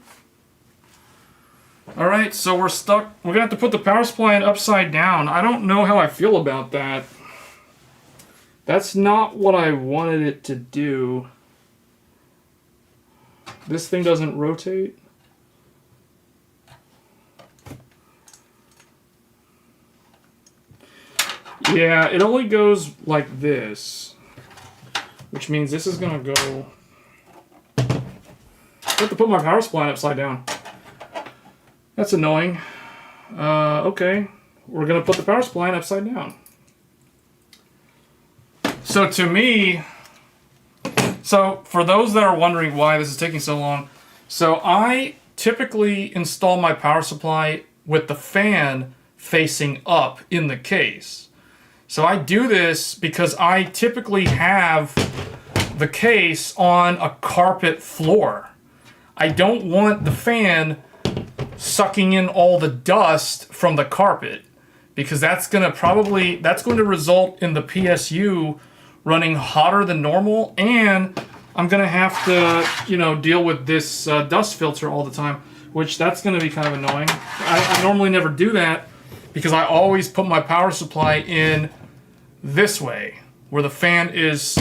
Alright, so we're stuck. We're gonna have to put the power supply in upside down. I don't know how I feel about that. That's not what I wanted it to do. This thing doesn't rotate. Yeah, it only goes like this. Which means this is gonna go... I have to put my power supply upside down. That's annoying. Okay, we're gonna put the power supply upside down. So to me, for those that are wondering why this is taking so long, so I typically install my power supply with the fan facing up in the case. So I do this because I typically have the case on a carpet floor. I don't want the fan sucking in all the dust from the carpet because that's going to result in the PSU running hotter than normal, and I'm going to have to, deal with this dust filter all the time, which that's going to be kind of annoying. I normally never do that because I always put my power supply in this way, where the fan is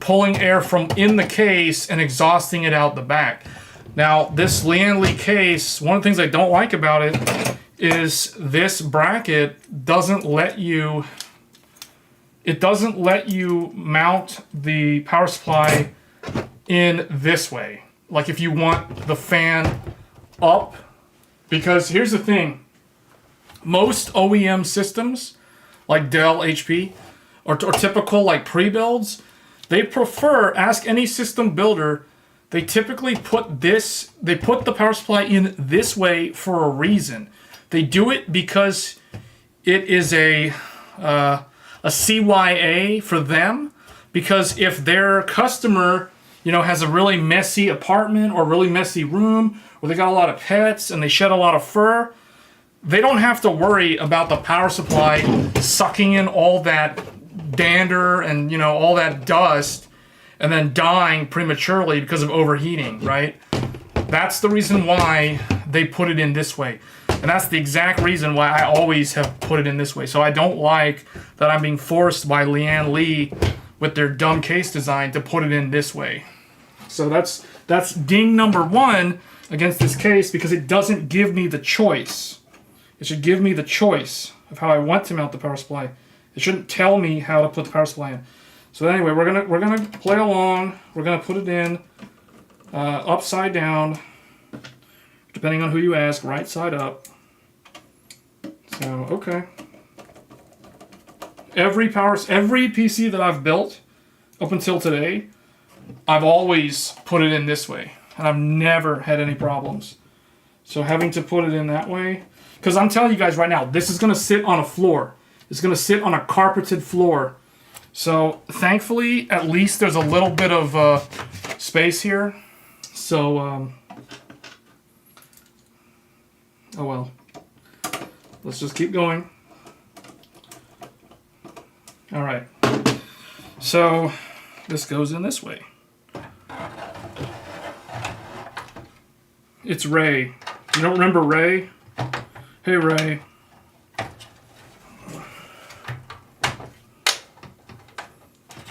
pulling air from in the case and exhausting it out the back. Now, this Lian Li case, one of the things I don't like about it is this bracket doesn't let you mount the power supply in this way. Like if you want the fan up, because here's the thing, most OEM systems, like Dell, HP, or typical like pre-builds, they prefer, ask any system builder, they typically put the power supply in this way for a reason. They do it because it is a CYA for them, because if their customer, has a really messy apartment or really messy room, or they got a lot of pets and they shed a lot of fur, they don't have to worry about the power supply sucking in all that dander and, all that dust and then dying prematurely because of overheating, right? That's the reason why they put it in this way. And that's the exact reason why I always have put it in this way. So I don't like that I'm being forced by Leanne Lee with their dumb case design to put it in this way. So that's ding number 1 against this case, because it doesn't give me the choice. It should give me the choice of how I want to mount the power supply. It shouldn't tell me how to put the power supply in. So anyway, we're gonna play along. We're gonna put it in upside down, depending on who you ask, right side up. So okay. Every PC that I've built up until today, I've always put it in this way, and I've never had any problems. So having to put it in that way, because I'm telling you guys right now, this is going to sit on a floor. It's going to sit on a carpeted floor. So thankfully, at least there's a little bit of space here. So, oh well. Let's just keep going. All right. So this goes in this way. It's Ray. You don't remember Ray? Hey, Ray.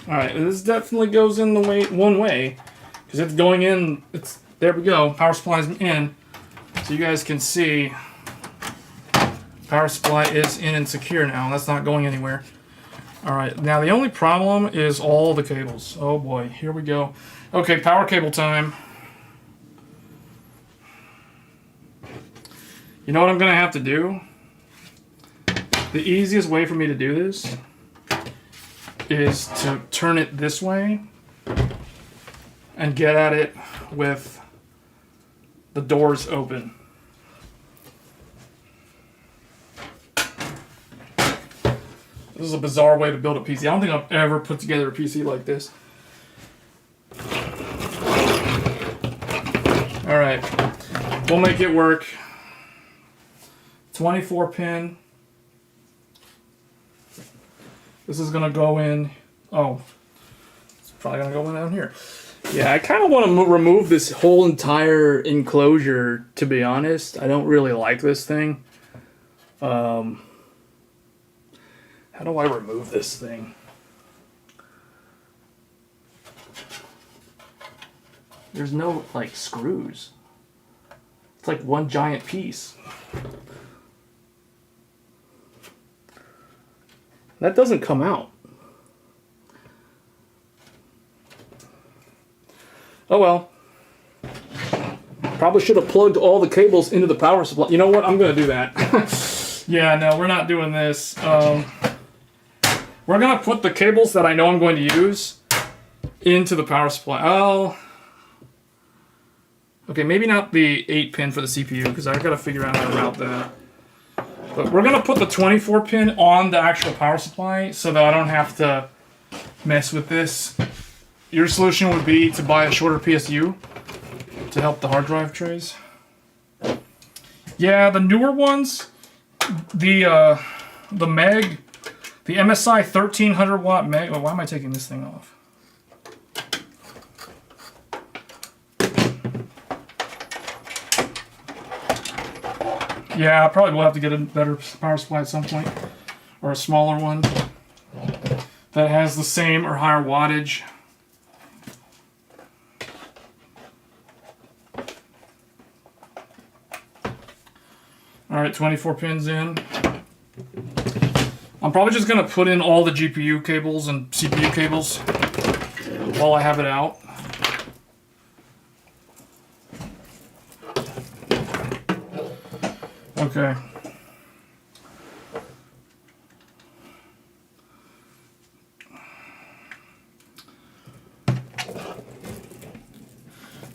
Alright, this definitely goes in the way one way, because it's going in. There we go. Power supply's in. So you guys can see power supply is in and secure now. That's not going anywhere. Alright, now the only problem is all the cables. Oh boy, here we go. Okay, power cable time. You know what I'm going to have to do? The easiest way for me to do this is to turn it this way and get at it with the doors open. This is a bizarre way to build a PC. I don't think I've ever put together a PC like this. Alright, we'll make it work. 24 pin. This is going to go in. Oh, it's probably going to go in down here. Yeah, I kind of want to remove this whole entire enclosure, to be honest. I don't really like this thing. How do I remove this thing? There's no, like, screws. It's like one giant piece. That doesn't come out. Oh well. Probably should have plugged all the cables into the power supply. You know what? I'm going to do that. Yeah, no, we're not doing this. We're going to put the cables that I know I'm going to use into the power supply. Oh. Okay, maybe not the 8-pin for the CPU, because I've got to figure out how to route that. But we're going to put the 24 pin on the actual power supply so that I don't have to mess with this. Your solution would be to buy a shorter PSU to help the hard drive trays. Yeah, the newer ones, the Meg, the MSI 1300 watt Meg. Oh, why am I taking this thing off? Yeah, I probably will have to get a better power supply at some point, or a smaller one that has the same or higher wattage. Alright, 24 pins in. I'm probably just going to put in all the GPU cables and CPU cables while I have it out. Okay.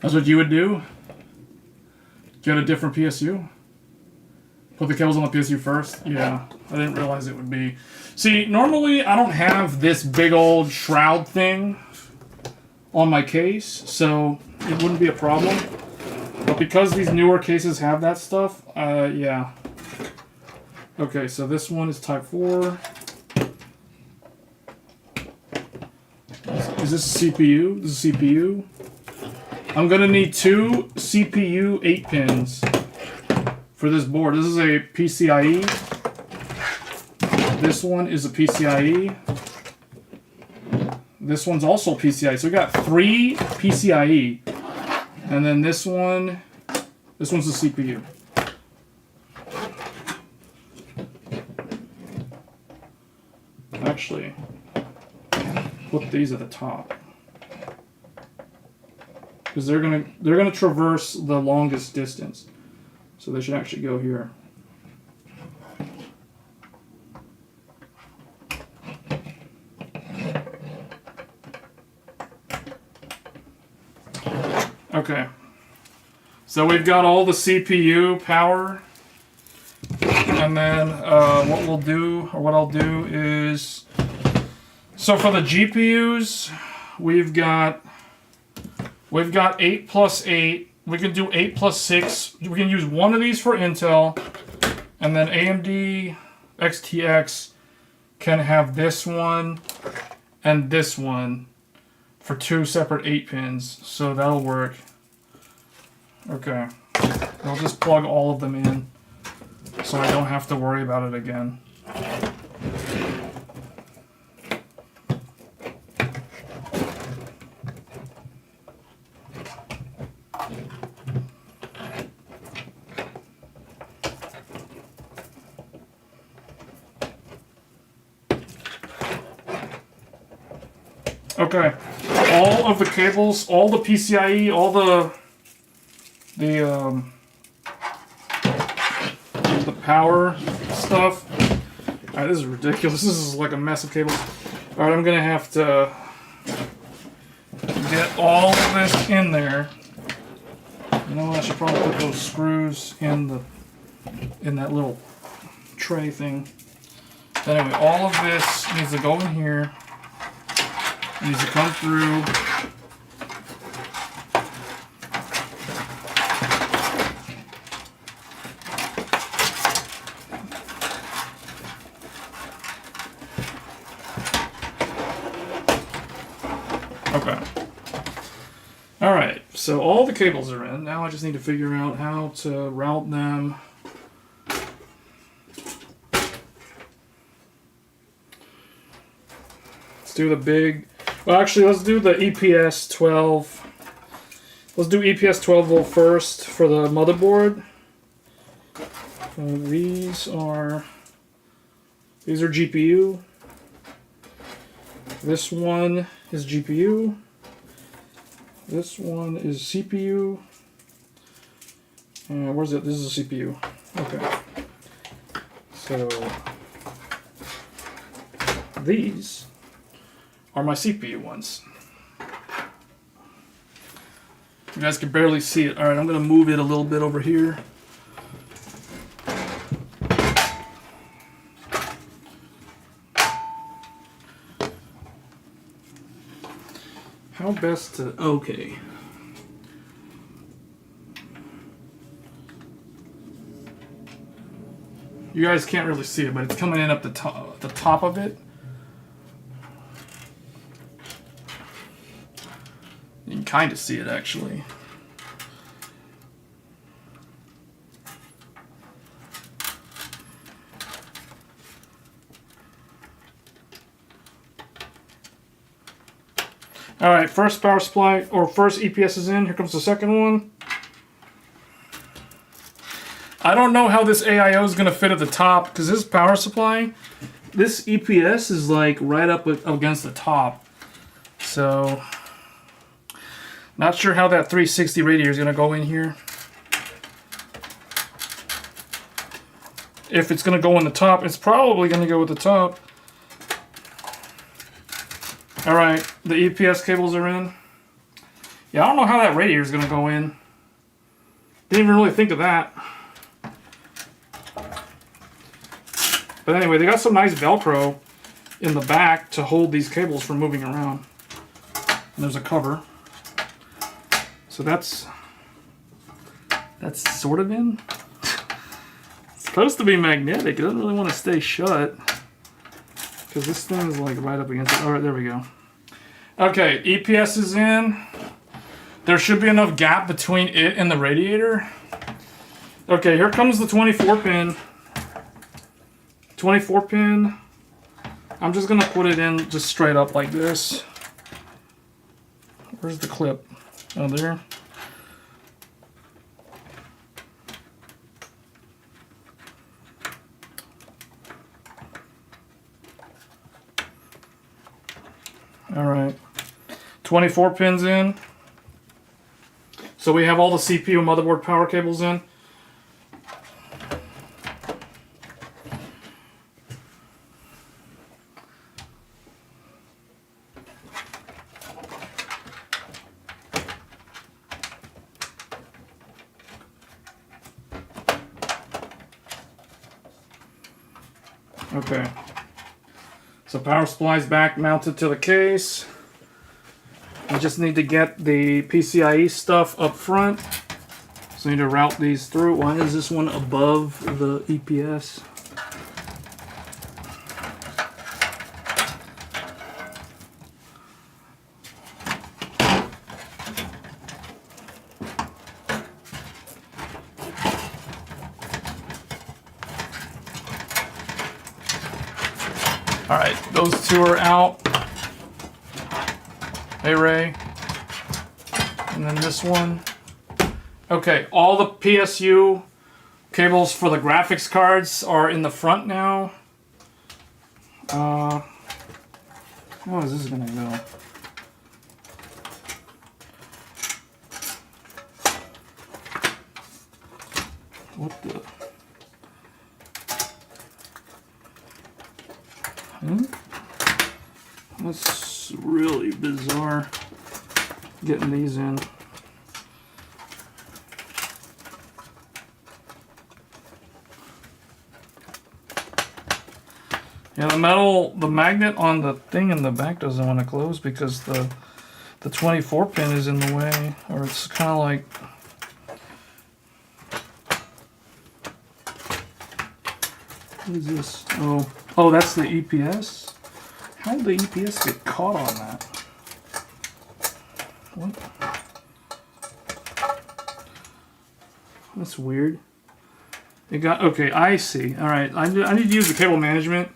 That's what you would do? Get a different PSU? Put the cables on the PSU first? Yeah, I didn't realize it would be. See, normally I don't have this big old shroud thing on my case, so it wouldn't be a problem. But because these newer cases have that stuff, yeah. Okay, so this one is type 4. Is this CPU? This is CPU. I'm gonna need 2 CPU 8 pins for this board. This is a PCIe. This one is a PCIe. This one's also PCIe. So we got 3 PCIe. And then this one's the CPU. Actually, put these at the top. Because they're gonna traverse the longest distance. So they should actually go here. Okay. So we've got all the CPU power. And then what I'll do is, so for the GPUs, we've got 8 plus 8. We can do 8 plus 6. We can use one of these for Intel, and then AMD XTX can have this one and this one for 2 separate 8 pins. So that'll work. Okay. I'll just plug all of them in so I don't have to worry about it again. Okay, all of the cables, all the PCIe, all the power stuff. Alright, this is ridiculous. This is like a mess of cables. Alright, I'm gonna have to get all of this in there. You know what? I should probably put those screws in that little tray thing. But anyway, all of this needs to go in here. It needs to come through. Okay. Alright, so all the cables are in. Now I just need to figure out how to route them. Let's do the big... Well, actually, let's do the EPS 12. Let's do EPS 12 volt first for the motherboard. These are GPU. This one is GPU. This one is CPU. And where's it? This is a CPU. Okay. So these are my CPU ones. You guys can barely see it. Alright, I'm going to move it a little bit over here. How best to... Okay. You guys can't really see it, but it's coming in up the top of it. You can kind of see it, actually. Alright, first power supply, or first EPS is in. Here comes the second one. I don't know how this AIO is going to fit at the top, because this power supply, this EPS is like right up against the top. So, not sure how that 360 radiator is going to go in here. If it's going to go in the top, it's probably going to go with the top. Alright, the EPS cables are in. Yeah, I don't know how that radiator is going to go in. Didn't even really think of that. But anyway, they got some nice Velcro in the back to hold these cables from moving around. And there's a cover. So that's sort of in. It's supposed to be magnetic. It doesn't really want to stay shut. Because this thing is like right up against it. Alright, there we go. Okay, EPS is in. there should be enough gap between it and the radiator. Okay, here comes the 24 pin. 24 pin. I'm just gonna put it in just straight up like this. Where's the clip? Oh, there. All right, 24 pins in. So we have all the CPU and motherboard power cables in. Okay. So power supply's back mounted to the case. I just need to get the PCIe stuff up front. So I need to route these through. Why is this one above the EPS? All right, those two are out. Hey, Ray. And then this one. Okay, all the PSU cables for the graphics cards are in the front now. How is this gonna go? What the? That's really bizarre getting these in. Yeah, the magnet on the thing in the back doesn't want to close because the 24 pin is in the way, or it's kind of like. What is this? Oh, that's the EPS? How did the EPS get caught on that? What? That's weird. It got, okay, I see. Alright, I need to use the cable management.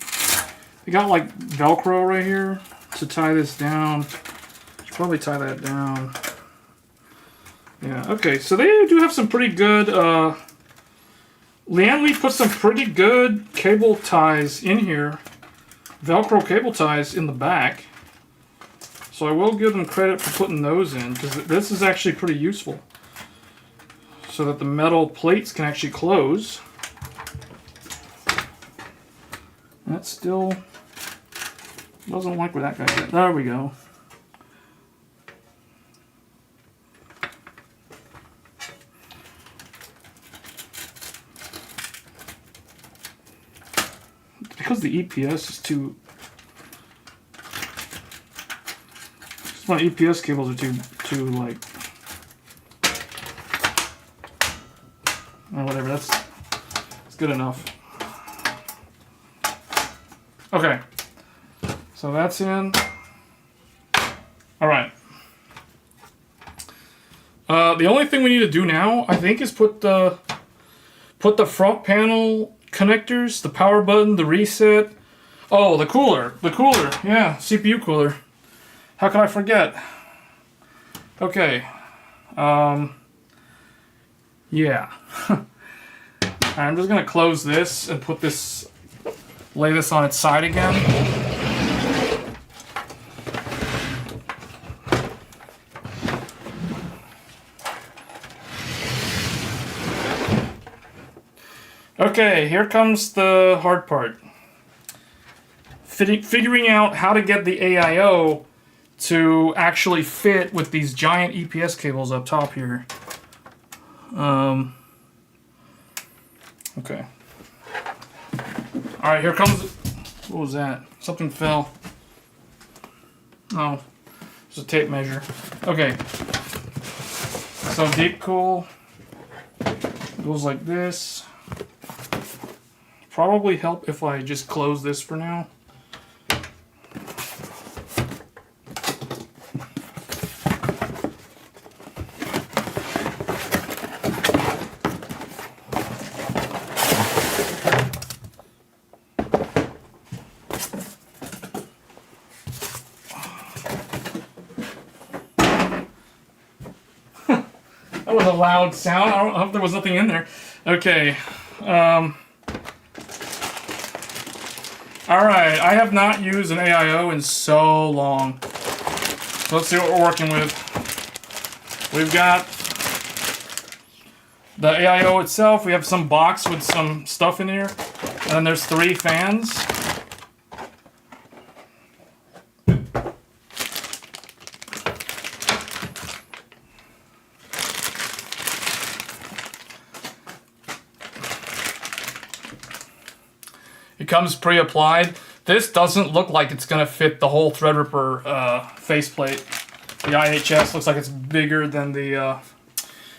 It got like Velcro right here to tie this down. Should probably tie that down. Yeah, okay, so they do have some pretty good, Lian Li put some pretty good cable ties in here. Velcro cable ties in the back. So I will give them credit for putting those in, because this is actually pretty useful. So that the metal plates can actually close. That still doesn't like where that guy is. There we go. Because the EPS is too. My EPS cables are too like. Or whatever. That's good enough. Okay. So that's in. All right. The only thing we need to do now, I think, is put the front panel connectors, the power button, the reset. Oh, the cooler. Yeah, CPU cooler. How can I forget? Okay. Yeah. I'm just gonna close this and put this, lay this on its side again. Okay, here comes the hard part. Figuring out how to get the AIO to actually fit with these giant EPS cables up top here. Okay. Alright, here comes... What was that? Something fell. Oh. It's a tape measure. Okay. So deep cool goes like this. Probably help if I just close this for now. was a loud sound. I hope there was nothing in there. Okay. Alright, I have not used an AIO in so long. So let's see what we're working with. We've got the AIO itself. We have some box with some stuff in here. And then there's 3 fans. It comes pre-applied. This doesn't look like it's going to fit the whole Threadripper faceplate. The IHS looks like it's bigger than the...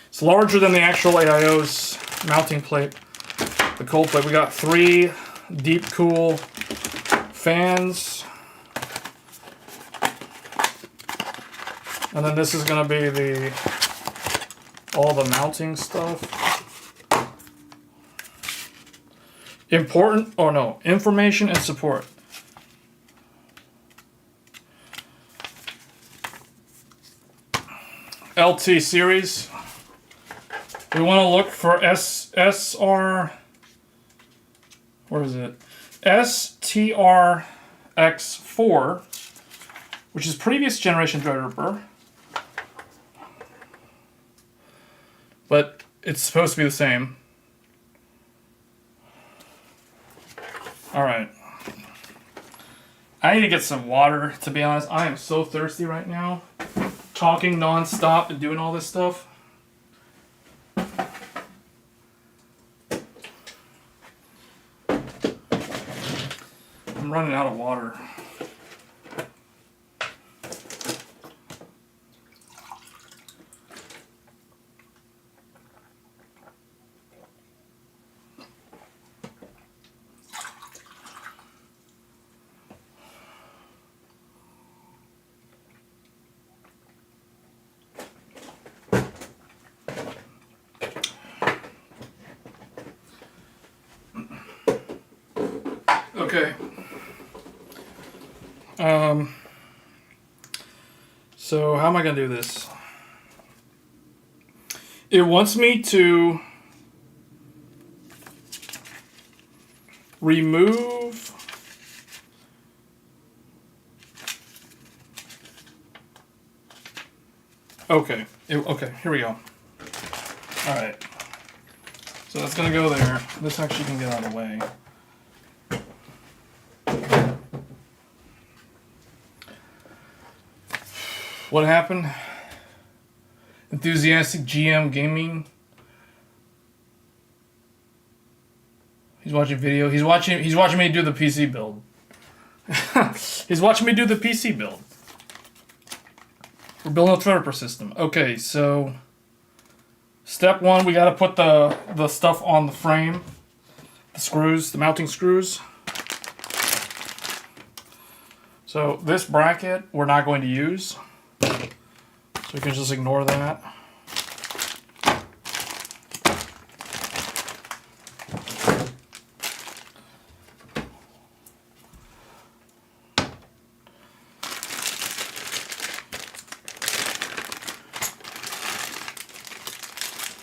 it's larger than the actual AIO's mounting plate. The cold plate. We got 3 deep cool fans. And then this is going to be all the mounting stuff. Information and support. LT series. We want to look for SR. Where is it? STRX4, which is previous generation Threadripper, but it's supposed to be the same. All right. I need to get some water, to be honest. I am so thirsty right now. Talking non-stop and doing all this stuff. I'm running out of water. Okay. So how am I going to do this? It wants me to remove okay, here we go. All right. So that's going to go there. This actually can get out of the way. What happened? Enthusiastic GM Gaming. He's watching video. He's watching me do the PC build. He's watching me do the PC build. We're building a Threadripper system. Okay, so step 1, we got to put the stuff on the frame, the screws, the mounting screws. So this bracket we're not going to use. So we can just ignore that.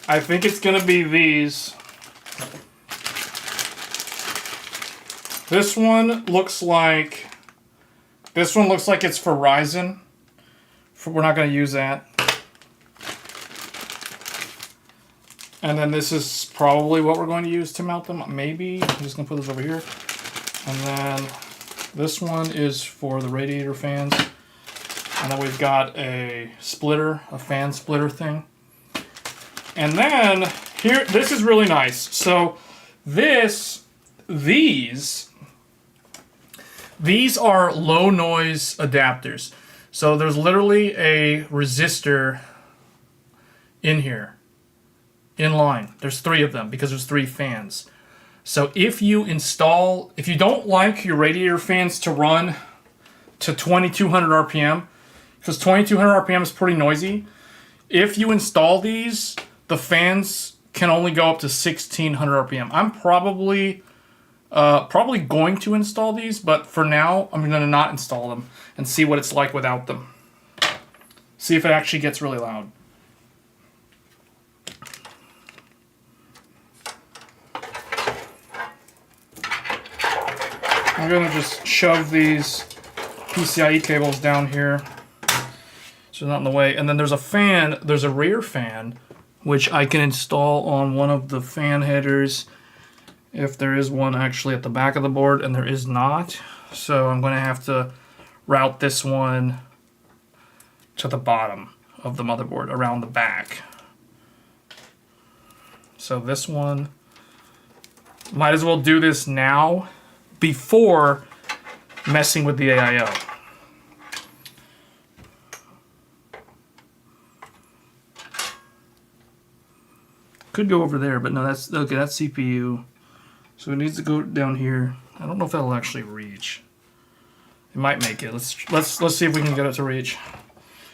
I think it's going to be these. This one looks like it's for Ryzen. We're not going to use that. And then this is probably what we're going to use to mount them. Maybe. I'm just going to put this over here. And then this one is for the radiator fans. And then we've got a splitter, a fan splitter thing. And then here, this is really nice. So these are low noise adapters. So there's literally a resistor in here, in line. There's 3 of them because there's 3 fans. So if you don't like your radiator fans to run to 2200 RPM, because 2200 RPM is pretty noisy, if you install these, the fans can only go up to 1600 RPM. I'm probably going to install these, but for now, I'm going to not install them and see what it's like without them. See if it actually gets really loud. I'm gonna just shove these PCIe cables down here so they're not in the way. And then there's a fan, there's a rear fan, which I can install on one of the fan headers if there is one actually at the back of the board, and there is not. So I'm gonna have to route this one to the bottom of the motherboard around the back. So this one, might as well do this now before messing with the AIO. Could go over there, but no, that's okay. That's CPU, so it needs to go down here. I don't know if that'll actually reach. It might make it. Let's see if we can get it to reach.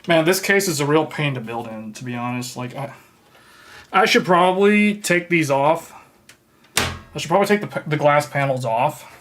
Man, this case is a real pain to build in, to be honest. Like I should probably take these off. I should probably take the glass panels off.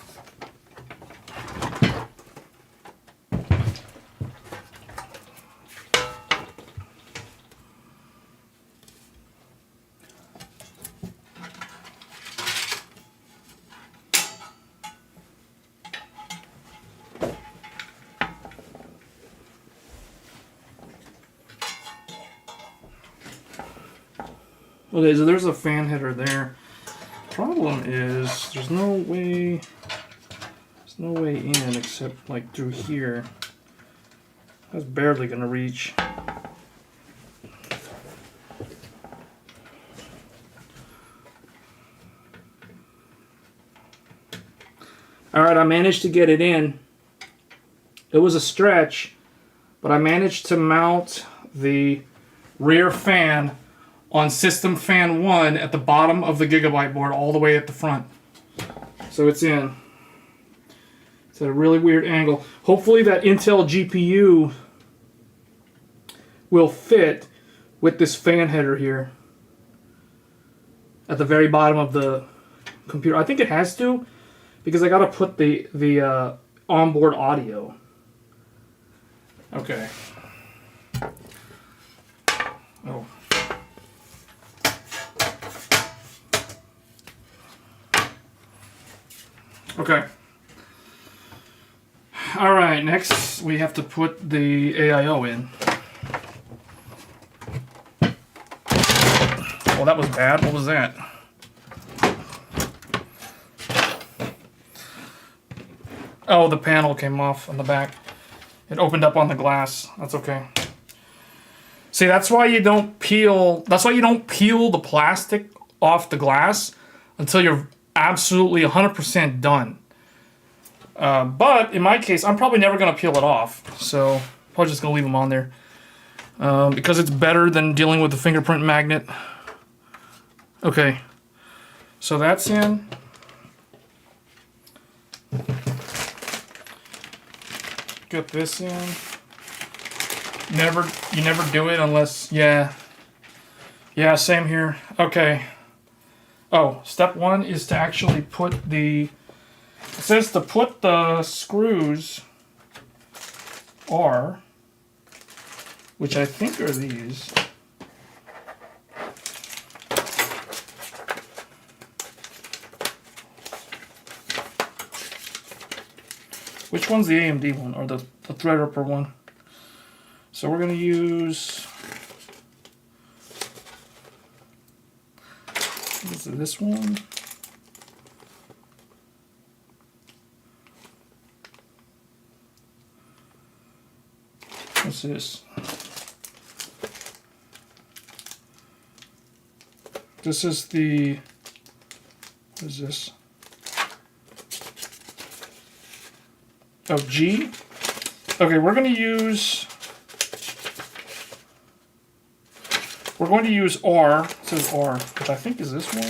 Okay, so there's a fan header there. Problem is, there's no way in except like through here. That's barely gonna reach. Alright, I managed to get it in. It was a stretch, but I managed to mount the rear fan on system fan 1 at the bottom of the Gigabyte board all the way at the front. So it's in. It's at a really weird angle. Hopefully that Intel GPU will fit with this fan header here at the very bottom of the computer. I think it has to, because I gotta put the onboard audio. Okay. Oh. Okay. Alright, next we have to put the AIO in. Well, that was bad. What was that? Oh, the panel came off on the back. It opened up on the glass. That's okay. See, that's why you don't peel the plastic off the glass until you're absolutely 100% done. But in my case, I'm probably never going to peel it off, so I'm probably just going to leave them on there because it's better than dealing with the fingerprint magnet. Okay, so that's in. Get this in. You never do it unless, yeah, same here. Okay. Oh, step 1 is to actually put it says to put the screws are, which I think are these. Which one's the AMD one, or the Threadripper one? So we're going to use this one. What's this? This is the, what is this? Oh, G? Okay, we're going to use R. It says R, which I think is this one.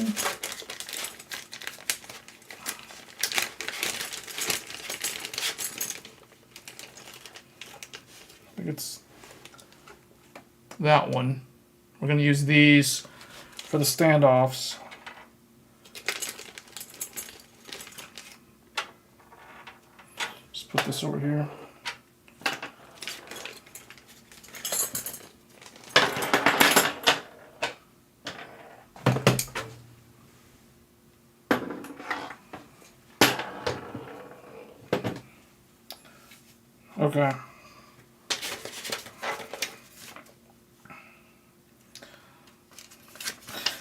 I think it's that one. We're going to use these for the standoffs. Just put this over here. Okay.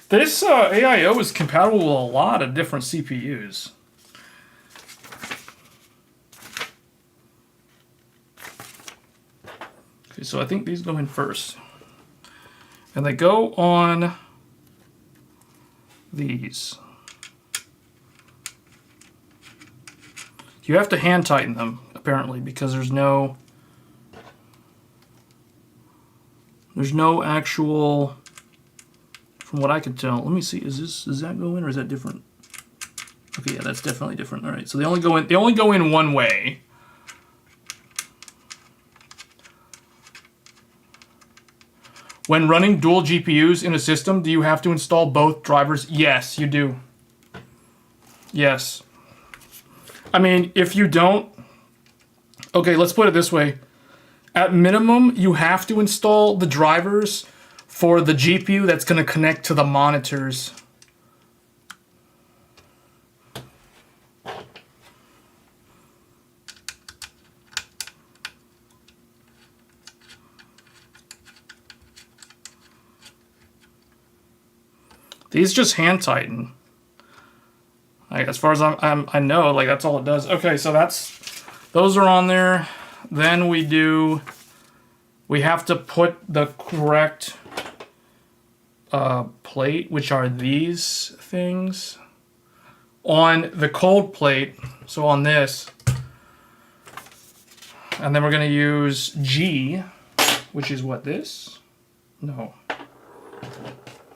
This AIO is compatible with a lot of different CPUs. Okay, so I think these go in first. And they go on these. You have to hand tighten them, apparently, because there's no actual, from what I can tell. Let me see, does that go in or is that different? Okay, yeah, that's definitely different. All right, so they only go in one way. When running dual GPUs in a system, do you have to install both drivers? Yes, you do. Yes. I mean, if you don't... Okay, let's put it this way. At minimum, you have to install the drivers for the GPU that's going to connect to the monitors. These just hand tighten. Like, as far as I know, like that's all it does. Okay, so those are on there. Then we have to put the correct plate, which are these things, on the cold plate. So on this, and then we're gonna use G, which is what, this? No,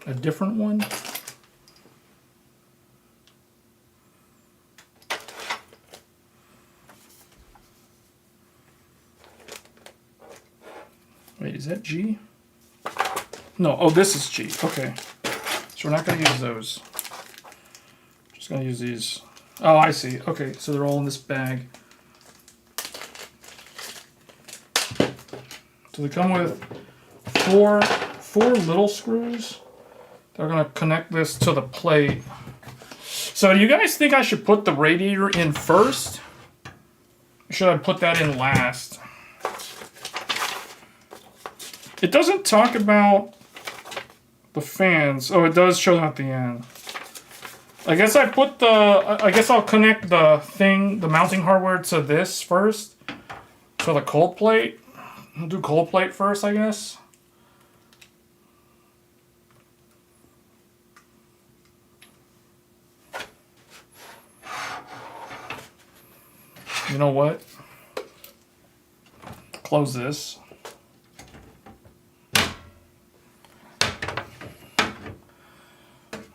a different one. Wait, is that G? No, oh, this is G. Okay. So we're not going to use those. Just going to use these. Oh, I see. Okay, so they're all in this bag. So they come with four little screws. They're going to connect this to the plate. So do you guys think I should put the radiator in first? Or should I put that in last? It doesn't talk about the fans. Oh, it does show them at the end. I guess I'll connect the mounting hardware to this first. To the cold plate. I'll do cold plate first, I guess. You know what? Close this.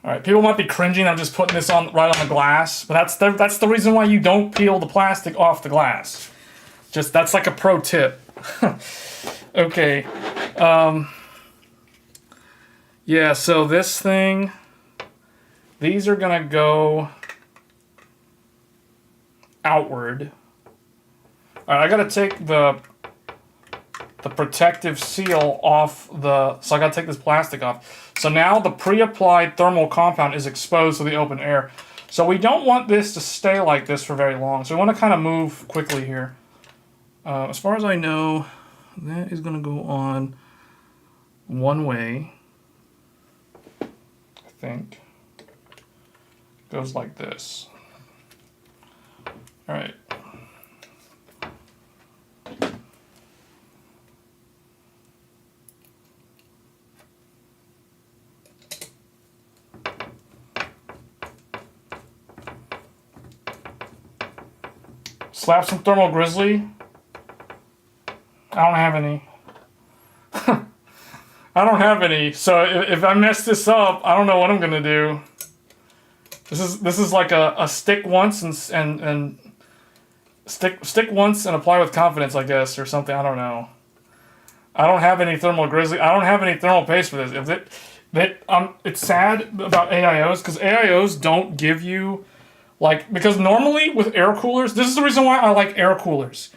Alright, people might be cringing. I'm just putting this on right on the glass, but that's the reason why you don't peel the plastic off the glass. Just that's like a pro tip. Okay. Yeah, so this thing, these are gonna go outward. Alright, I gotta take the protective seal off so I gotta take this plastic off. So now the pre-applied thermal compound is exposed to the open air. So we don't want this to stay like this for very long. So we want to kind of move quickly here. As far as I know, that is going to go on one way. I think. Goes like this. All right. Slap some thermal grizzly. I don't have any. I don't have any. So if I mess this up, I don't know what I'm gonna do. This is like a stick once and stick once and apply with confidence, I guess, or something. I don't know. I don't have any thermal grizzly. I don't have any thermal paste for this. It's sad about AIOs because AIOs don't give you. Because normally with air coolers, this is the reason why I like air coolers.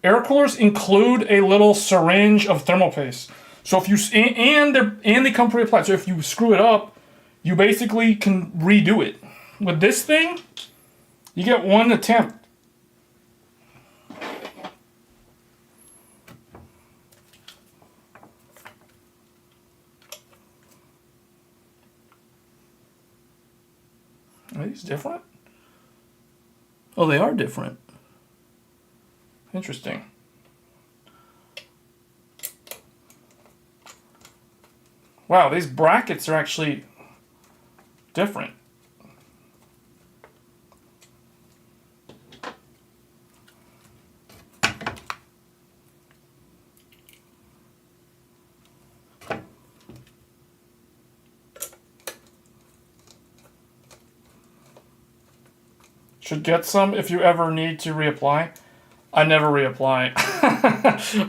Air coolers include a little syringe of thermal paste. So if you and they come pre-applied. So if you screw it up, you basically can redo it. With this thing, you get one attempt. different? Oh, they are different. Interesting. Wow, these brackets are actually different. Should get some if you ever need to reapply. I never reapply.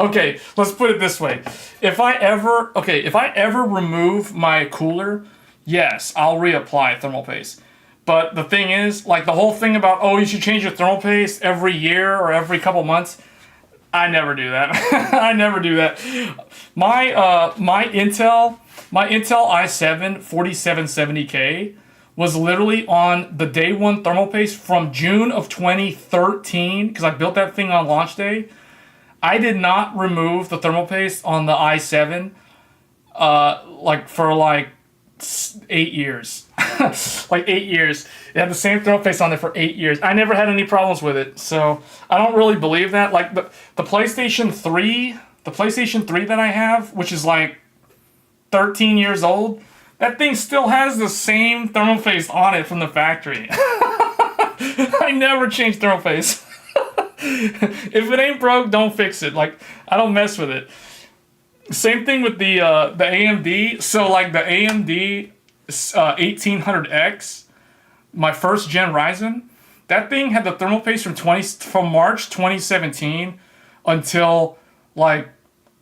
Okay, let's put it this way. If I ever remove my cooler, yes, I'll reapply thermal paste. But the thing is, like the whole thing about, oh, you should change your thermal paste every year or every couple months, I never do that. I never do that. My Intel i7 4770K was literally on the day one thermal paste from June of 2013, because I built that thing on launch day. I did not remove the thermal paste on the i7 for 8 years. Like 8 years. It had the same thermal paste on there for 8 years. I never had any problems with it, so I don't really believe that. Like the PlayStation 3, that I have, which is like 13 years old, that thing still has the same thermal paste on it from the factory. I never change thermal paste. If it ain't broke, don't fix it. Like, I don't mess with it. Same thing with the AMD. So like the AMD 1800X, my first gen Ryzen, that thing had the thermal paste from March 2017 until like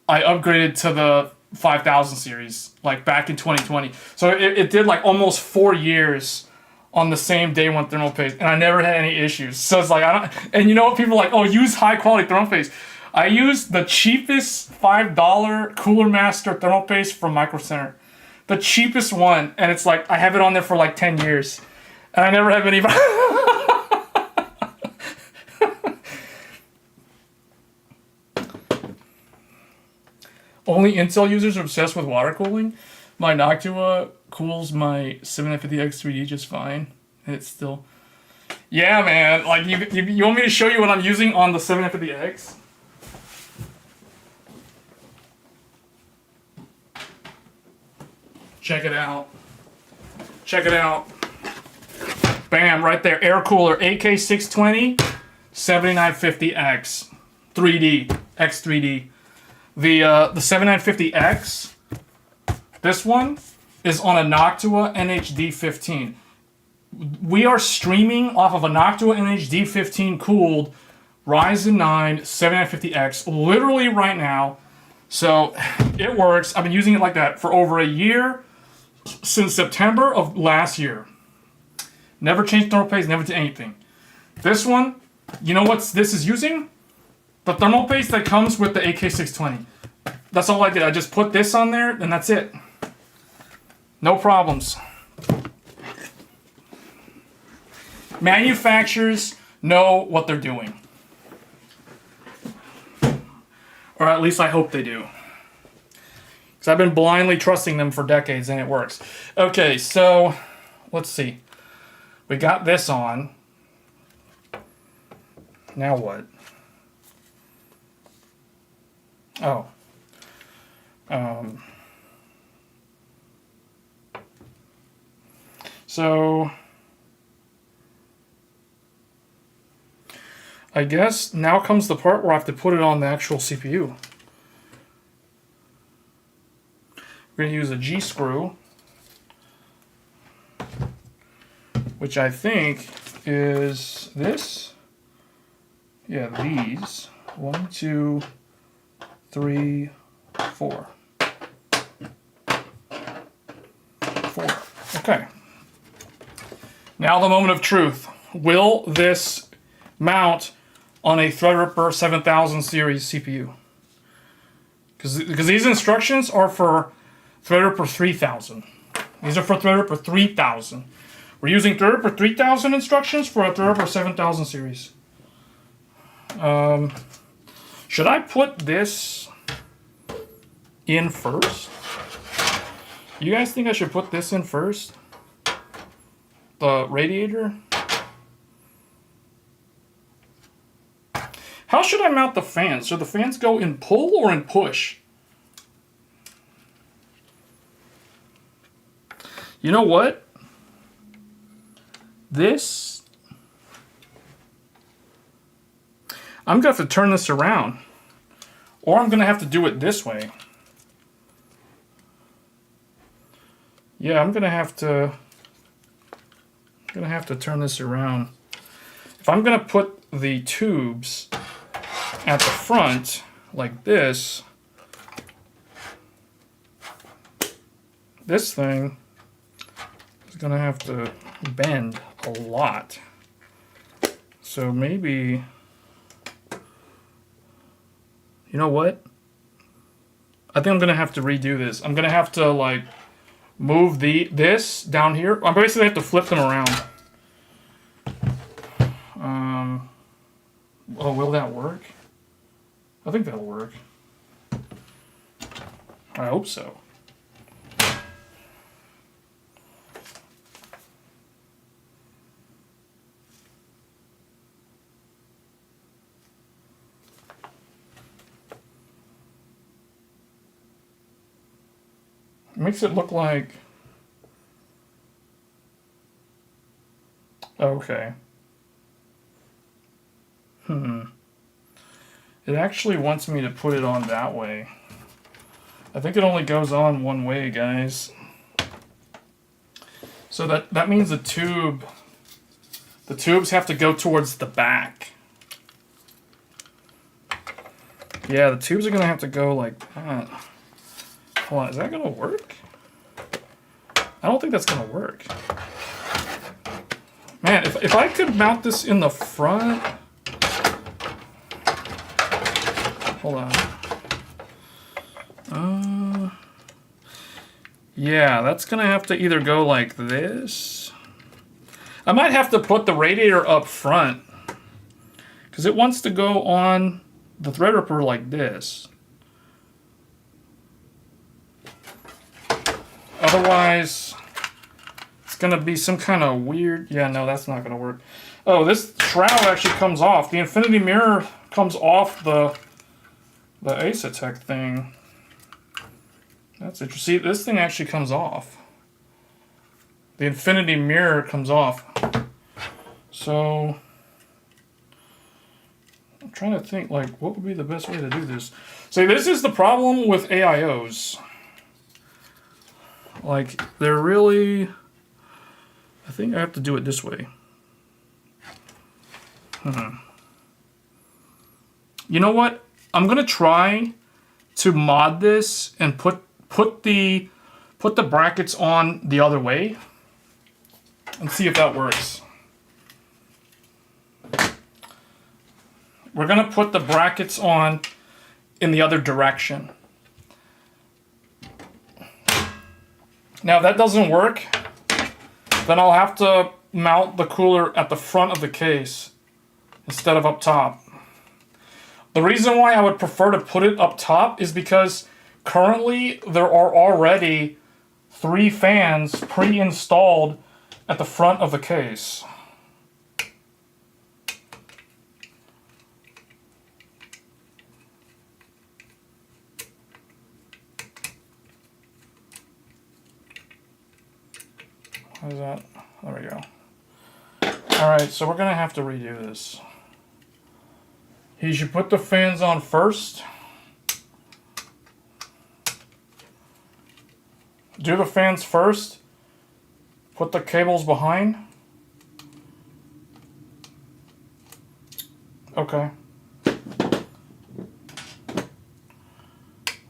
I upgraded to the 5000 series, like back in 2020. So it did like almost 4 years on the same day one thermal paste, and I never had any issues. So it's like, and you know what, people are like, oh, use high quality thermal paste. I use the cheapest $5 Cooler Master thermal paste from Micro Center. The cheapest one, and it's like, I have it on there for like 10 years, and I never have any. Only Intel users are obsessed with water cooling. My Noctua cools my 7950X 3D just fine, and it's still... Yeah, man. Like, you want me to show you what I'm using on the 7950X? Check it out. Check it out. Bam, right there. Air cooler, AK620, 7950X 3D, X3D. The 7950X, this one is on a Noctua NHD15. We are streaming off of a Noctua NHD15 cooled Ryzen 9 7950X literally right now. So it works. I've been using it like that for over a year, since September of last year. Never changed thermal paste, never did anything. This one, you know what this is using? The thermal paste that comes with the AK620. That's all I did. I just put this on there, and that's it. No problems. Manufacturers know what they're doing. Or at least I hope they do. Because I've been blindly trusting them for decades, and it works. Okay, so let's see. We got this on. Now what? Oh. So I guess now comes the part where I have to put it on the actual CPU. We're going to use a G-screw, which I think is this. Yeah, these. 1, 2, 3, 4. 4. Okay. Now the moment of truth. Will this mount on a Threadripper 7000 series CPU? Because these instructions are for Threadripper 3000. These are for Threadripper 3000. We're using Threadripper 3000 instructions for a Threadripper 7000 series. Should I put this in first? You guys think I should put this in first? The radiator? How should I mount the fans? Should the fans go in pull or in push? You know what? This... I'm going to have to turn this around. Or I'm going to have to do it this way. Yeah, I'm going to have to turn this around. If I'm going to put the tubes at the front like this, this thing is going to have to bend a lot. So maybe, you know what? I think I'm going to have to redo this. I'm going to have to like move this down here. I basically have to flip them around. Oh, will that work? I think that'll work. I hope so. Makes it look like... Okay. It actually wants me to put it on that way. I think it only goes on one way, guys. So that means the tubes have to go towards the back. Yeah, the tubes are going to have to go like that. Hold on, is that going to work? I don't think that's going to work. Man, if I could mount this in the front... Hold on. Yeah, that's going to have to either go like this. I might have to put the radiator up front. Because it wants to go on the Threadripper like this. Otherwise, it's going to be some kind of weird... Yeah, no, that's not going to work. Oh, this shroud actually comes off. The infinity mirror comes off the Asetek thing. That's interesting. See, this thing actually comes off. The infinity mirror comes off. So, I'm trying to think, like, what would be the best way to do this? See, this is the problem with AIOs. Like, they're really... I think I have to do it this way. You know what? I'm gonna try to mod this and put the brackets on the other way and see if that works. We're gonna put the brackets on in the other direction. Now if that doesn't work, then I'll have to mount the cooler at the front of the case instead of up top. The reason why I would prefer to put it up top is because currently there are already 3 fans pre-installed at the front of the case. How's that? There we go. Alright, so we're going to have to redo this. You should put the fans on first. Do the fans first. Put the cables behind. Okay. The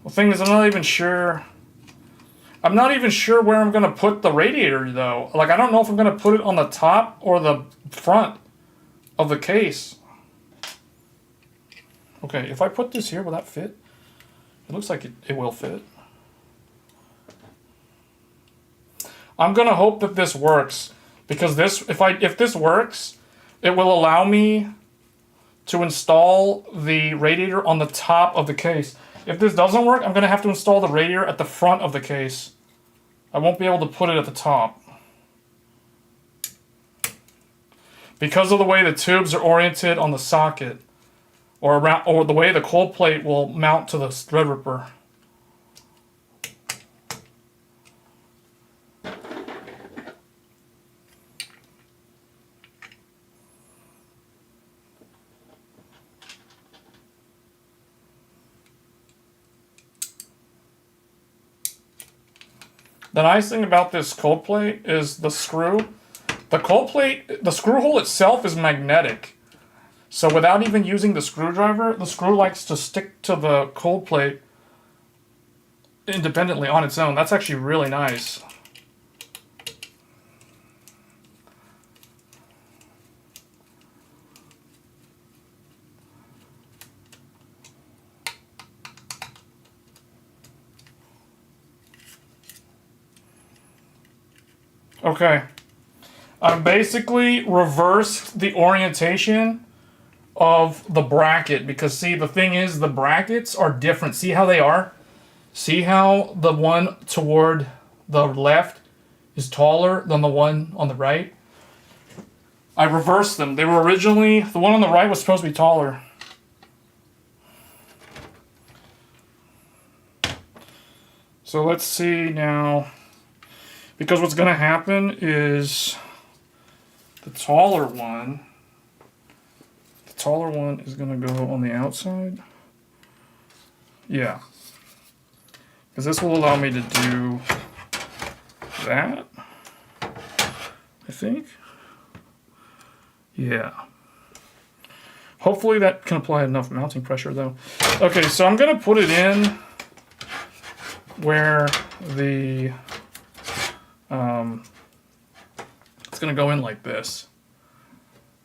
thing is, I'm not even sure where I'm going to put the radiator, though. Like, I don't know if I'm going to put it on the top or the front of the case. Okay, if I put this here, will that fit? It looks like it will fit. I'm gonna hope that this works, because if this works, it will allow me to install the radiator on the top of the case. If this doesn't work, I'm gonna have to install the radiator at the front of the case. I won't be able to put it at the top. Because of the way the tubes are oriented on the socket, or around, or the way the cold plate will mount to the Threadripper. The nice thing about this cold plate is the screw. The cold plate, the screw hole itself is magnetic. So without even using the screwdriver, the screw likes to stick to the cold plate independently on its own. That's actually really nice. Okay. I've basically reversed the orientation of the bracket because, see, the thing is, the brackets are different. See how they are? See how the one toward the left is taller than the one on the right? I reversed them. They were originally, the one on the right was supposed to be taller. So let's see now. Because what's going to happen is the taller one is going to go on the outside. Yeah. Because this will allow me to do that, I think. Yeah. Hopefully that can apply enough mounting pressure, though. Okay, so I'm going to put it in where the... it's going to go in like this.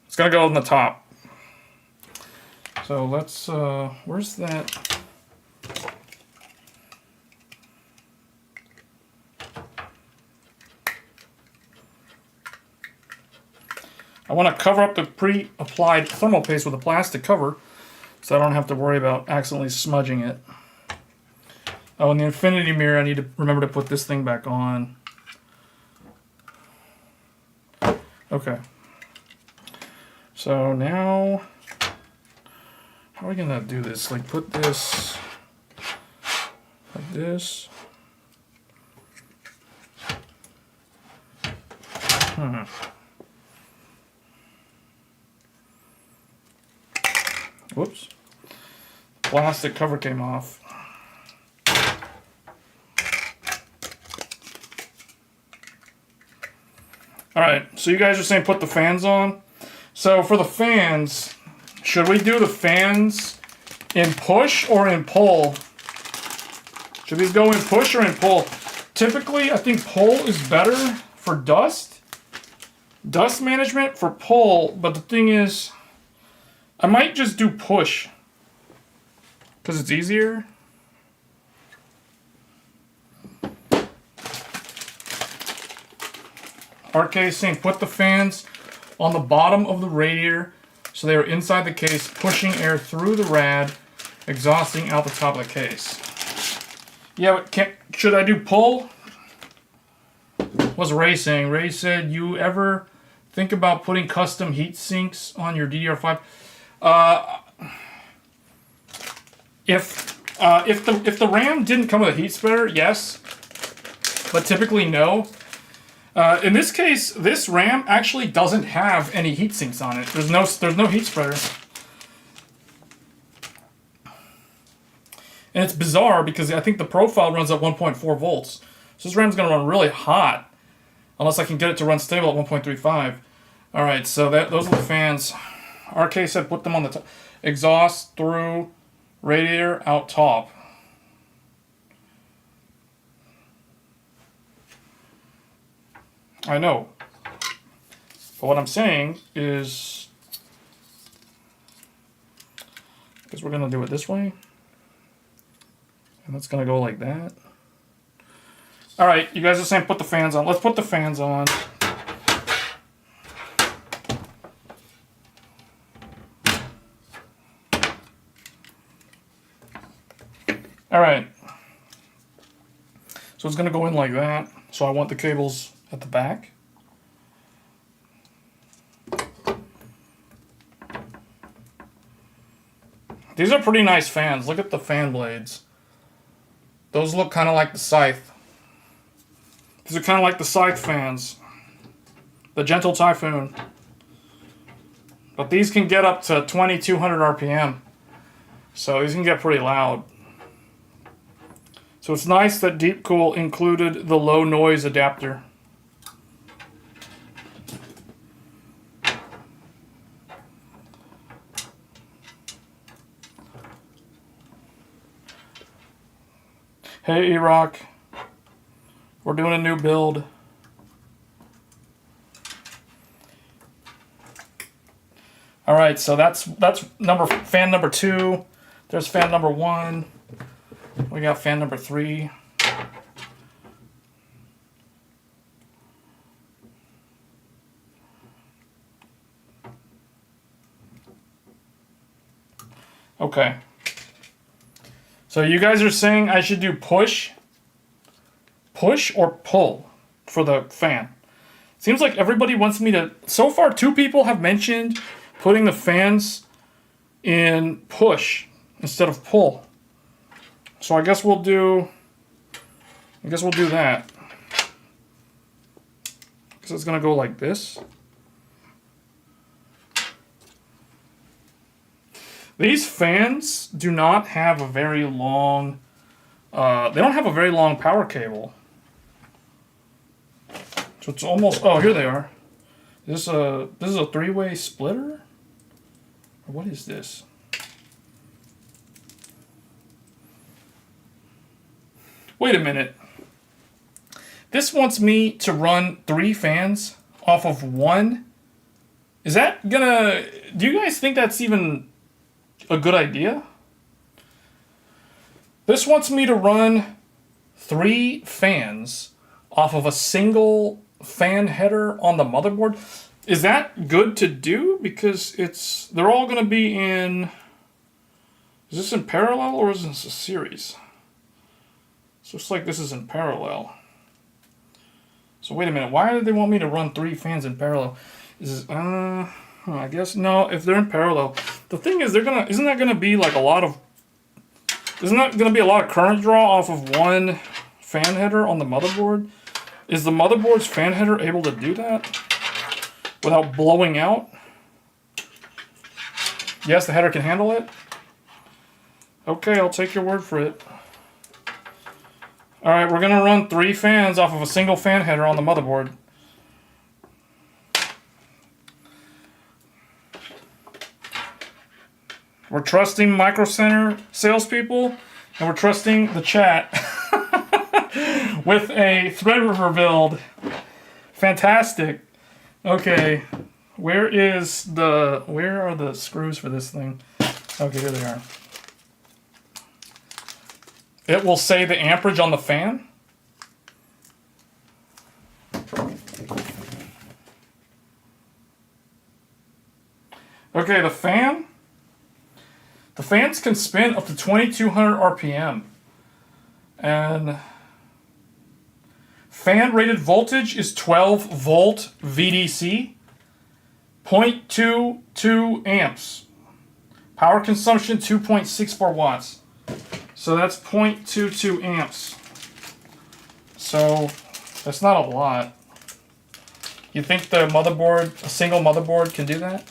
It's going to go on the top. So let's, where's that? I want to cover up the pre-applied thermal paste with a plastic cover so I don't have to worry about accidentally smudging it. Oh, and the infinity mirror, I need to remember to put this thing back on. Okay. So now, how are we going to do this? Like put this like this. Whoops. Plastic cover came off. Alright, so you guys are saying put the fans on. So for the fans, should we do the fans in push or in pull? Should these go in push or in pull? Typically, I think pull is better for dust. Dust management for pull, but the thing is, I might just do push because it's easier. RK is saying put the fans on the bottom of the radiator so they are inside the case, pushing air through the rad, exhausting out the top of the case. Yeah, but should I do pull? What's Ray saying? Ray said, you ever think about putting custom heat sinks on your DDR5? If the RAM didn't come with a heat spreader, yes, but typically no. In this case, this RAM actually doesn't have any heat sinks on it. There's no heat spreader. And it's bizarre because I think the profile runs at 1.4 volts. So this RAM's going to run really hot unless I can get it to run stable at 1.35. All right, so those are the fans. RK said put them on the top. Exhaust through, radiator out top. I know. But what I'm saying is, because we're going to do it this way. And that's going to go like that. All right, you guys are saying put the fans on. Let's put the fans on. All right. So it's going to go in like that. So I want the cables at the back. These are pretty nice fans. Look at the fan blades. Those look kind of like the Scythe. These are kind of like the Scythe fans. The Gentle Typhoon. But these can get up to 2200 RPM. So these can get pretty loud. So it's nice that Deepcool included the low noise adapter. Hey E-Rock, we're doing a new build. All right, so that's fan number 2. There's fan number 1. We got fan number 3. Okay. So you guys are saying I should do push or pull for the fan. Seems like everybody wants me to... So far, 2 people have mentioned putting the fans in push instead of pull. So I guess we'll do that. Because it's gonna go like this. These fans do not have a very long, they don't have a very long power cable. So it's almost, oh, here they are. This is a 3-way splitter? Or what is this? Wait a minute. This wants me to run 3 fans off of 1. Is that gonna, do you guys think that's even a good idea? This wants me to run 3 fans off of a single fan header on the motherboard. Is that good to do? Because they're all going to be in... Is this in parallel or is this a series? So it's like this is in parallel. So wait a minute. Why do they want me to run 3 fans in parallel? I guess no. If they're in parallel, the thing is, isn't that gonna be like a lot of current draw off of 1 fan header on the motherboard? Is the motherboard's fan header able to do that without blowing out? Yes, the header can handle it. Okay, I'll take your word for it. All right, we're gonna run 3 fans off of a single fan header on the motherboard. We're trusting Micro Center salespeople, and we're trusting the chat with a Threadripper build. Fantastic. Okay, where are the screws for this thing? Okay, here they are. It will say the amperage on the fan. Okay, the fans can spin up to 2200 RPM. And fan rated voltage is 12 volt VDC, 0.22 amps. Power consumption 2.64 watts. So that's 0.22 amps. So that's not a lot. You think the motherboard, a single motherboard, can do that?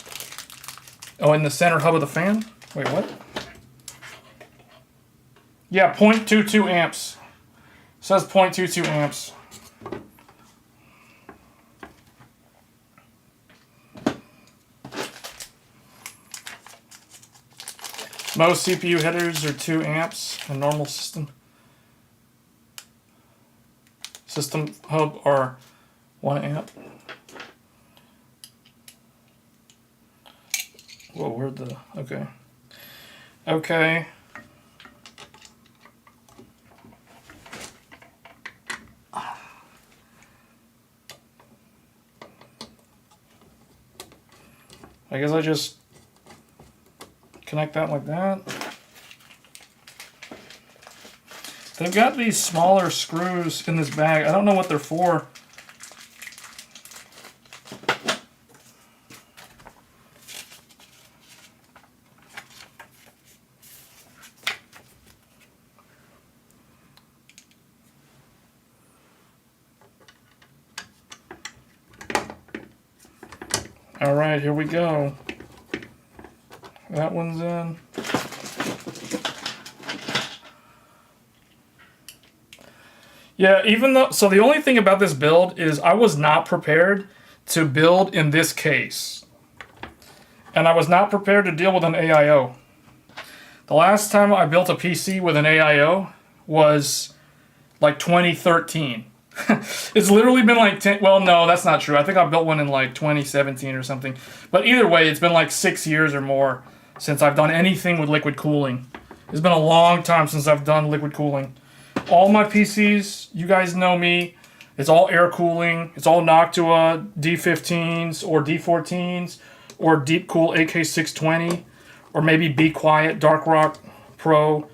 Oh, in the center hub of the fan? Wait, what? Yeah, 0.22 amps. It says 0.22 amps. Most CPU headers are 2 amps. A normal system hub are 1 amp. Whoa, where'd the... Okay. Okay. I guess I just connect that like that. They've got these smaller screws in this bag. I don't know what they're for. right, here we go. That one's in. Yeah, even though, so the only thing about this build is I was not prepared to build in this case. And I was not prepared to deal with an AIO. The last time I built a PC with an AIO was like 2013. It's literally been like 10, well, no, that's not true. I think I built one in like 2017 or something. But either way, it's been like 6 years or more since I've done anything with liquid cooling. It's been a long time since I've done liquid cooling. All my PCs, you guys know me, it's all air cooling. It's all Noctua D15s or D14s or Deep Cool AK620 or maybe Be Quiet Dark Rock Pro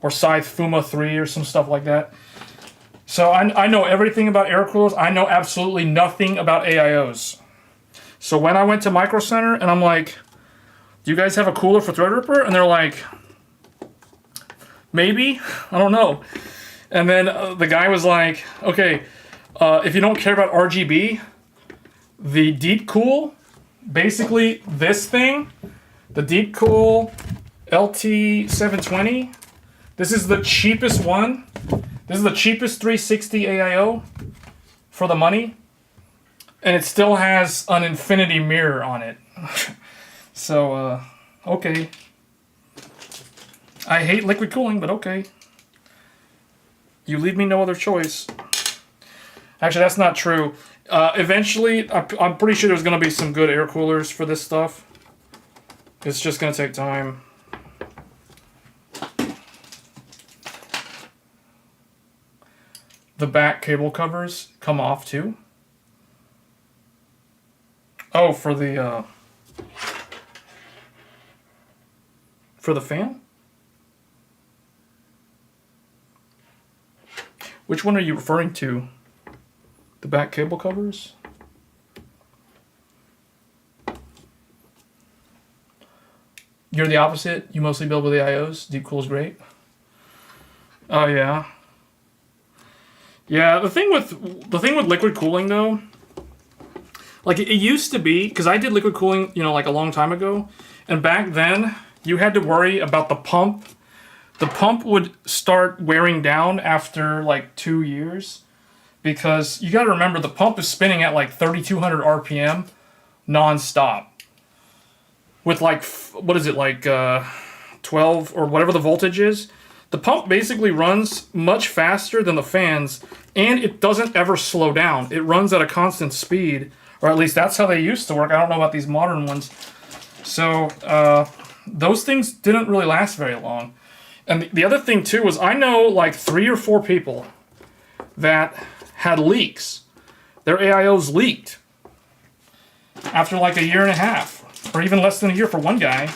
or Scythe Fuma 3 or some stuff like that. So I know everything about air coolers. I know absolutely nothing about AIOs. So when I went to Micro Center and I'm like, do you guys have a cooler for Threadripper? And they're like, maybe, I don't know. And then the guy was like, okay, if you don't care about RGB, the Deep Cool, basically this thing, the Deep Cool LT720, this is the cheapest one. This is the cheapest 360 AIO for the money. And it still has an infinity mirror on it. So, okay. I hate liquid cooling, but okay. You leave me no other choice. Actually, that's not true. Eventually, I'm pretty sure there's going to be some good air coolers for this stuff. It's just going to take time. The back cable covers come off too. Oh, for the fan? Which one are you referring to? The back cable covers? You're the opposite. You mostly build with AIOs. Deep Cool's great. Oh yeah. Yeah, the thing with liquid cooling though, like it used to be, because I did liquid cooling, you know, like a long time ago, and back then you had to worry about the pump. The pump would start wearing down after like 2 years, because you got to remember the pump is spinning at like 3,200 RPM non-stop with like, what is it, like 12 or whatever the voltage is. The pump basically runs much faster than the fans, and it doesn't ever slow down. It runs at a constant speed, or at least that's how they used to work. I don't know about these modern ones. So those things didn't really last very long. And the other thing too was I know like 3 or 4 people that had leaks. Their AIOs leaked after like a year and a half, or even less than a year for one guy.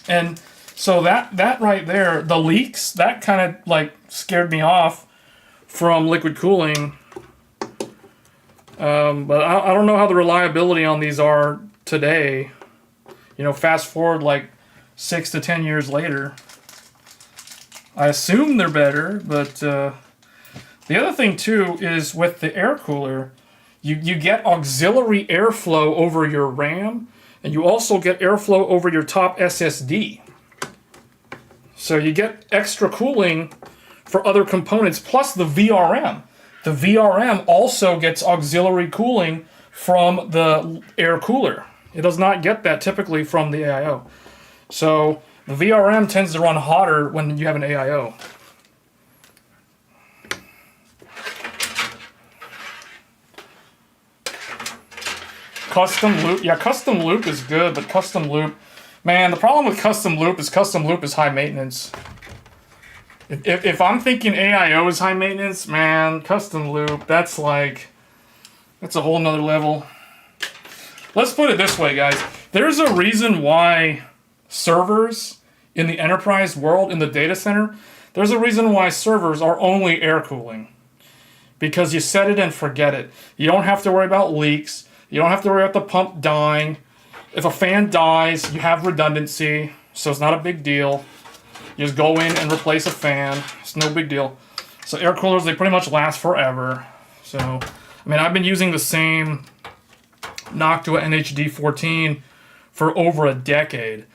And so that right there, the leaks, that kind of like scared me off from liquid cooling. But I don't know how the reliability on these are today. You know, fast forward like 6 to 10 years later. I assume they're better, but the other thing too is with the air cooler, you get auxiliary airflow over your RAM, and you also get airflow over your top SSD. So you get extra cooling for other components, plus the VRM. The VRM also gets auxiliary cooling from the air cooler. It does not get that typically from the AIO. So the VRM tends to run hotter when you have an AIO. Custom loop, yeah, custom loop is good, but custom loop, man, the problem with custom loop is high maintenance. If I'm thinking AIO is high maintenance, man, custom loop, that's a whole nother level. Let's put it this way, guys. There's a reason why servers in the enterprise world, in the data center, there's a reason why servers are only air cooling. Because you set it and forget it. You don't have to worry about leaks. You don't have to worry about the pump dying. If a fan dies, you have redundancy, so it's not a big deal. You just go in and replace a fan. It's no big deal. So air coolers, they pretty much last forever. So, I mean, I've been using the same Noctua NHD14 for over a decade.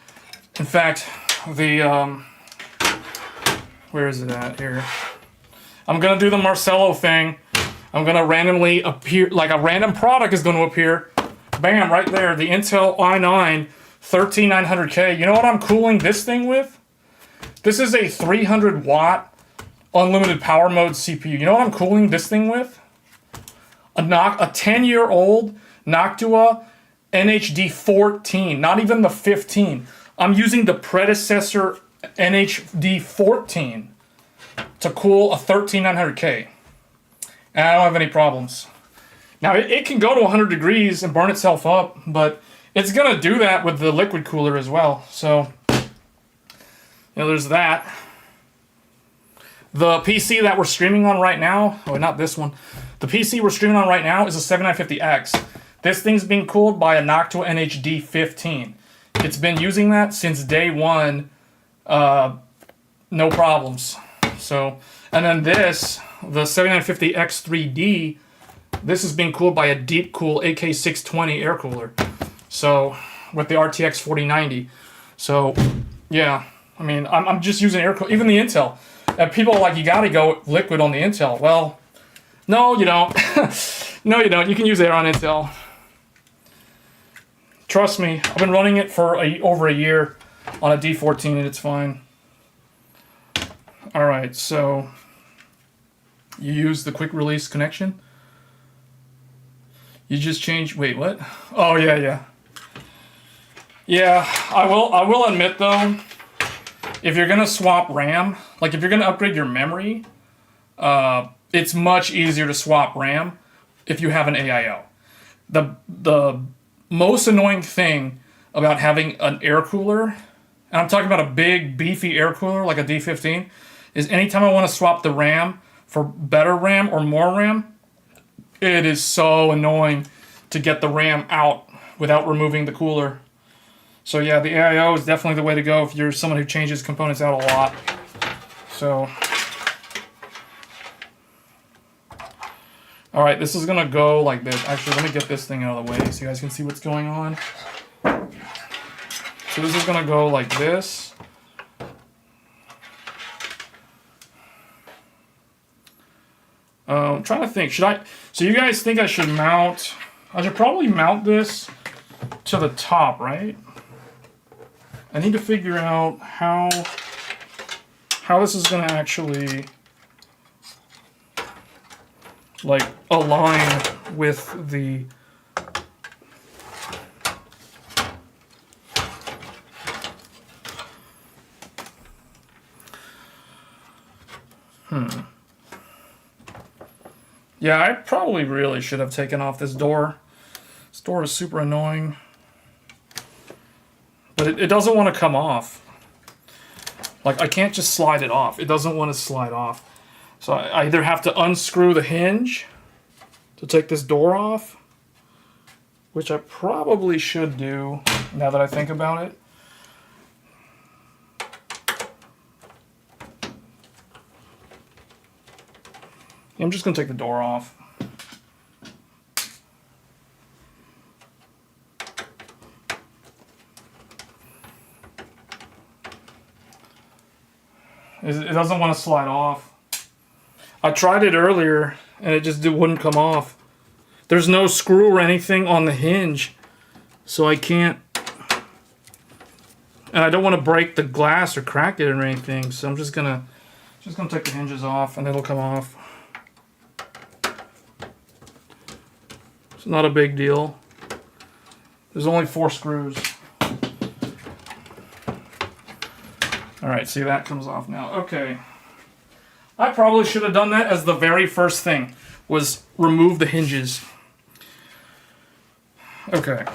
In fact, the where is it at here? I'm gonna do the Marcello thing. I'm gonna randomly appear, like a random product is gonna appear. Bam, right there, the Intel i9 13900K. You know what I'm cooling this thing with? This is a 300 watt unlimited power mode CPU. You know what I'm cooling this thing with? A 10-year-old Noctua NHD14, not even the 15. I'm using the predecessor NHD14 to cool a 13900K. And I don't have any problems. Now, it can go to 100 degrees and burn itself up, but it's going to do that with the liquid cooler as well. So, you know, there's that. The PC that we're streaming on right now, oh, not this one. The PC we're streaming on right now is a 7950X. This thing's being cooled by a Noctua NHD15. It's been using that since day one, no problems. So, and then this, the 7950X3D, this is being cooled by a deep cool AK620 air cooler. So, with the RTX 4090. So, yeah, I mean, I'm just using air cool, even the Intel. And people are like, you gotta go liquid on the Intel. Well, no, you don't. No, you don't. You can use air on Intel. Trust me, I've been running it for over a year on a D14 and it's fine. Alright, so you use the quick release connection. You just change, wait, what? Oh, yeah. Yeah, I will admit though, if you're gonna swap RAM, like if you're gonna upgrade your memory, it's much easier to swap RAM if you have an AIO. The most annoying thing about having an air cooler, and I'm talking about a big beefy air cooler like a D15, is anytime I want to swap the RAM for better RAM or more RAM, it is so annoying to get the RAM out without removing the cooler. So yeah, the AIO is definitely the way to go if you're someone who changes components out a lot. So, alright, this is going to go like this. Actually, let me get this thing out of the way so you guys can see what's going on. So this is going to go like this. I'm trying to think, so you guys think I should probably mount this to the top, right? I need to figure out how this is going to actually like align with the Yeah, I probably really should have taken off this door. This door is super annoying. But it doesn't want to come off. Like, I can't just slide it off. It doesn't want to slide off. So I either have to unscrew the hinge to take this door off, which I probably should do now that I think about it. I'm just going to take the door off. It doesn't want to slide off. I tried it earlier and it just wouldn't come off. There's no screw or anything on the hinge, so I can't. And I don't want to break the glass or crack it or anything, so I'm just gonna take the hinges off and it'll come off. It's not a big deal. There's only 4 screws. Alright, see, that comes off now. Okay. I probably should have done that as the very first thing, was remove the hinges. Okay.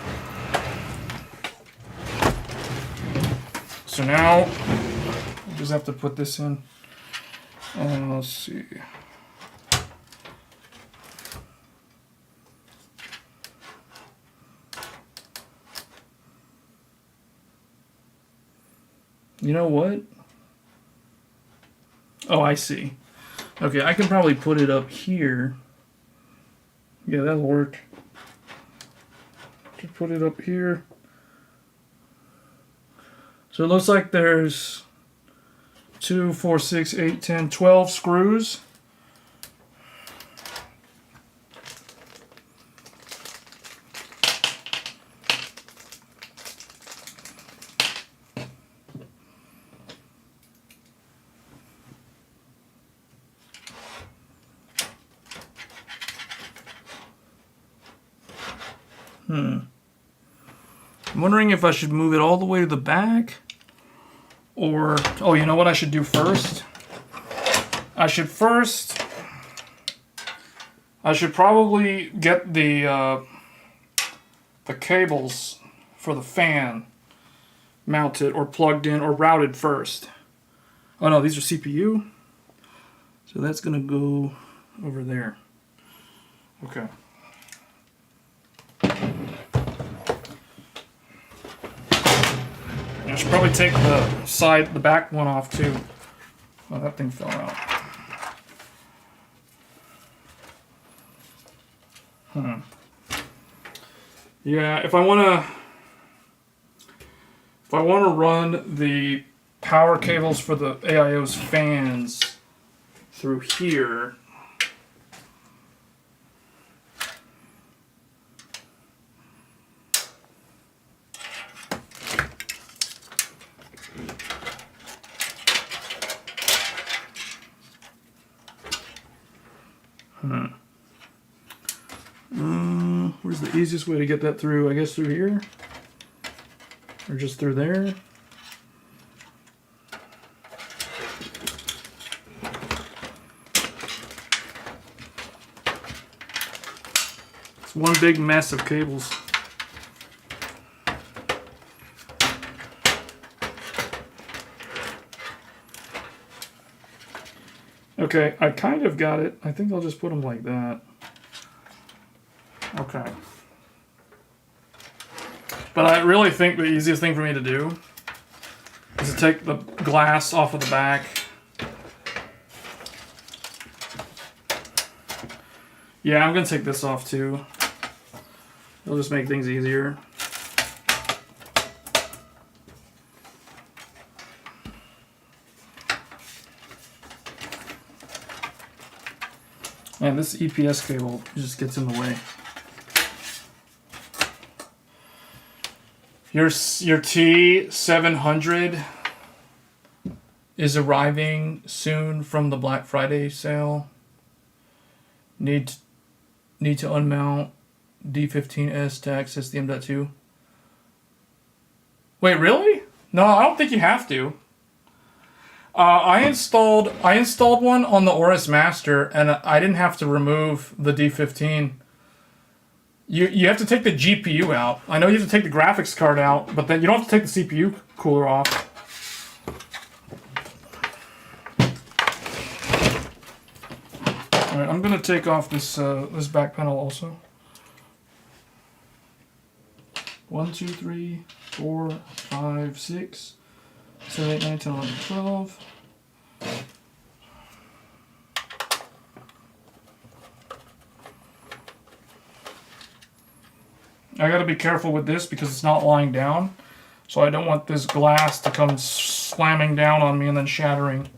So now, we just have to put this in. And let's see. You know what? Oh, I see. Okay, I can probably put it up here. Yeah, that'll work. to put it up here. So it looks like there's 2, 4, 6, 8, 10, 12 screws. I'm wondering if I should move it all the way to the back, or, oh, you know what I should do first? I should probably get the cables for the fan mounted or plugged in or routed first. Oh no, these are CPU. So that's gonna go over there. Okay. I should probably take the back one off too. Oh, that thing fell out. Yeah, if I wanna run the power cables for the AIO's fans through here. Where's the easiest way to get that through? I guess through here? Or just through there? It's one big mess of cables. Okay, I kind of got it. I think I'll just put them like that. Okay. But I really think the easiest thing for me to do is to take the glass off of the back. Yeah, I'm going to take this off too. It'll just make things easier. And this EPS cable just gets in the way. Your T700 is arriving soon from the Black Friday sale. Need to unmount D15S to access the M.2. Wait, really? No, I don't think you have to. I installed one on the Aorus Master, and I didn't have to remove the D15. You have to take the GPU out. I know you have to take the graphics card out, but then you don't have to take the CPU cooler off. All right, I'm gonna take off this this back panel also. 1, 2, 3, 4, 5, 6, 7, 8, 9, 10, 11, 12. I gotta be careful with this because it's not lying down. So I don't want this glass to come slamming down on me and then shattering.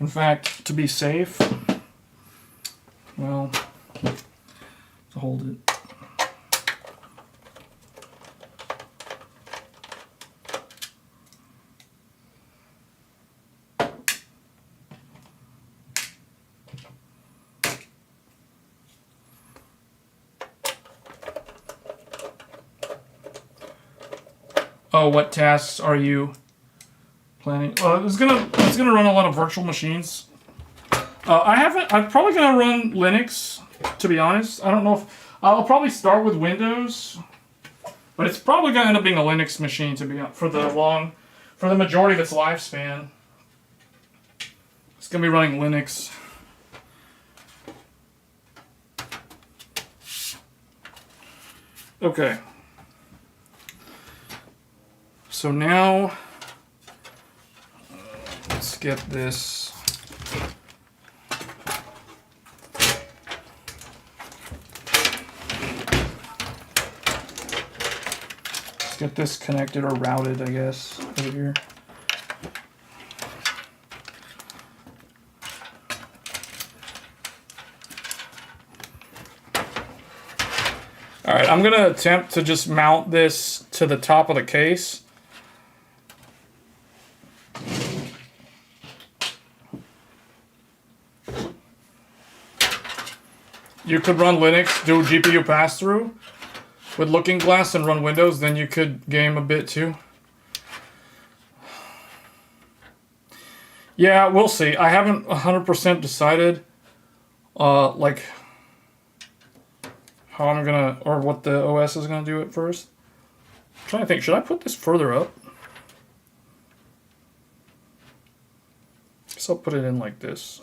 In fact, to be safe, well, to hold it. Oh, what tasks are you planning? Well, it's gonna run a lot of virtual machines. I'm probably gonna run Linux, to be honest. I don't know if I'll probably start with Windows, but it's probably gonna end up being a Linux machine for the majority of its lifespan. It's gonna be running Linux. Okay. So now, let's get this. get this connected or routed, I guess, over here. All right, I'm gonna attempt to just mount this to the top of the case. You could run Linux, do GPU pass-through with Looking Glass and run Windows, then you could game a bit too. Yeah, we'll see. I haven't 100% decided, like, how I'm gonna, or what the OS is gonna do at first. I'm trying to think, should I put this further up? Guess I'll put it in like this.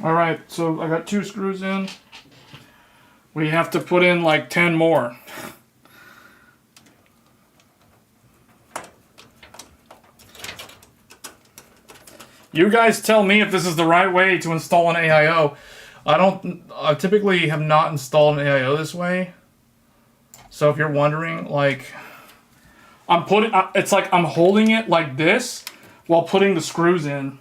Alright, so I got 2 screws in. We have to put in like 10 more. You guys tell me if this is the right way to install an AIO. I typically have not installed an AIO this way. So if you're wondering, like, it's like I'm holding it like this while putting the screws in.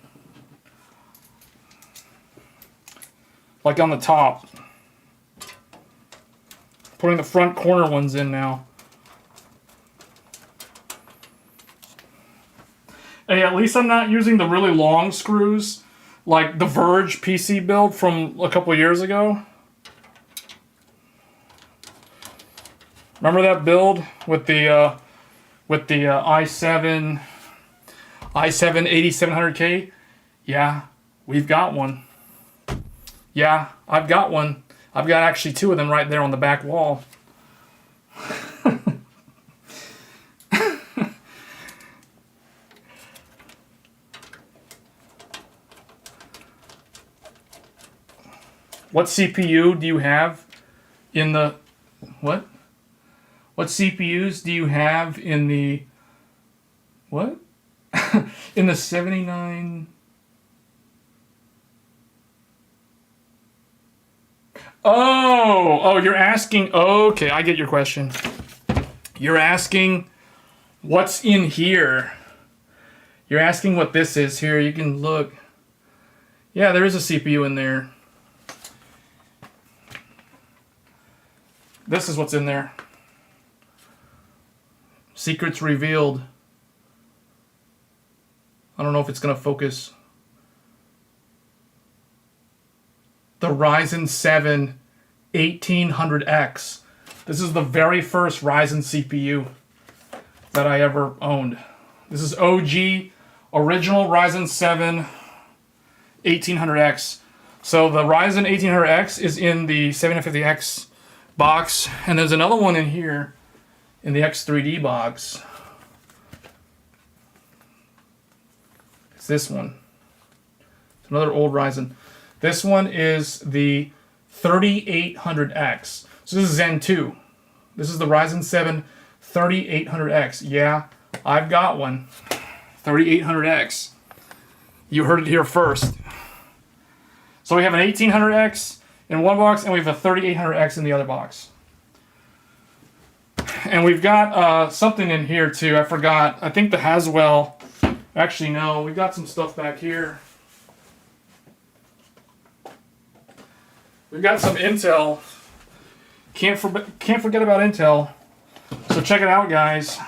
Like on the top. Putting the front corner ones in now. Hey, at least I'm not using the really long screws like the Verge PC build from a couple years ago. Remember that build with the i7 8700K? Yeah, we've got one. Yeah, I've got one. I've got actually 2 of them right there on the back wall. What CPU do you have in the... What? What CPUs do you have in the... What? In the 79... Oh, you're asking... Okay, I get your question. You're asking what's in here. You're asking what this is here. You can look. Yeah, there is a CPU in there. This is what's in there. Secrets revealed. I don't know if it's going to focus. The Ryzen 7 1800X. This is the very first Ryzen CPU that I ever owned. This is OG, original Ryzen 7 1800X. So the Ryzen 1800X is in the 750X box, and there's another one in here in the X3D box. It's this one. It's another old Ryzen. This one is the 3800X. So this is Zen 2. This is the Ryzen 7 3800X. Yeah, I've got one. 3800X. You heard it here first. So we have an 1800X in one box, and we have a 3800X in the other box. And we've got something in here too. I forgot. I think the Haswell. Actually, no. We've got some stuff back here. We've got some Intel. Can't forget about Intel. So check it out, guys.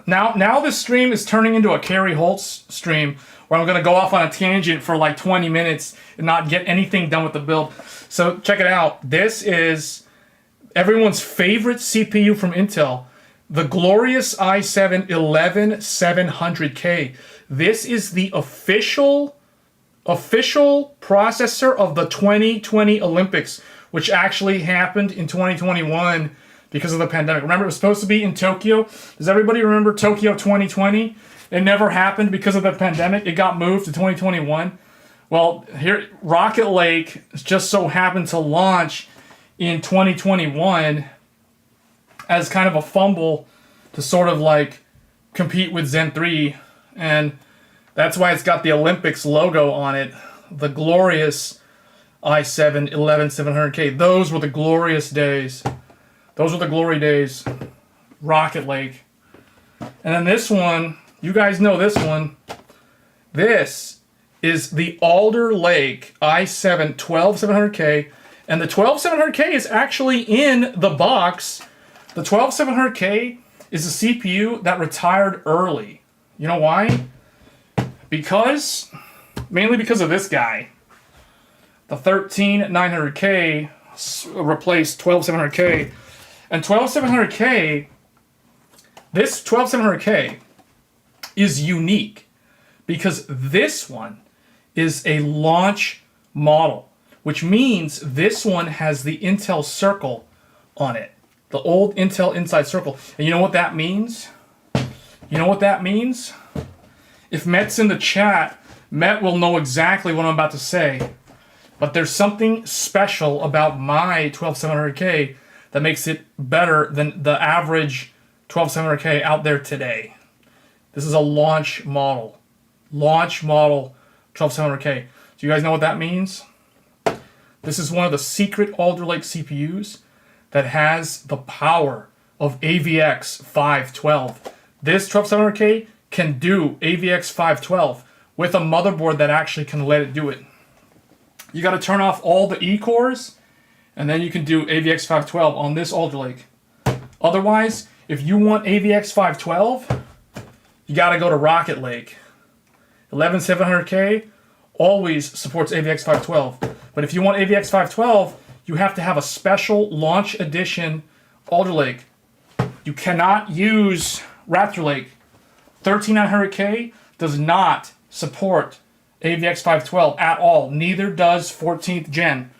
Now this stream is turning into a Carrie Holtz stream where I'm going to go off on a tangent for like 20 minutes and not get anything done with the build. So check it out. This is everyone's favorite CPU from Intel. The glorious i7 11700K. This is the official processor of the 2020 Olympics, which actually happened in 2021 because of the pandemic. Remember, it was supposed to be in Tokyo. Does everybody remember Tokyo 2020? It never happened because of the pandemic. It got moved to 2021. Well, here, Rocket Lake just so happened to launch in 2021 as kind of a fumble to sort of like compete with Zen 3. And that's why it's got the Olympics logo on it. The glorious i7 11700K. Those were the glorious days. Those were the glory days. Rocket Lake. And then this one, you guys know this one. This is the Alder Lake i7 12700K. And the 12700K is actually in the box. The 12700K is a CPU that retired early. You know why? Mainly because of this guy. The 13900K replaced 12700K. And 12700K, this 12700K is unique because this one is a launch model, which means this one has the Intel circle on it. The old Intel inside circle. And you know what that means? You know what that means? If Met's in the chat, Met will know exactly what I'm about to say. But there's something special about my 12700K that makes it better than the average 12700K out there today. This is a launch model. Launch model 12700K. Do you guys know what that means? This is one of the secret Alder Lake CPUs that has the power of AVX 512. This 12700K can do AVX 512 with a motherboard that actually can let it do it. You got to turn off all the E cores, and then you can do AVX 512 on this Alder Lake. Otherwise, if you want AVX 512, you got to go to Rocket Lake. 11700K always supports AVX 512. But if you want AVX 512, you have to have a special launch edition Alder Lake. You cannot use Raptor Lake. 13900K does not support AVX 512 at all. Neither does 14th gen.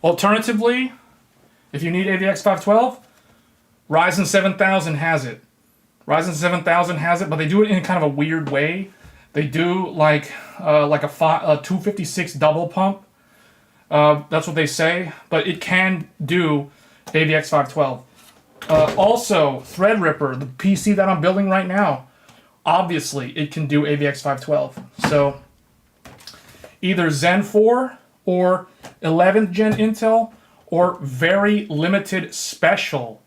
Alternatively, if you need AVX 512, Ryzen 7000 has it. Ryzen 7000 has it, but they do it in kind of a weird way. They do like a 256 double pump. That's what they say, but it can do AVX 512. Also, Threadripper, the PC that I'm building right now, obviously it can do AVX 512. So either Zen 4 or 11th gen Intel or very limited special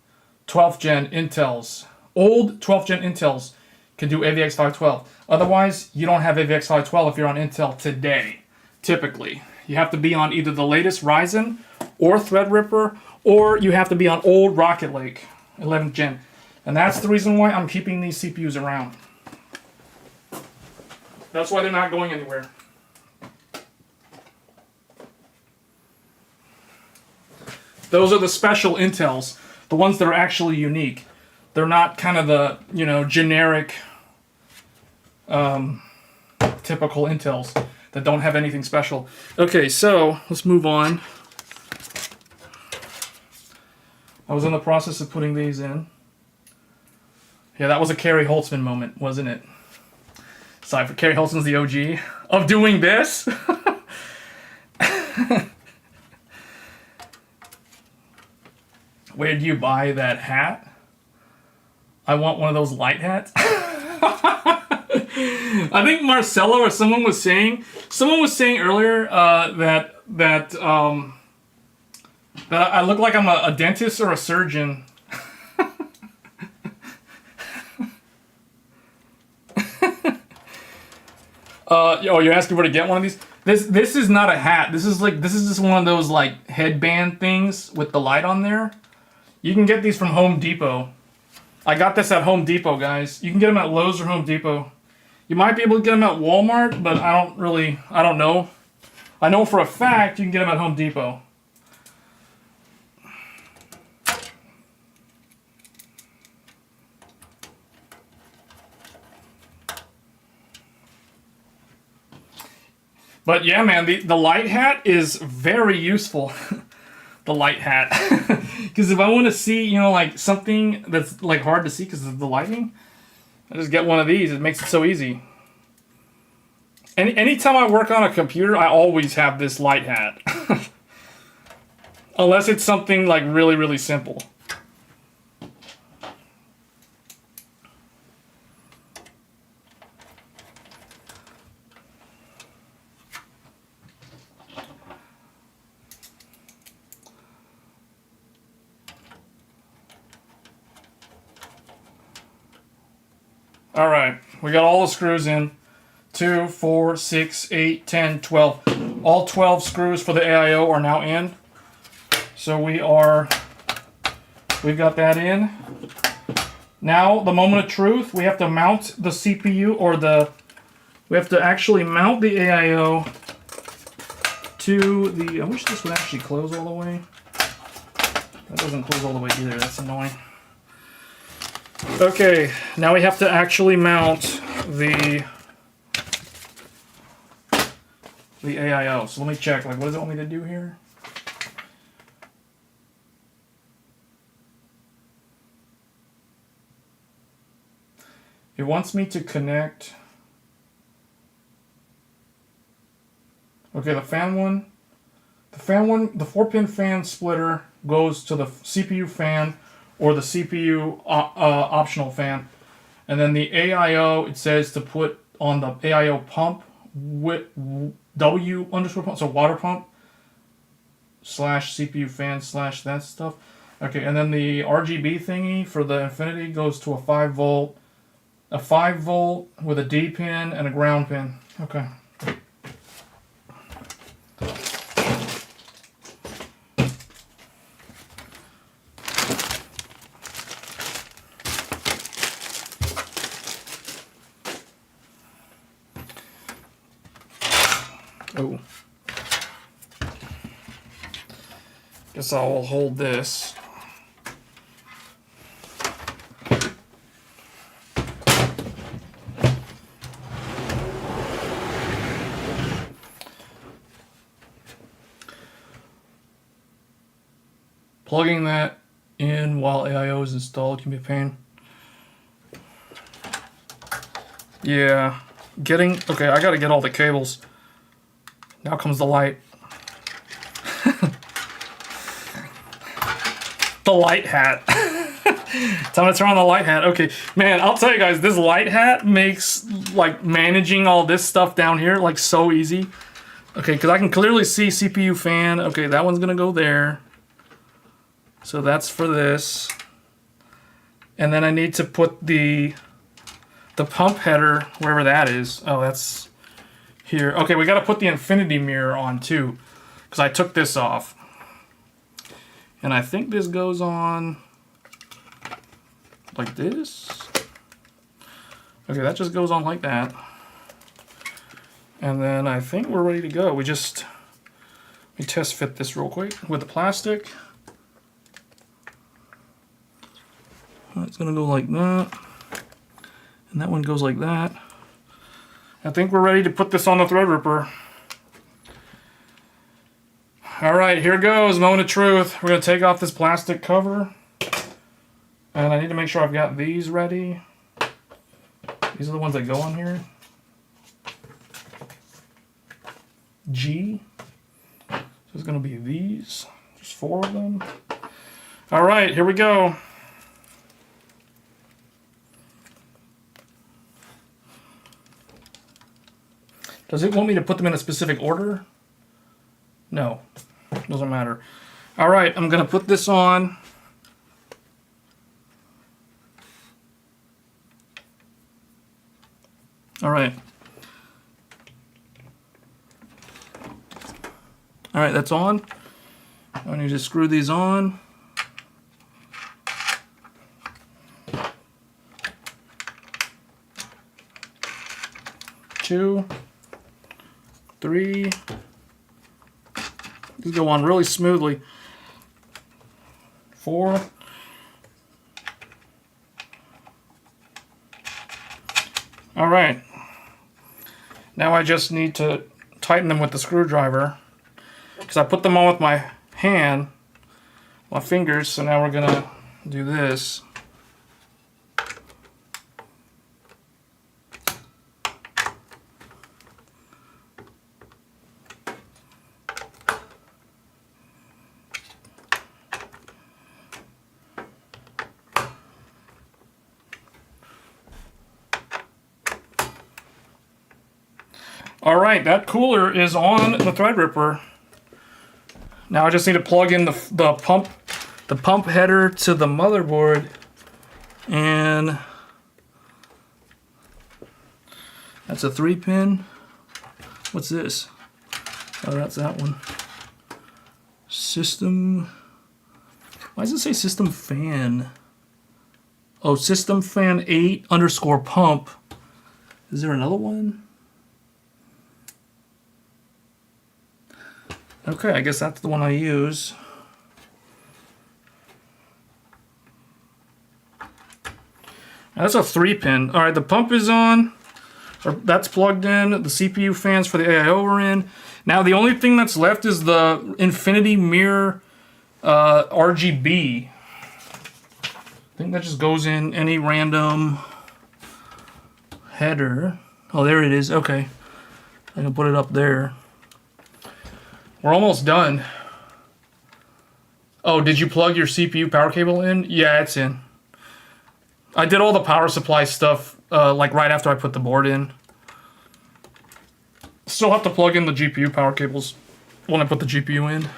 12th gen Intels. Old 12th gen Intels can do AVX 512. Otherwise, you don't have AVX 512 if you're on Intel today, typically. You have to be on either the latest Ryzen or Threadripper, or you have to be on old Rocket Lake 11th gen. And that's the reason why I'm keeping these CPUs around. That's why they're not going anywhere. Those are the special Intels, the ones that are actually unique. They're not kind of the, generic, typical Intels that don't have anything special. Okay, so let's move on. I was in the process of putting these in. Yeah, that was a Carrie Holtzman moment, wasn't it? Sorry, for Carrie Holtzman's the OG of doing this. Where do you buy that hat? I want one of those light hats. I think Marcelo or someone was saying earlier that I look like I'm a dentist or a surgeon. You're asking where to get one of these? This is not a hat. This is just one of those like headband things with the light on there. You can get these from Home Depot. I got this at Home Depot, guys. You can get them at Lowe's or Home Depot. You might be able to get them at Walmart, but I don't know. I know for a fact you can get them at Home Depot. But yeah, man, the light hat is very useful. The light hat. Because if I want to see, you know, like something that's like hard to see because of the lighting, I just get one of these. It makes it so easy. Anytime I work on a computer, I always have this light hat. Unless it's something like really, really simple. All right, we got all the screws in. 2, 4, 6, 8, 10, 12. All 12 screws for the AIO are now in. So we've got that in. Now, the moment of truth, we have to mount the CPU we have to actually mount the AIO to the, I wish this would actually close all the way. That doesn't close all the way either, that's annoying. Okay, now we have to actually mount the AIO. So let me check, like, what does it want me to do here? It wants me to connect. Okay, the 4-pin fan splitter goes to the CPU fan or the CPU optional fan. And then the AIO, it says to put on the AIO pump with W_pump, so water pump / CPU fan / that stuff. Okay, and then the RGB thingy for the Infinity goes to a 5 volt with a D pin and a ground pin. Okay. Oh. Guess I'll hold this. Plugging that in while AIO is installed can be a pain. Yeah. Okay, I gotta get all the cables. Now comes the light. The light hat. Time to turn on the light hat. Okay, man, I'll tell you guys, this light hat makes like managing all this stuff down here like so easy. Okay, because I can clearly see CPU fan. Okay, that one's gonna go there. So that's for this. And then I need to put the pump header wherever that is. Oh, that's here. Okay, we got to put the infinity mirror on too, because I took this off. And I think this goes on like this. Okay, that just goes on like that. And then I think we're ready to go. Let me test fit this real quick with the plastic. It's gonna go like that. And that one goes like that. I think we're ready to put this on the Threadripper. All right, here goes, moment of truth. We're gonna take off this plastic cover. And I need to make sure I've got these ready. These are the ones that go on here. G. So it's gonna be these. There's 4 of them. All right, here we go. Does it want me to put them in a specific order? No, doesn't matter. All right, I'm gonna put this on. All right. All right, that's on. I need to screw these on. Two. 3. These go on really smoothly. 4. All right. Now I just need to tighten them with the screwdriver because I put them on with my hand, my fingers. So now we're gonna do this. All right, that cooler is on the Threadripper. Now I just need to plug in the pump header to the motherboard, and that's a 3-pin. What's this? Oh, that's that one. System. Why does it say system fan? Oh, system fan 8_pump. Is there another one? Okay, I guess that's the one I use. That's a 3-pin. All right, the pump is on. Or that's plugged in. The CPU fans for the AIO are in. Now the only thing that's left is the infinity mirror RGB. I think that just goes in any random header. Oh, there it is. Okay, I can put it up there. We're almost done. Oh, did you plug your CPU power cable in? Yeah, it's in. I did all the power supply stuff like right after I put the board in. Still have to plug in the GPU power cables when I put the GPU in.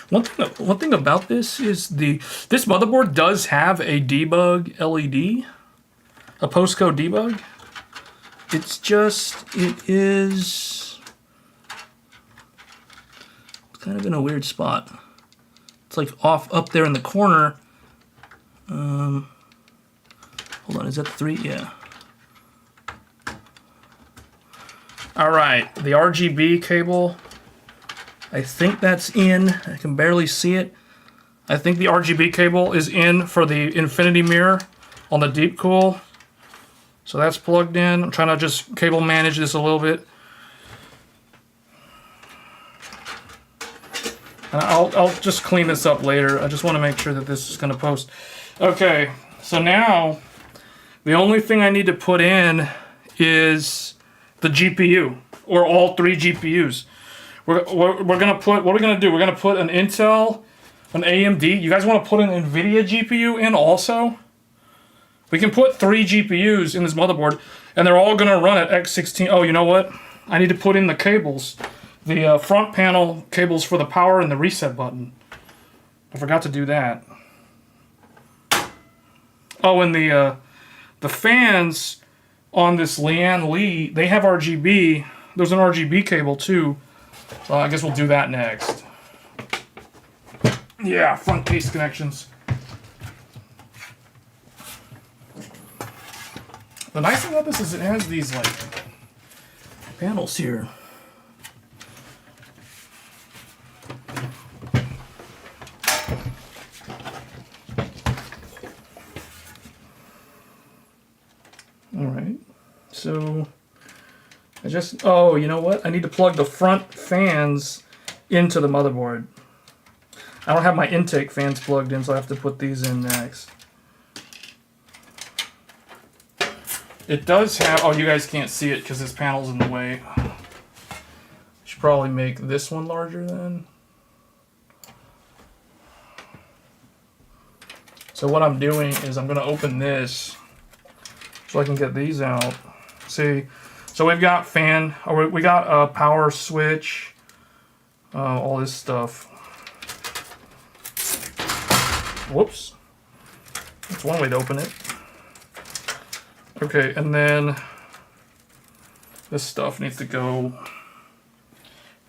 One thing about this is this motherboard does have a debug LED, a postcode debug. It's just, it is kind of in a weird spot. It's like off up there in the corner. Hold on, is that the 3? Yeah. All right, the RGB cable. I think that's in. I can barely see it. I think the RGB cable is in for the infinity mirror on the deep cool. So that's plugged in. I'm trying to just cable manage this a little bit. And I'll just clean this up later. I just want to make sure that this is going to post. Okay, so now the only thing I need to put in is the GPU, or all 3 GPUs. We're gonna put, what are we gonna do? We're gonna put an Intel, an AMD. You guys want to put an NVIDIA GPU in also? We can put 3 GPUs in this motherboard, and they're all gonna run at X16. Oh, you know what? I need to put in the cables, the front panel cables for the power and the reset button. I forgot to do that. Oh, and the fans on this Lian Li, they have RGB. There's an RGB cable too. So I guess we'll do that next. Yeah, front case connections. The nice thing about this is it has these like panels here. All right, so I just, oh, you know what? I need to plug the front fans into the motherboard. I don't have my intake fans plugged in, so I have to put these in next. It does have, oh, you guys can't see it because this panel's in the way. Should probably make this one larger then. So what I'm doing is I'm going to open this so I can get these out. See, so we've got fan, or we got a power switch, all this stuff. Whoops. That's one way to open it. Okay, and then this stuff needs to go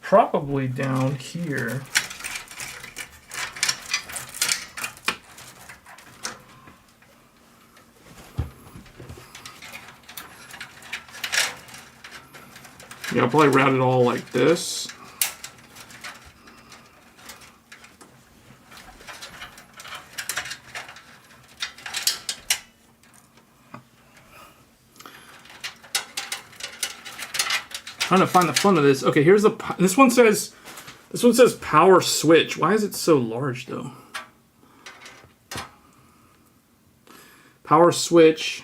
probably down here. Yeah, I'll probably route it all like this. trying to find the fun of this. Okay, here's the, this one says power switch. Why is it so large though? Power switch.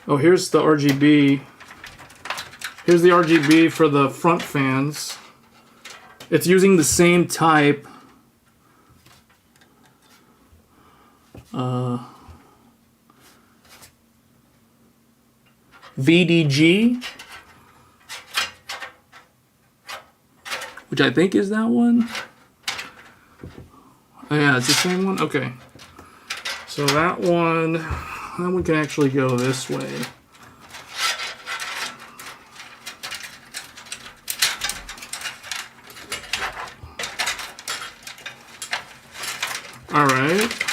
Oh, here's the RGB. Here's the RGB for the front fans. It's using the same type. VDG, which I think is that one. Oh, yeah, it's the same one. Okay, so that one can actually go this way. All right,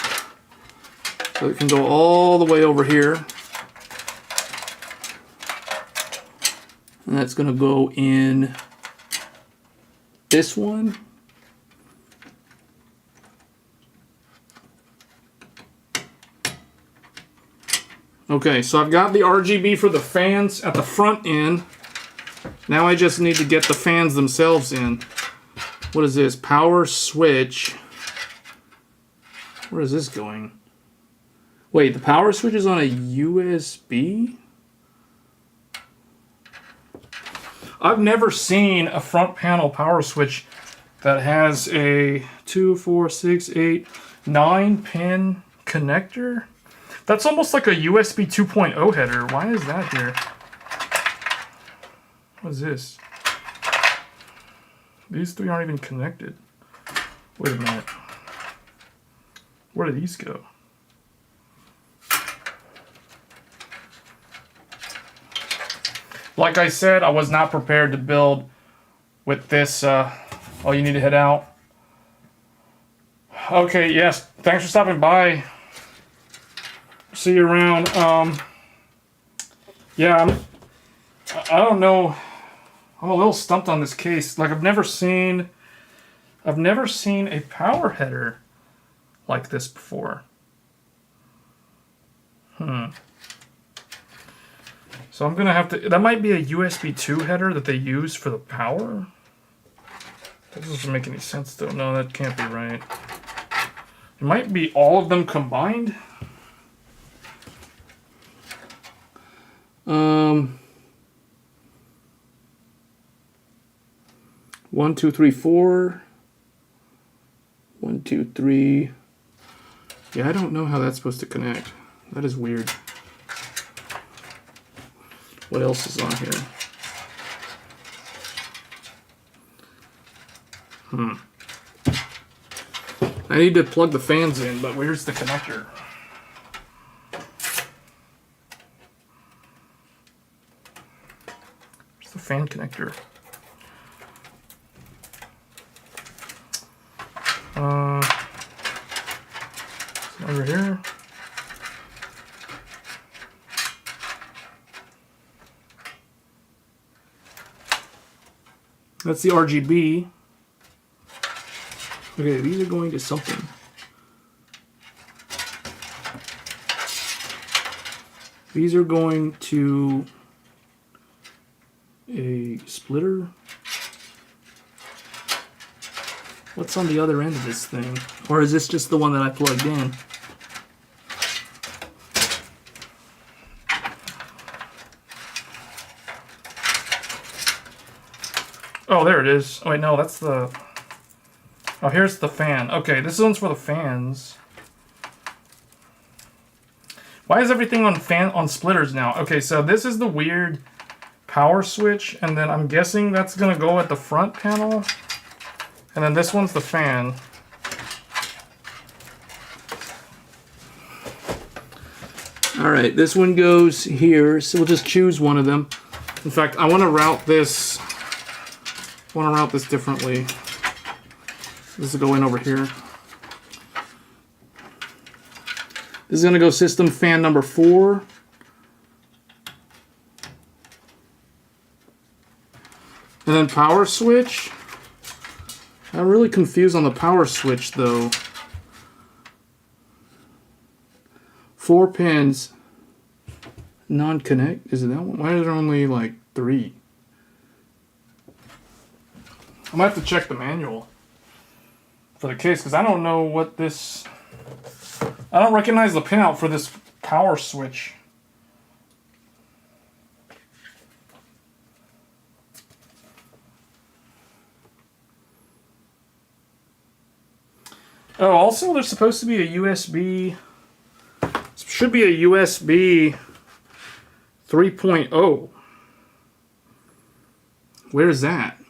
so it can go all the way over here. And that's going to go in this one. Okay, so I've got the RGB for the fans at the front end. Now I just need to get the fans themselves in. What is this? Power switch. Where is this going? Wait, the power switch is on a USB? I've never seen a front panel power switch that has a 2, 4, 6, 8, 9 pin connector. That's almost like a USB 2.0 header. Why is that here? What is this? These three aren't even connected. Wait a minute. Where do these go? Like I said, I was not prepared to build with this. Oh, you need to head out. Okay, yes. Thanks for stopping by. See you around. Yeah, I don't know. I'm a little stumped on this case. Like I've never seen a power header like this before. So I'm gonna have to, that might be a USB 2 header that they use for the power. That doesn't make any sense though. No, that can't be right. It might be all of them combined. 1, 2, 3, 4. 1, 2, 3. Yeah, I don't know how that's supposed to connect. That is weird. What else is on here? I need to plug the fans in, but where's the connector? Where's the fan connector? Over here. That's the RGB. Okay, these are going to something. These are going to a splitter. What's on the other end of this thing? Or is this just the one that I plugged in? Oh, there it is. Oh, wait, no, that's the... Oh, here's the fan. Okay, this one's for the fans. Why is everything on splitters now? Okay, so this is the weird power switch, and then I'm guessing that's gonna go at the front panel. And then this one's the fan. All right, this one goes here, so we'll just choose one of them. In fact, I want to route this differently. This will go in over here. This is going to go system fan number 4. And then power switch. I'm really confused on the power switch though. 4 pins. Non-connect. Is it that one? Why are there only like 3? I might have to check the manual for the case, because I don't know what this... I don't recognize the pinout for this power switch. Oh, also there's supposed to be a USB... Should be a USB 3.0. Where's that?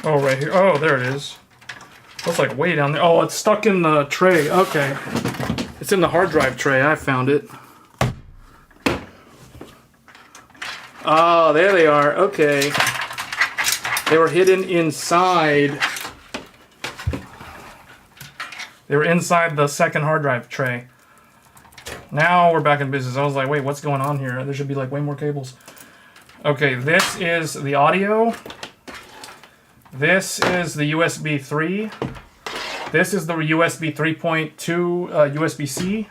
Oh, right here. Oh, there it is. Looks like way down there. Oh, it's stuck in the tray. Okay. It's in the hard drive tray. I found it. Oh, there they are. Okay. They were hidden inside. They were inside the second hard drive tray. Now we're back in business. I was like, wait, what's going on here? There should be like way more cables. Okay, this is the audio. This is the USB 3. This is the USB 3.2 USB-C.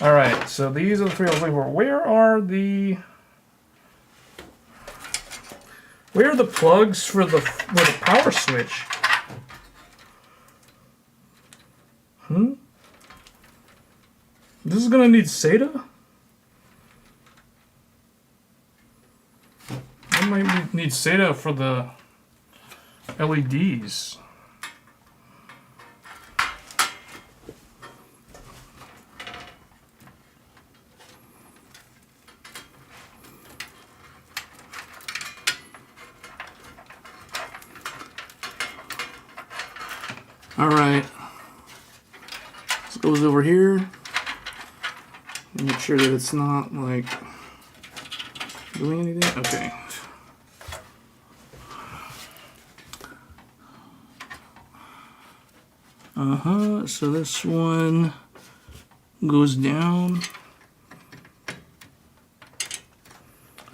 Alright, so these are the three I was looking for. Where are the plugs for the power switch? This is gonna need SATA? I might need SATA for the LEDs. All right, this goes over here. Make sure that it's not like doing anything. Okay. So this one goes down.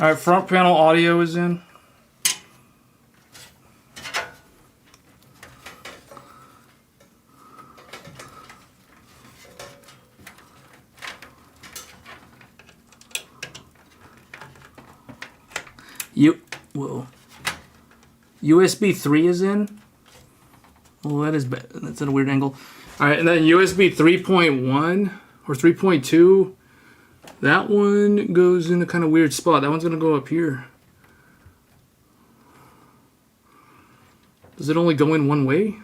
All right, front panel audio is in. Whoa. USB 3 is in. Well, that is bad. That's at a weird angle. All right, and then USB 3.1 or 3.2. That one goes in a kind of weird spot. That one's gonna go up here. Does it only go in one way?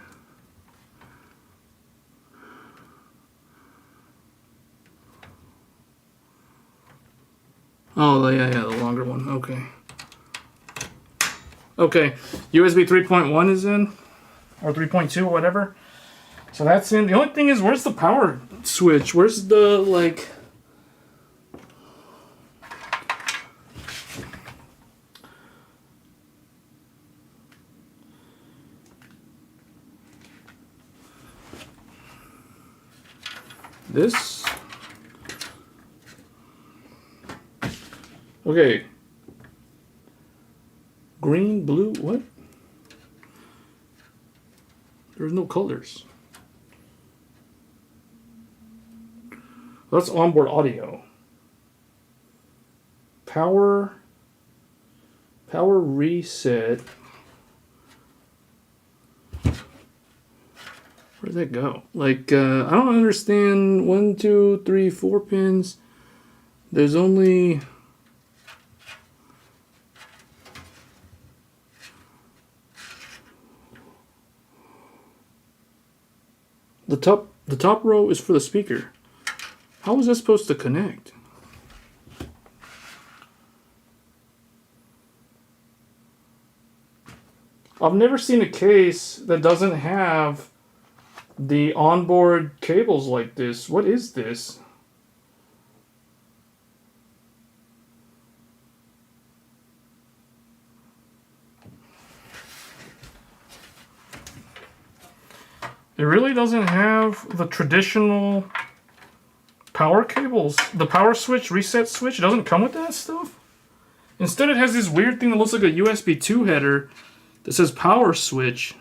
Oh, yeah, the longer one. Okay. Okay, USB 3.1 is in, or 3.2 or whatever. So that's in. The only thing is, where's the power switch? Where's the, like... This? Okay. Green, blue, what? There's no colors. That's onboard audio. Power reset. Where'd that go? Like, I don't understand. 1, 2, 3, 4 pins. There's only... The top row is for the speaker. How is that supposed to connect? I've never seen a case that doesn't have the onboard cables like this. What is this? It really doesn't have the traditional power cables. The power switch, reset switch, it doesn't come with that stuff. Instead, it has this weird thing that looks like a USB 2 header that says power switch.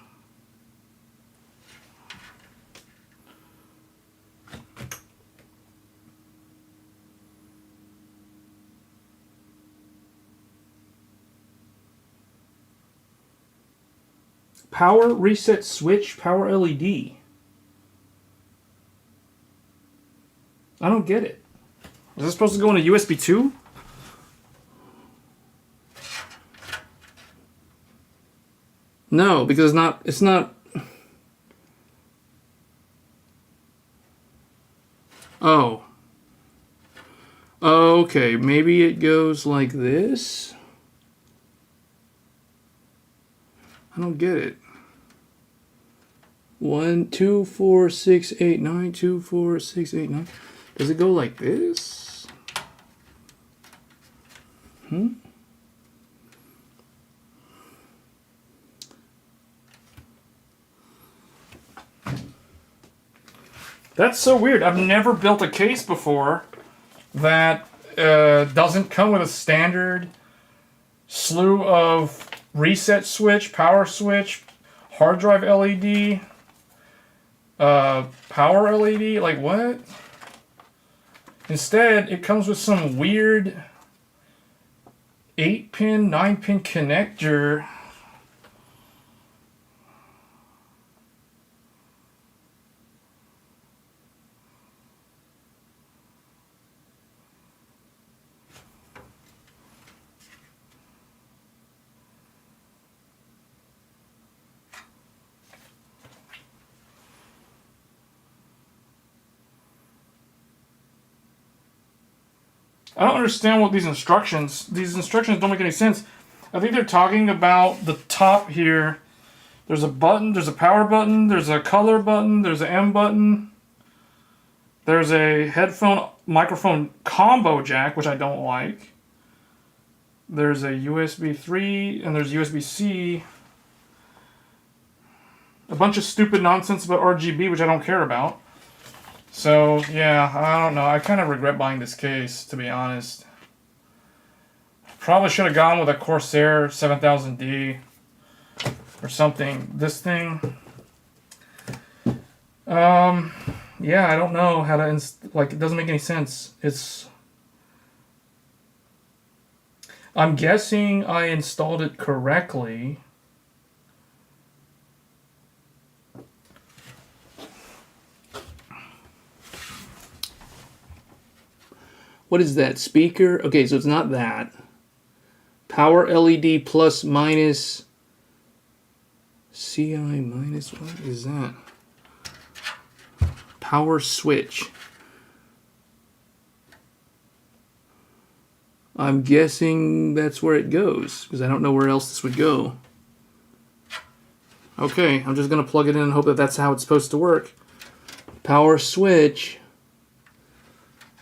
Power reset switch, power LED. I don't get it. Is this supposed to go into USB 2? No, because it's not. Oh. Okay, maybe it goes like this? I don't get it. 1, 2, 4, 6, 8, 9, 2, 4, 6, 8, 9. Does it go like this? That's so weird. I've never built a case before that doesn't come with a standard slew of reset switch, power switch, hard drive LED, power LED. Like, what? Instead, it comes with some weird 8-pin, 9-pin connector. I don't understand what these instructions don't make any sense. I think they're talking about the top here. There's a button, there's a power button, there's a color button, there's an M button. There's a headphone microphone combo jack, which I don't like. There's a USB 3 and there's USB-C. A bunch of stupid nonsense about RGB, which I don't care about. So, yeah, I don't know. I kind of regret buying this case, to be honest. Probably should have gone with a Corsair 7000D or something. This thing, yeah, I don't know how to, like, it doesn't make any sense. I'm guessing I installed it correctly. What is that? Speaker? Okay, so it's not that. Power LED plus minus. CI minus, what is that? Power switch. I'm guessing that's where it goes, because I don't know where else this would go. Okay, I'm just going to plug it in and hope that that's how it's supposed to work. Power switch.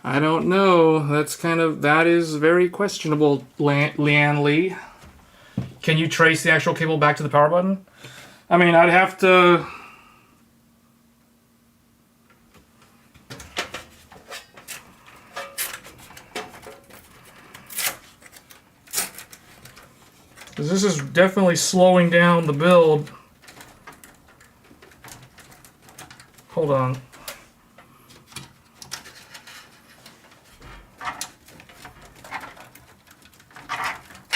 I don't know. That is very questionable, Leanne Lee. Can you trace the actual cable back to the power button? I mean, I'd have to... This is definitely slowing down the build. Hold on.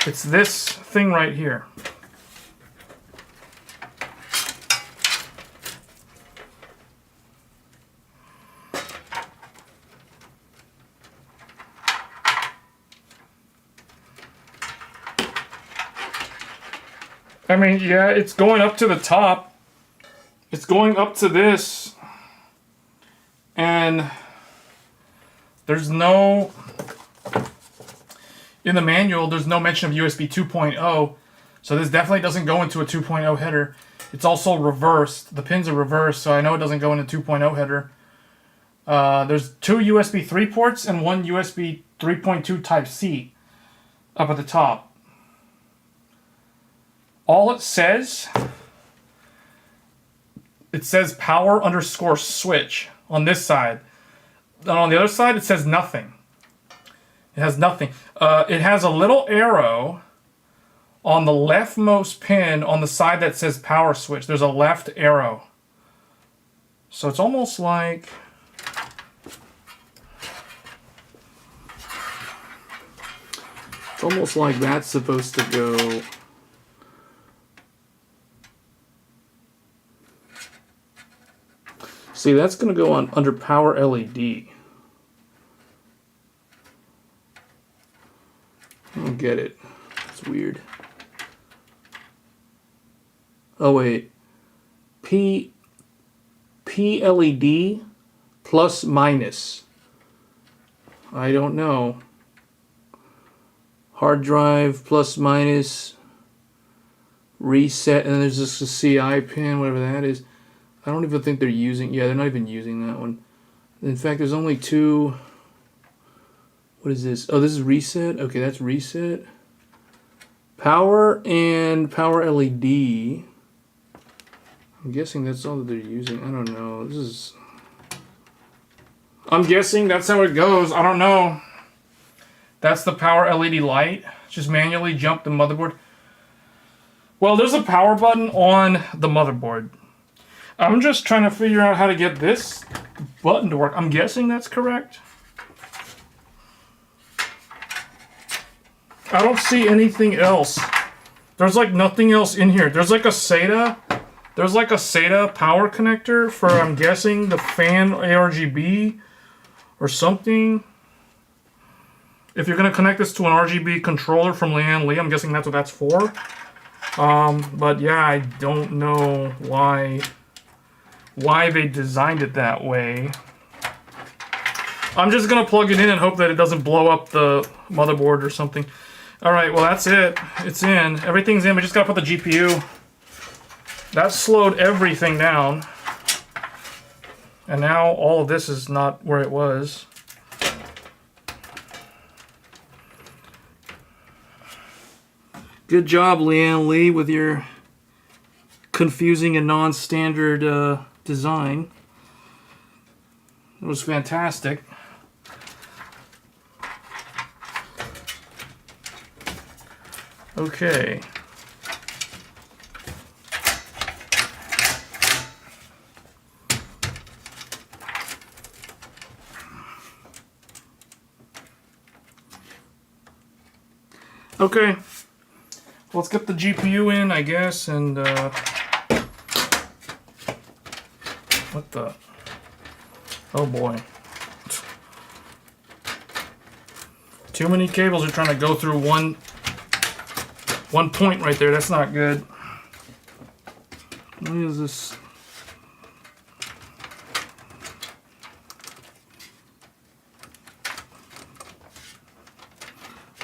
It's this thing right here. I mean, yeah, it's going up to the top. It's going up to this. And there's no... In the manual, there's no mention of USB 2.0, so this definitely doesn't go into a 2.0 header. It's also reversed. The pins are reversed, so I know it doesn't go into 2.0 header. There's 2 USB 3 ports and 1 USB 3.2 Type-C up at the top. All it says power underscore switch on this side. And on the other side, it says nothing. It has nothing. It has a little arrow on the leftmost pin on the side that says power switch. There's a left arrow. So it's almost like... It's almost like that's supposed to go... See, that's going to go on under power LED. I don't get it. It's weird. Oh wait. PLED plus minus. I don't know. Hard drive plus minus. Reset, and then there's just a CI pin, whatever that is. I don't even think they're using. Yeah, they're not even using that one. In fact, there's only two. What is this? Oh, this is reset. Okay, that's reset. Power and power LED. I'm guessing that's all that they're using. I don't know. This is. I'm guessing that's how it goes. I don't know. That's the power LED light. Just manually jump the motherboard. Well, there's a power button on the motherboard. I'm just trying to figure out how to get this button to work. I'm guessing that's correct. I don't see anything else. There's like nothing else in here. There's like a SATA. There's like a SATA power connector for, I'm guessing, the fan ARGB or something. If you're going to connect this to an RGB controller from Lian Li, I'm guessing that's what that's for. But yeah, I don't know why they designed it that way. I'm just going to plug it in and hope that it doesn't blow up the motherboard or something. Alright, well that's it. It's in. Everything's in. We just got to put the GPU. That slowed everything down. And now all of this is not where it was. Good job, Lian Li, with your confusing and non-standard design. It was fantastic. Okay. Okay. Let's get the GPU in, I guess, and what the? Oh boy. Too many cables are trying to go through one point right there. That's not good. What is this?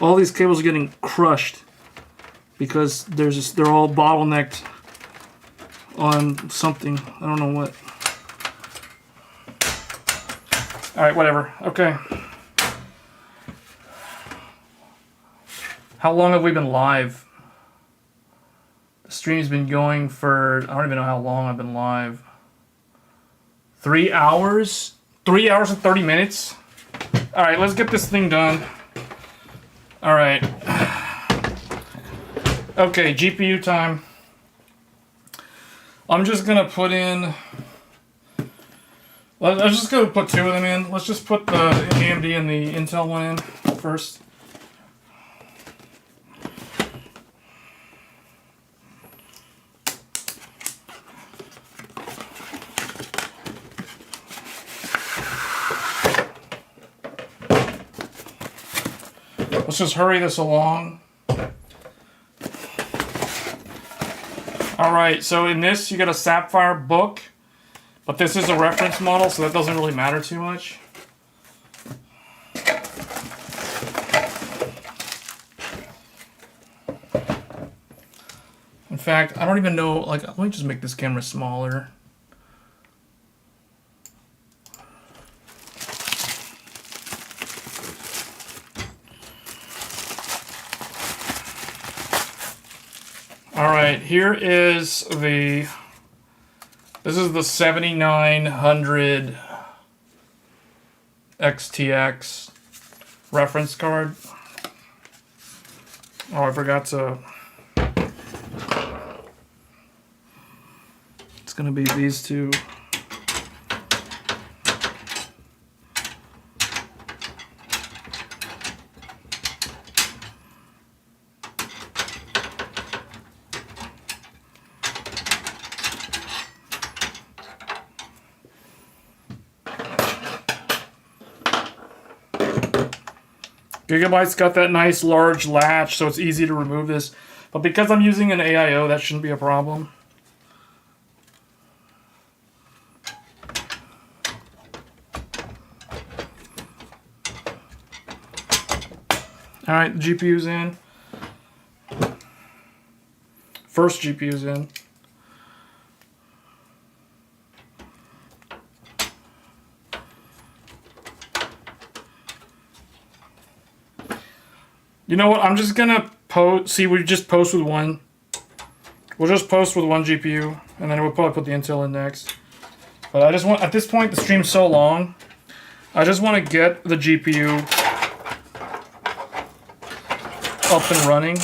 All these cables are getting crushed because they're all bottlenecked on something. I don't know what. All right, whatever. Okay. How long have we been live? The stream's been going for, I don't even know how long I've been live. 3 hours? 3 hours and 30 minutes? All right, let's get this thing done. All right. Okay, GPU time. I'm just gonna put in, I'm just gonna put two of them in. Let's just put the AMD and the Intel one in first. Let's just hurry this along. Alright, so in this you get a Sapphire book, but this is a reference model, so that doesn't really matter too much. In fact, I don't even know, like, let me just make this camera smaller. Alright, here is this is the 7900 XTX reference card. Oh, I forgot to, it's gonna be these two. Gigabyte's got that nice large latch, so it's easy to remove this. But because I'm using an AIO, that shouldn't be a problem. Alright, the GPU's in. First GPU's in. You know what? I'm just gonna post. See, we just post with one. We'll just post with one GPU, and then we'll probably put the Intel in next. But I just want, at this point, the stream's so long, I just want to get the GPU up and running.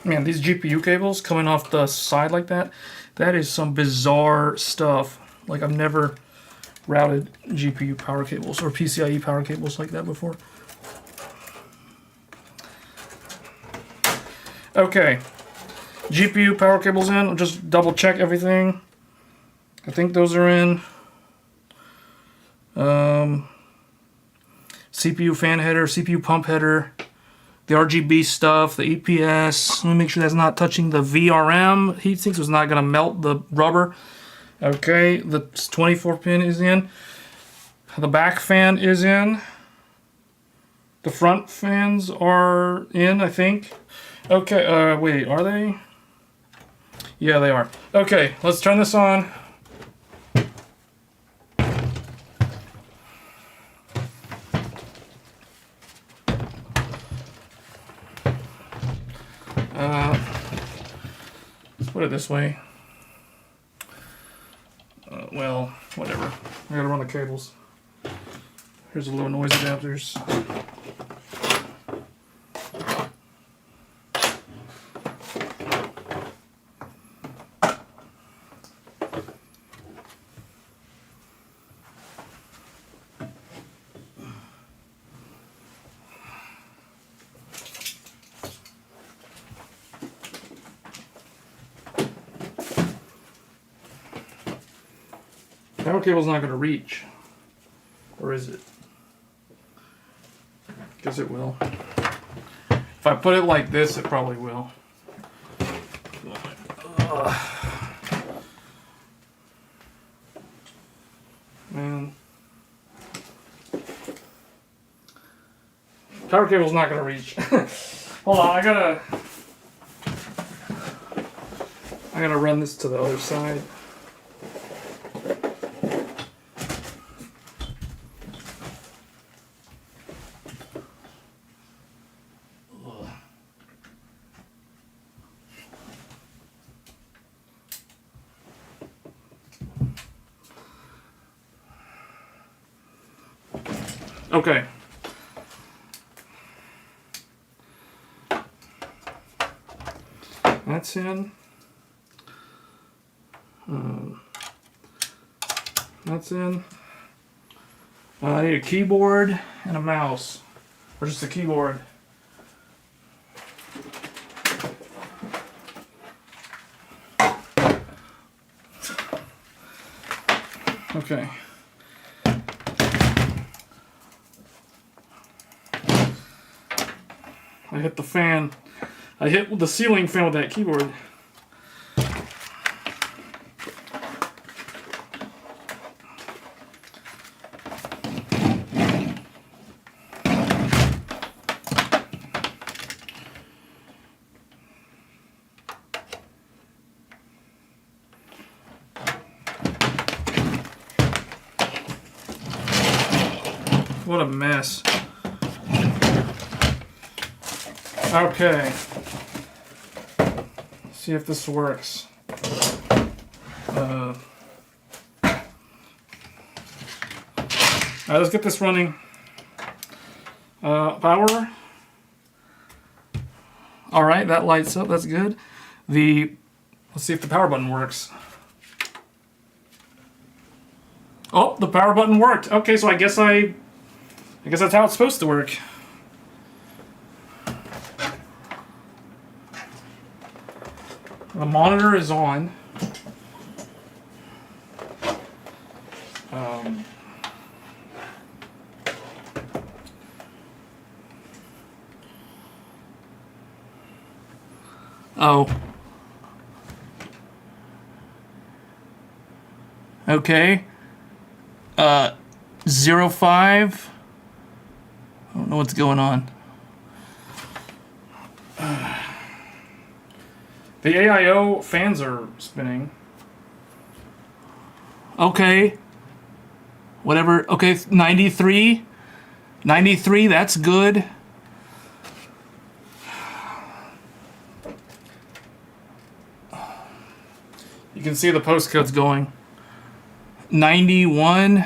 Man, these GPU cables coming off the side like that, that is some bizarre stuff. Like, I've never routed GPU power cables or PCIe power cables like that before. Okay, GPU power cables in. I'll just double check everything. I think those are in. CPU fan header, CPU pump header. The RGB stuff, the EPS. Let me make sure that's not touching the VRM heatsink, so it's not going to melt the rubber. Okay, the 24 pin is in. The back fan is in. The front fans are in, I think. Okay, wait, are they? Yeah, they are. Okay, let's turn this on. Let's put it this way. Well, whatever. I gotta run the cables. Here's a low noise adapters. Power cable's not going to reach. Or is it? Guess it will. If I put it like this, it probably will. Man. Power cable's not going to reach. Hold on, I gotta run this to the other side. Okay. That's in. That's in. I need a keyboard and a mouse. Or just a keyboard. Okay. I hit the fan. I hit the ceiling fan with that keyboard. What a mess. Okay. See if this works. Alright, let's get this running. Power. Alright, that lights up. That's good. Let's see if the power button works. Oh, the power button worked. Okay, so I guess that's how it's supposed to work. the monitor is on. Oh. Okay. 05. I don't know what's going on. The AIO fans are spinning. Okay. Whatever. Okay, 93. 93, that's good. You can see the postcodes going. 91.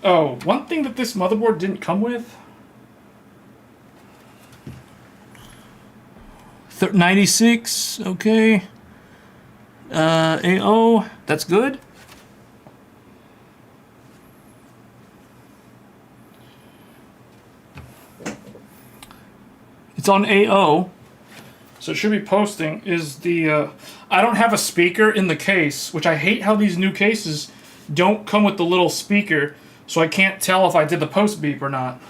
Oh, one thing that this motherboard didn't come with. 96, okay. AO, that's good. It's on AO, so it should be posting. Is the I don't have a speaker in the case, which I hate how these new cases don't come with the little speaker, so I can't tell if I did the post beep or not.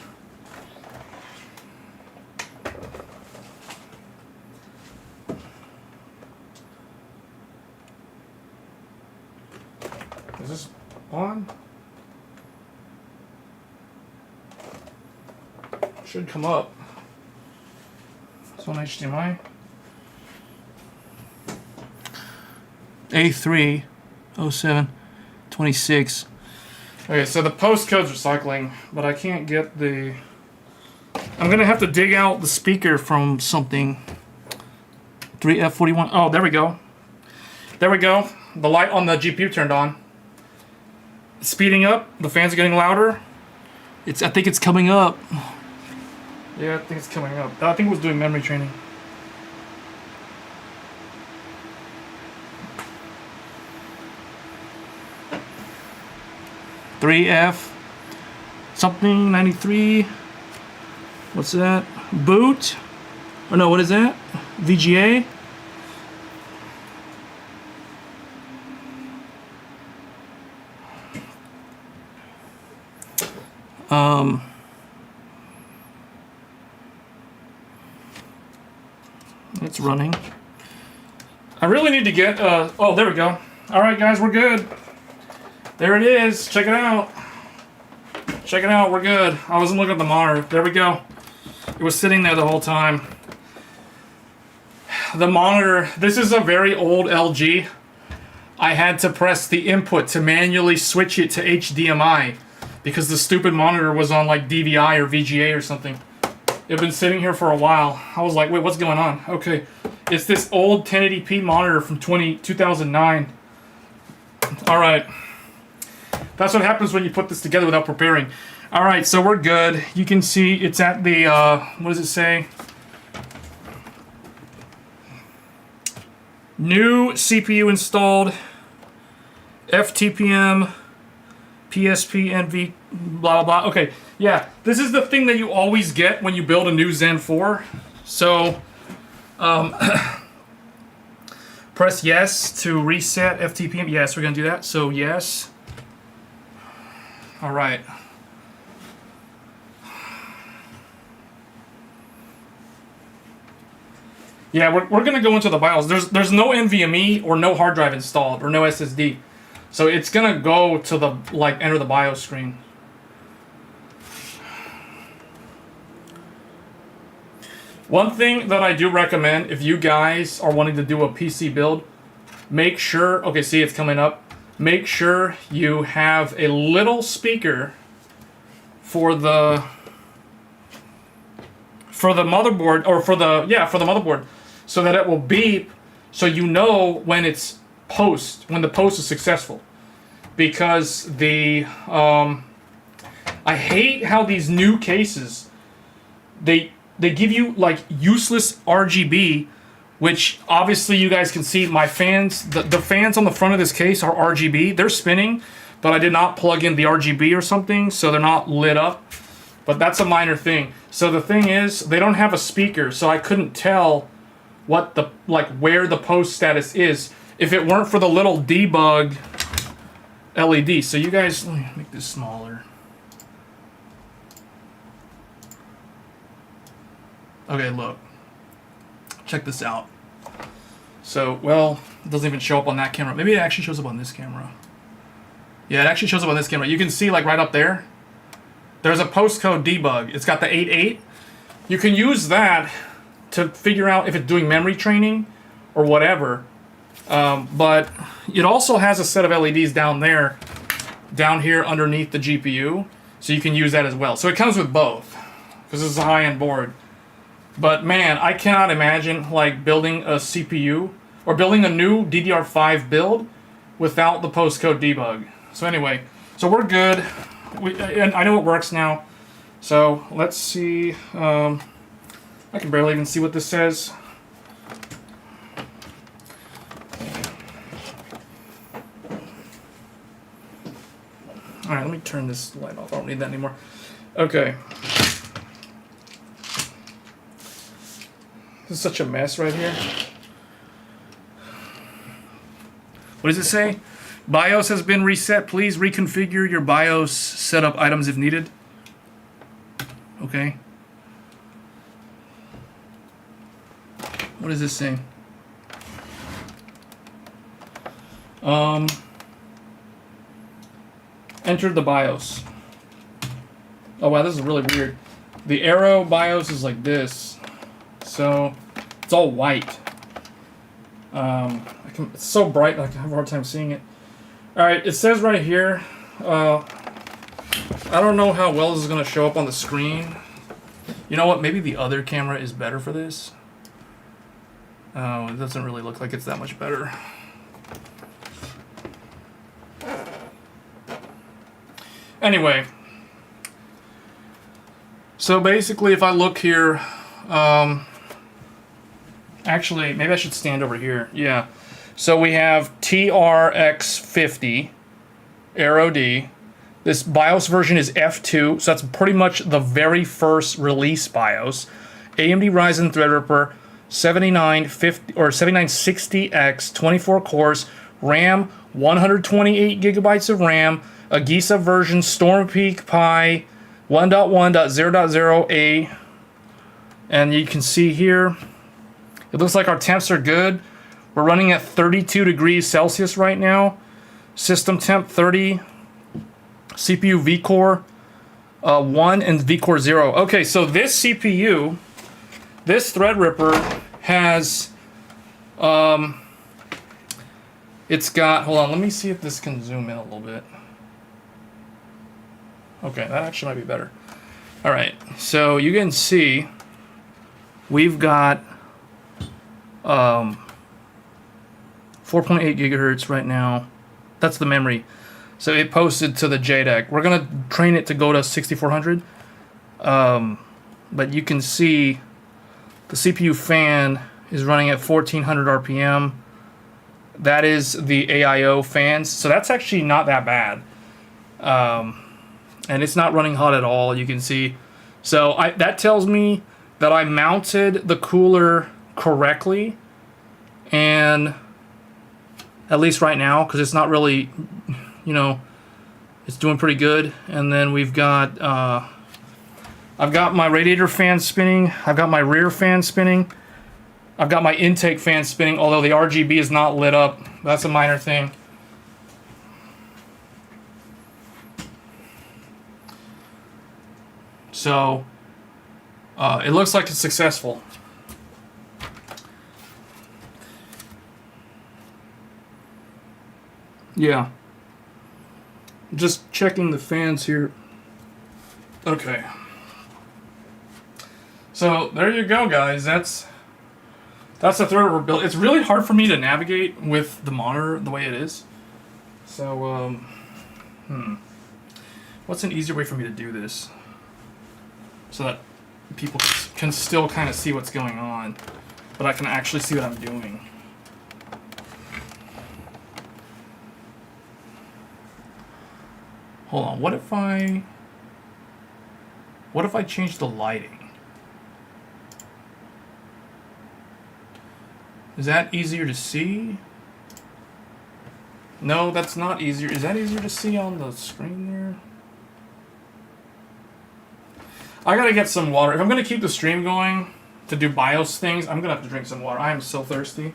Is this on? Should come up. It's on HDMI. A3 07 26. Okay, so the postcode's recycling, but I can't get the... I'm gonna have to dig out the speaker from something. 3F41. Oh, there we go. There we go. The light on the GPU turned on. It's speeding up. The fans are getting louder. I think it's coming up. Yeah, I think it's coming up. I think it was doing memory training. .3F something 93. What's that? Boot? Or no, what is that? VGA? It's running. I really need to get, oh, there we go. All right, guys, we're good. There it is. Check it out. Check it out. We're good. I wasn't looking at the monitor. There we go. It was sitting there the whole time. The monitor, this is a very old LG. I had to press the input to manually switch it to HDMI because the stupid monitor was on like DVI or VGA or something. It had been sitting here for a while. I was like, wait, what's going on? Okay. It's this old 1080p monitor from 2009. All right. That's what happens when you put this together without preparing. All right, so we're good. You can see it's at the, what does it say? New CPU installed, FTPM, PSP, NV, blah, blah, blah. Okay, yeah, this is the thing that you always get when you build a new Zen 4. So, press yes to reset FTPM. Yes, we're going to do that. So, yes. All right. Yeah, we're going to go into the BIOS. There's no NVMe or no hard drive installed or no SSD. So it's going to go to the, like, enter the BIOS screen. One thing that I do recommend if you guys are wanting to do a PC build, make sure, okay, see it's coming up. Make sure you have a little speaker for the motherboard, or for the motherboard, so that it will beep, so you know when it's when the post is successful. Because the I hate how these new cases, they give you like useless RGB which obviously you guys can see my fans, the fans on the front of this case are RGB. They're spinning, but I did not plug in the RGB or something, so they're not lit up. But that's a minor thing. So the thing is, they don't have a speaker, so I couldn't tell what the, like, where the post status is if it weren't for the little debug LED. So you guys, let me make this smaller. Okay, look. Check this out. So, well, it doesn't even show up on that camera. Maybe it actually shows up on this camera. Yeah, it actually shows up on this camera. You can see, like, right up there, there's a postcode debug. It's got the 88. You can use that to figure out if it's doing memory training or whatever. But it also has a set of LEDs down there, down here underneath the GPU. So you can use that as well. So it comes with both, because this is a high-end board. But man, I cannot imagine like building a CPU or building a new DDR5 build without the postcode debug. So anyway, so we're good. And I know it works now. So let's see. I can barely even see what this says. All right, let me turn this light off. I don't need that anymore. Okay. This is such a mess right here. What does it say? BIOS has been reset. Please reconfigure your BIOS setup items if needed. Okay. What does this say? Enter the BIOS. Oh wow, this is really weird. The Aero BIOS is like this. So it's all white. It's so bright I can have a hard time seeing it. Alright, it says right here, I don't know how well this is going to show up on the screen. You know what, maybe the other camera is better for this. Oh, it doesn't really look like it's that much better. Anyway, so basically if I look here, actually, maybe I should stand over here. Yeah. So we have TRX50 Aero D. This BIOS version is F2, so that's pretty much the very first release BIOS. AMD Ryzen Threadripper 7950 or 7960X, 24 cores, RAM 128 gigabytes of RAM, a Giza version, Stormpeak Pi 1.1.0.0a, and you can see here. It looks like our temps are good. We're running at 32 degrees Celsius right now. System temp 30. CPU vCore 1 and vCore 0. Okay, so this CPU, this Threadripper has, it's got, hold on, let me see if this can zoom in a little bit. Okay, that actually might be better. All right, so you can see we've got 4.8 gigahertz right now. That's the memory. So it posted to the JDEC. We're gonna train it to go to 6400. But you can see the CPU fan is running at 1400 RPM. That is the AIO fans. So that's actually not that bad. And it's not running hot at all, you can see. So that tells me that I mounted the cooler correctly. And at least right now, because it's not really, you know, it's doing pretty good. And then we've got, I've got my radiator fan spinning. I've got my rear fan spinning. I've got my intake fan spinning, although the RGB is not lit up. That's a minor thing. So, it looks like it's successful. Yeah. Just checking the fans here. Okay. So, there you go, guys. That's the Threadripper build. It's really hard for me to navigate with the monitor the way it is. So, what's an easier way for me to do this so that people can still kind of see what's going on? but I can actually see what I'm doing. Hold on, what if I change the lighting? Is that easier to see? No, that's not easier. Is that easier to see on the screen there? I gotta get some water. If I'm gonna keep the stream going to do BIOS things, I'm gonna have to drink some water. I am so thirsty.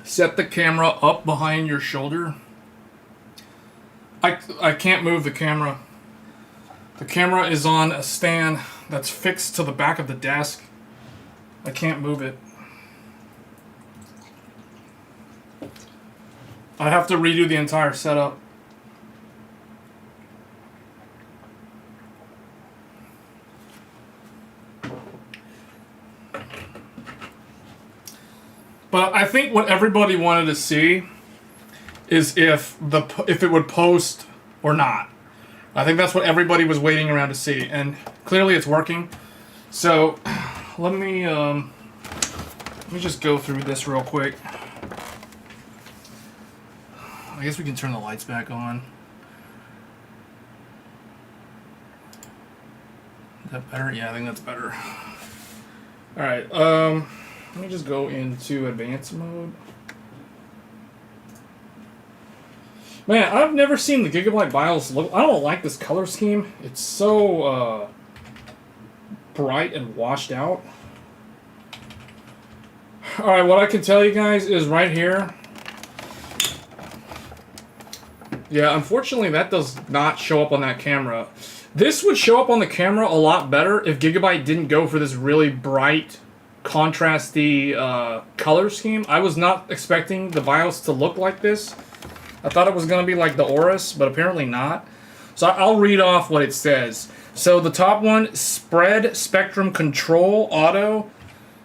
Set the camera up behind your shoulder. I can't move the camera. The camera is on a stand that's fixed to the back of the desk. I can't move it. I have to redo the entire setup. But I think what everybody wanted to see is if it would post or not. I think that's what everybody was waiting around to see, and clearly it's working. So let me just go through this real quick. I guess we can turn the lights back on. Is that better? Yeah, I think that's better. All right. Let me just go into advanced mode. Man, I've never seen the Gigabyte BIOS look. I don't like this color scheme. It's so bright and washed out. Alright, what I can tell you guys is right here. Yeah, unfortunately that does not show up on that camera. This would show up on the camera a lot better if Gigabyte didn't go for this really bright, contrasty color scheme. I was not expecting the BIOS to look like this. I thought it was going to be like the Aorus, but apparently not. So I'll read off what it says. So the top one, spread spectrum control, auto,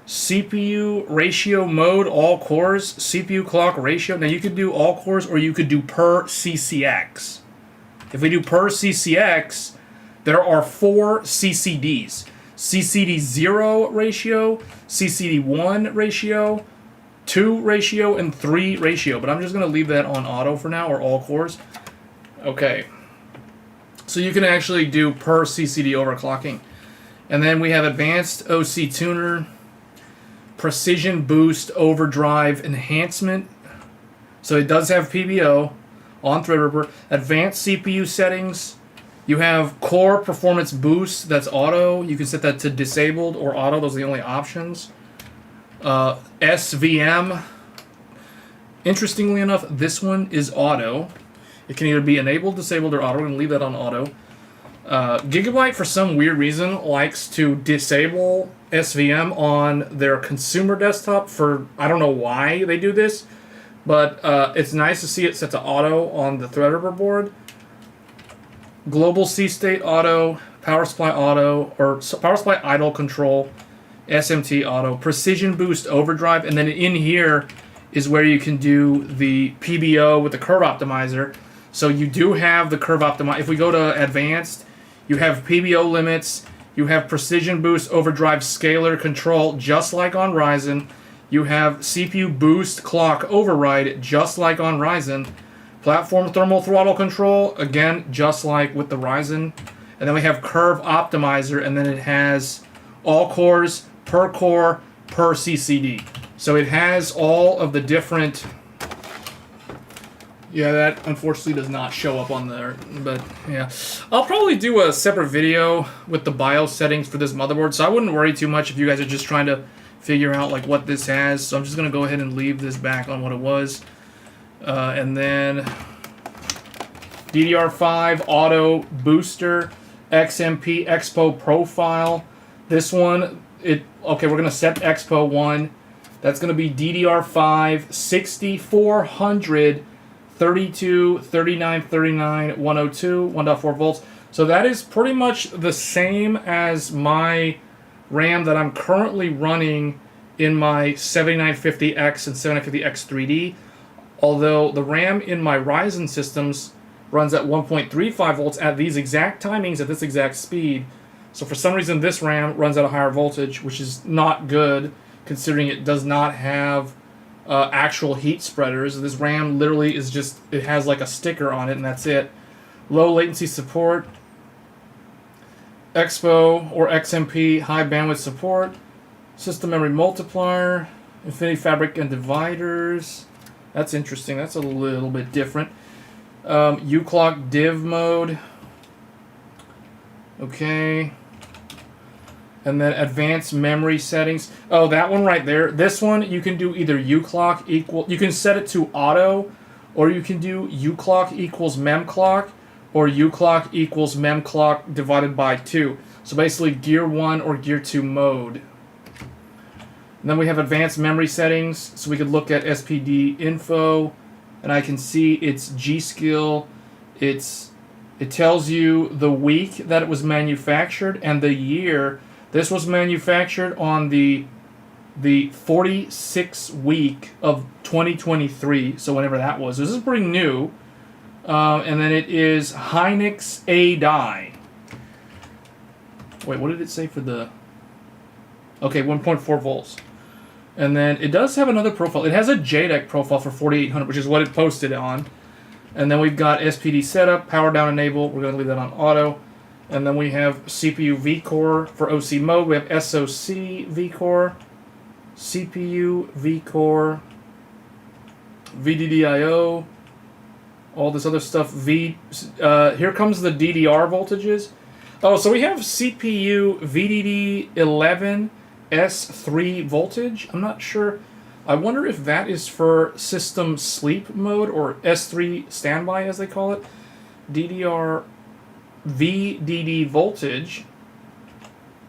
CPU ratio mode, all cores, CPU clock ratio. Now you could do all cores or you could do per CCX. If we do per CCX, there are 4 CCDs. CCD 0 ratio, CCD 1 ratio, 2 ratio, and 3 ratio. But I'm just going to leave that on auto for now, or all cores. Okay. So you can actually do per CCD overclocking. And then we have advanced OC tuner, precision boost overdrive enhancement. So it does have PBO on Threadripper. Advanced CPU settings. You have core performance boost, that's auto. You can set that to disabled or auto. Those are the only options. SVM. Interestingly enough, this one is auto. It can either be enabled, disabled, or auto. We're going to leave that on auto. Gigabyte, for some weird reason, likes to disable SVM on their consumer desktop for, I don't know why they do this, but it's nice to see it set to auto on the Threadripper board. Global C-state auto, power supply auto, or power supply idle control, SMT auto, precision boost overdrive, and then in here is where you can do the PBO with the curve optimizer. So you do have the curve optimizer. If we go to advanced, you have PBO limits, you have precision boost overdrive scalar control, just like on Ryzen. You have CPU boost clock override, just like on Ryzen. Platform thermal throttle control, again, just like with the Ryzen. And then we have curve optimizer, and then it has all cores, per CCD. So it has all of the different... Yeah, that unfortunately does not show up on there, but yeah. I'll probably do a separate video with the BIOS settings for this motherboard, so I wouldn't worry too much if you guys are just trying to figure out like what this has. So I'm just going to go ahead and leave this back on what it was. And then DDR5 auto booster XMP Expo profile. This one, okay, we're going to set Expo 1. That's going to be DDR5 6400 32 39 39 102 1.4 volts. So that is pretty much the same as my RAM that I'm currently running in my 7950X and 7950X 3D. Although the RAM in my Ryzen systems runs at 1.35 volts at these exact timings, at this exact speed. So for some reason this RAM runs at a higher voltage, which is not good considering it does not have actual heat spreaders. This RAM literally is just, it has like a sticker on it and that's it. Low latency support, Expo or XMP high bandwidth support, system memory multiplier, Infinity Fabric and dividers. That's interesting. That's a little bit different. uClock div mode. Okay. And then advanced memory settings. Oh, that one right there. This one you can do either uClock equal. You can set it to auto, or you can do uClock equals memclock, or uClock equals memclock divided by 2. So basically gear 1 or gear 2 mode. And then we have advanced memory settings, so we could look at SPD info, and I can see its G-Skill. It tells you the week that it was manufactured and the year. This was manufactured on the 46th week of 2023, so whenever that was. This is pretty new. And then it is Hynix A die. Wait, what did it say for the... Okay, 1.4 volts. And then it does have another profile. It has a JDEC profile for 4800, which is what it posted on. And then we've got SPD setup, power down enable. We're going to leave that on auto. And then we have CPU vCore for OC mode. We have SoC vCore, CPU vCore, VDDIO, all this other stuff. Here comes the DDR voltages. Oh, so we have CPU VDD11 S3 voltage. I'm not sure. I wonder if that is for system sleep mode or S3 standby as they call it. DDR VDD voltage.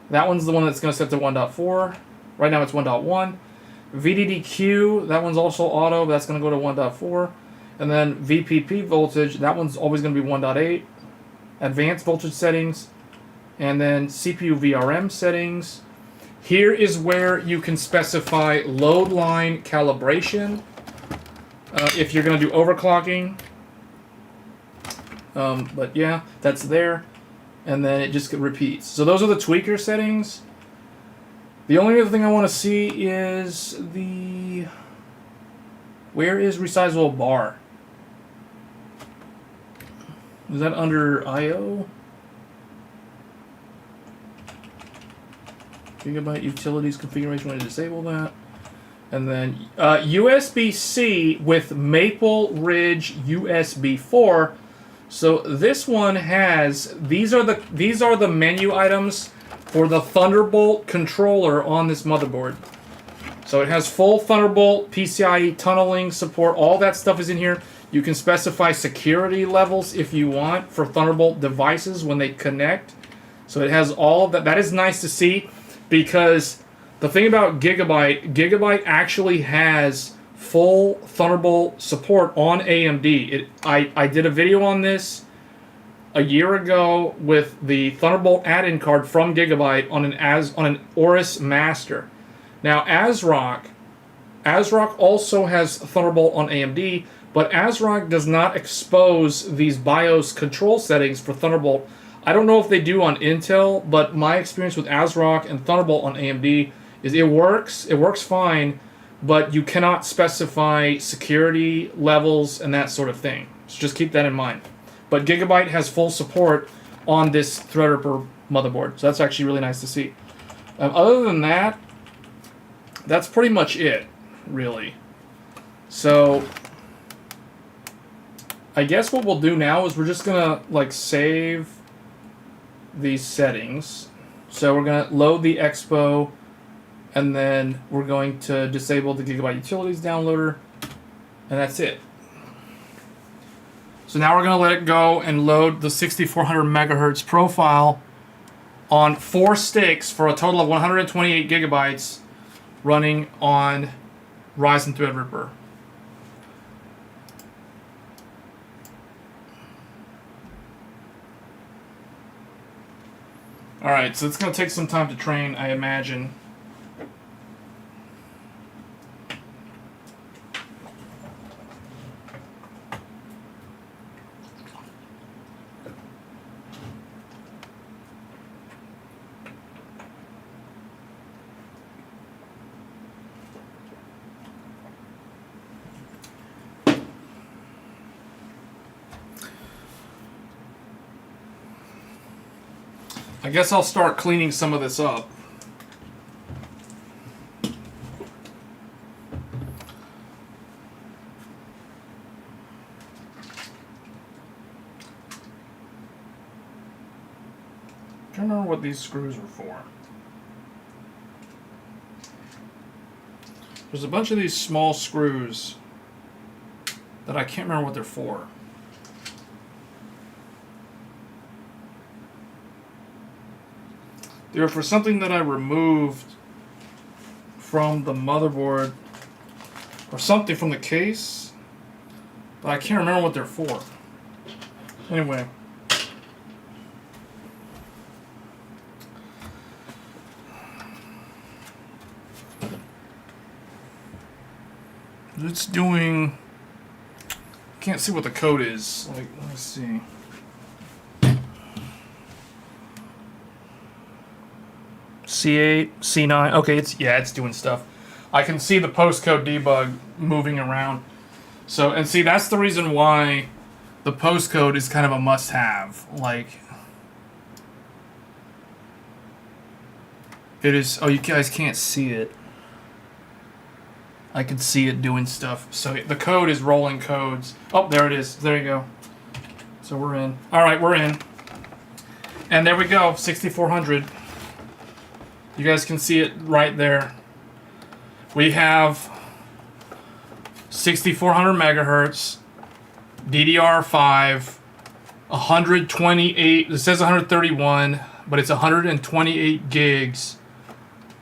That one's the one that's going to set to 1.4. Right now it's 1.1. VDDQ, that one's also auto, but that's going to go to 1.4. And then VPP voltage, that one's always going to be 1.8. Advanced voltage settings. And then CPU VRM settings. Here is where you can specify load line calibration. If you're going to do overclocking. But yeah, that's there. And then it just repeats. So those are the tweaker settings. The only other thing I want to see is the... Where is resizable bar? Is that under I/O? Gigabyte utilities configuration, want to disable that. And then USB-C with Maple Ridge USB 4. So this one has these are the menu items for the Thunderbolt controller on this motherboard. So it has full Thunderbolt PCIe tunneling support. All that stuff is in here. You can specify security levels if you want for Thunderbolt devices when they connect. So it has all of that. That is nice to see. Because the thing about Gigabyte actually has full Thunderbolt support on AMD. I did a video on this a year ago with the Thunderbolt add-in card from Gigabyte on an Aorus Master. Now ASRock also has Thunderbolt on AMD, but ASRock does not expose these BIOS control settings for Thunderbolt. I don't know if they do on Intel, but my experience with ASRock and Thunderbolt on AMD is it works fine, but you cannot specify security levels and that sort of thing. So just keep that in mind. But Gigabyte has full support on this Threadripper motherboard, so that's actually really nice to see. Other than that, that's pretty much it, really. So I guess what we'll do now is we're just gonna save these settings. So we're going to load the Expo, and then we're going to disable the Gigabyte Utilities downloader, and that's it. So now we're going to let it go and load the 6400 megahertz profile on 4 sticks for a total of 128 gigabytes running on Ryzen Threadripper. Alright, so it's going to take some time to train, I imagine. I guess I'll start cleaning some of this up. I don't remember what these screws were for. There's a bunch of these small screws that I can't remember what they're for. They were for something that I removed from the motherboard or something from the case, but I can't remember what they're for. Anyway. It's doing... Can't see what the code is. Like, let's see. C8, C9. Okay, it's doing stuff. I can see the postcode debug moving around. So, and see, that's the reason why the postcode is kind of a must-have. Like, it is. Oh, you guys can't see it. I can see it doing stuff. So the code is rolling codes. Oh, there it is. There you go. So we're in. All right, we're in. And there we go. 6400. You guys can see it right there. We have 6400 megahertz, DDR5, 128, it says 131, but it's 128 gigs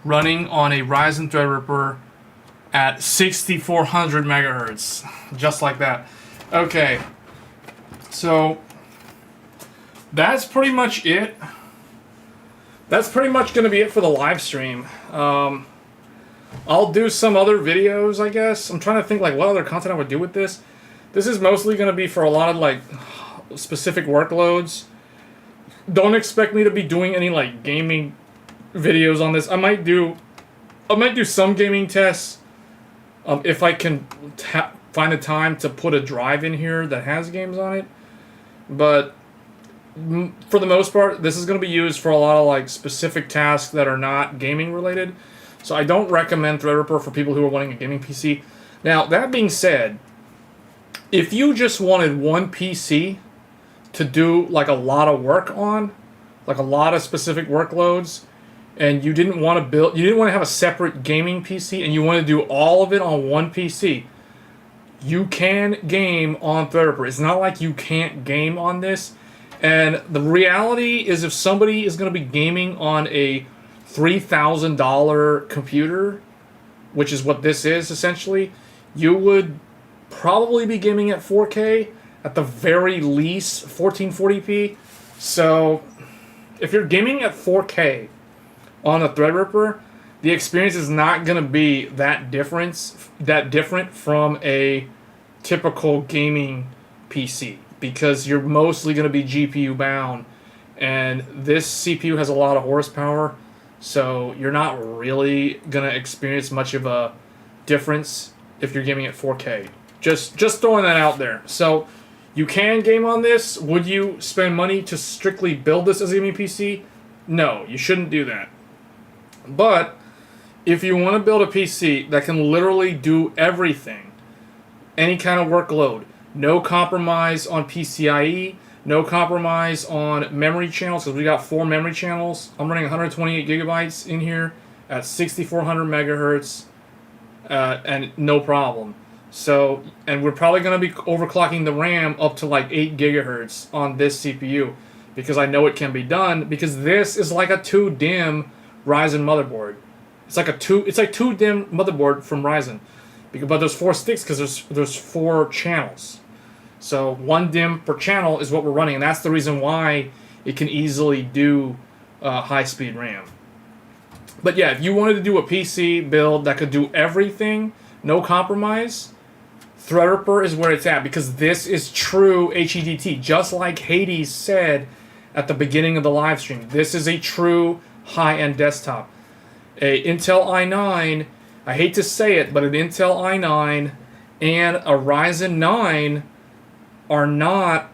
running on a Ryzen Threadripper at 6400 megahertz. Just like that. Okay. So that's pretty much it. That's pretty much going to be it for the live stream. I'll do some other videos, I guess. I'm trying to think like what other content I would do with this. This is mostly going to be for a lot of like specific workloads. Don't expect me to be doing any like gaming videos on this. I might do some gaming tests if I can find the time to put a drive in here that has games on it. But for the most part, this is going to be used for a lot of like specific tasks that are not gaming related. So I don't recommend Threadripper for people who are wanting a gaming PC. Now, that being said, if you just wanted one PC to do like a lot of work on, like a lot of specific workloads, and you didn't want to have a separate gaming PC, and you want to do all of it on one PC, you can game on Threadripper. It's not like you can't game on this. And the reality is, if somebody is going to be gaming on a $3,000 computer, which is what this is essentially, you would probably be gaming at 4K, at the very least 1440p. So if you're gaming at 4K on a Threadripper, the experience is not going to be that different from a typical gaming PC, because you're mostly going to be GPU bound, and this CPU has a lot of horsepower, so you're not really going to experience much of a difference if you're gaming at 4K. Just throwing that out there. So you can game on this. Would you spend money to strictly build this as a gaming PC? No, you shouldn't do that. But if you want to build a PC that can literally do everything, any kind of workload, no compromise on PCIe, no compromise on memory channels, because we got 4 memory channels. I'm running 128 gigabytes in here at 6400 megahertz, and no problem. So, and we're probably going to be overclocking the RAM up to like 8 gigahertz on this CPU, because I know it can be done, because this is like a 2-DIMM Ryzen motherboard. It's like 2-DIMM motherboard from Ryzen. But there's 4 sticks because there's 4 channels. So 1 DIMM per channel is what we're running, and that's the reason why it can easily do high-speed RAM. But yeah, if you wanted to do a PC build that could do everything, no compromise, Threadripper is where it's at, because this is true HEDT. Just like Hades said at the beginning of the live stream, this is a true high-end desktop. A Intel i9, I hate to say it, but an Intel i9 and a Ryzen 9 are not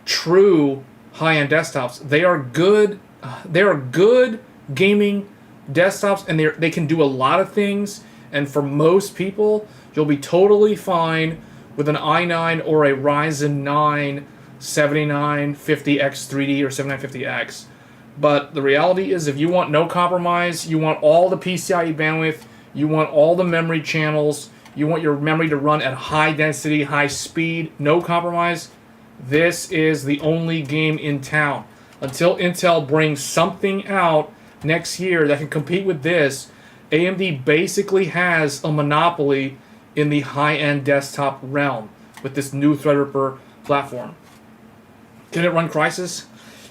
true high-end desktops. They are good. They are good gaming desktops, and they can do a lot of things. And for most people, you'll be totally fine with an i9 or a Ryzen 9 7950X 3D or 7950X. But the reality is, if you want no compromise, you want all the PCIe bandwidth, you want all the memory channels, you want your memory to run at high density, high speed, no compromise, this is the only game in town. Until Intel brings something out next year that can compete with this, AMD basically has a monopoly in the high-end desktop realm with this new Threadripper platform. Can it run Crysis?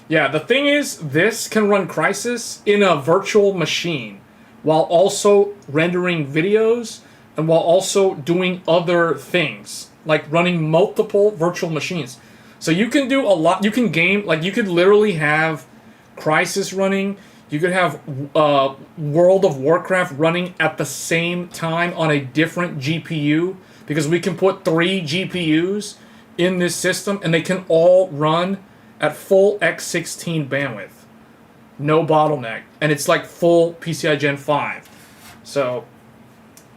Yeah, the thing is, this can run Crysis in a virtual machine while also rendering videos and while also doing other things, like running multiple virtual machines. So you can do a lot. You can game, like you could literally have Crysis running. You could have World of Warcraft running at the same time on a different GPU, because we can put 3 GPUs in this system and they can all run at full X16 bandwidth. No bottleneck. And it's like full PCI Gen 5. So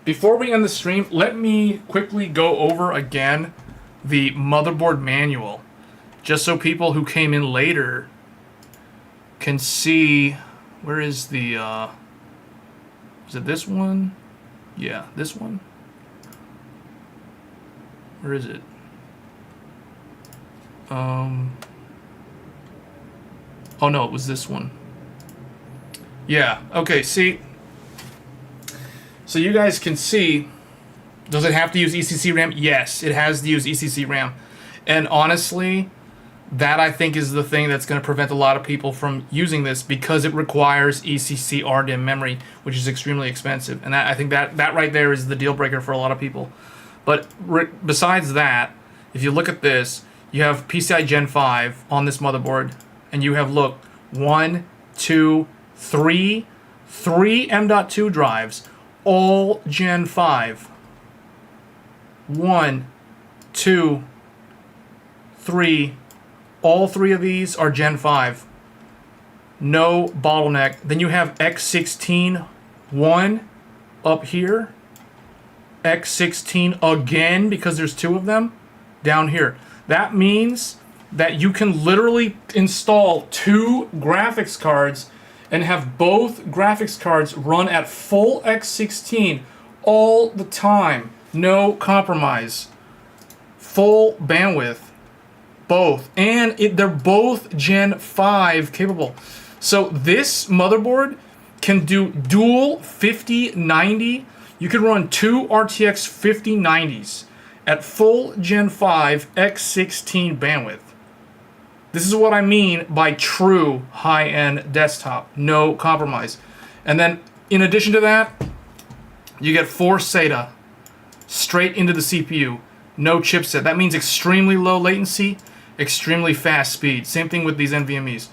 before we end the stream, let me quickly go over again the motherboard manual, just so people who came in later can see. Where is the, is it this one? Yeah, this one. Where is it? Oh no, it was this one. Yeah, okay, see. So you guys can see, does it have to use ECC RAM? Yes, it has to use ECC RAM. And honestly, that I think is the thing that's going to prevent a lot of people from using this, because it requires ECC RDIMM memory, which is extremely expensive. And I think that right there is the deal breaker for a lot of people. But besides that, if you look at this, you have PCI Gen 5 on this motherboard, and you have, look, 1, 2, 3 M.2 drives, all Gen 5. 1, 2, 3. All 3 of these are Gen 5. No bottleneck. Then you have X16 1 up here. X16 again, because there's 2 of them, down here. That means that you can literally install 2 graphics cards and have both graphics cards run at full X16 all the time. No compromise. Full bandwidth. Both. And they're both Gen 5 capable. So this motherboard can do dual 5090. You can run 2 RTX 5090s at full Gen 5 X16 bandwidth. This is what I mean by true high-end desktop. No compromise. And then, in addition to that, you get 4 SATA straight into the CPU. No chipset. That means extremely low latency, extremely fast speed. Same thing with these NVMEs.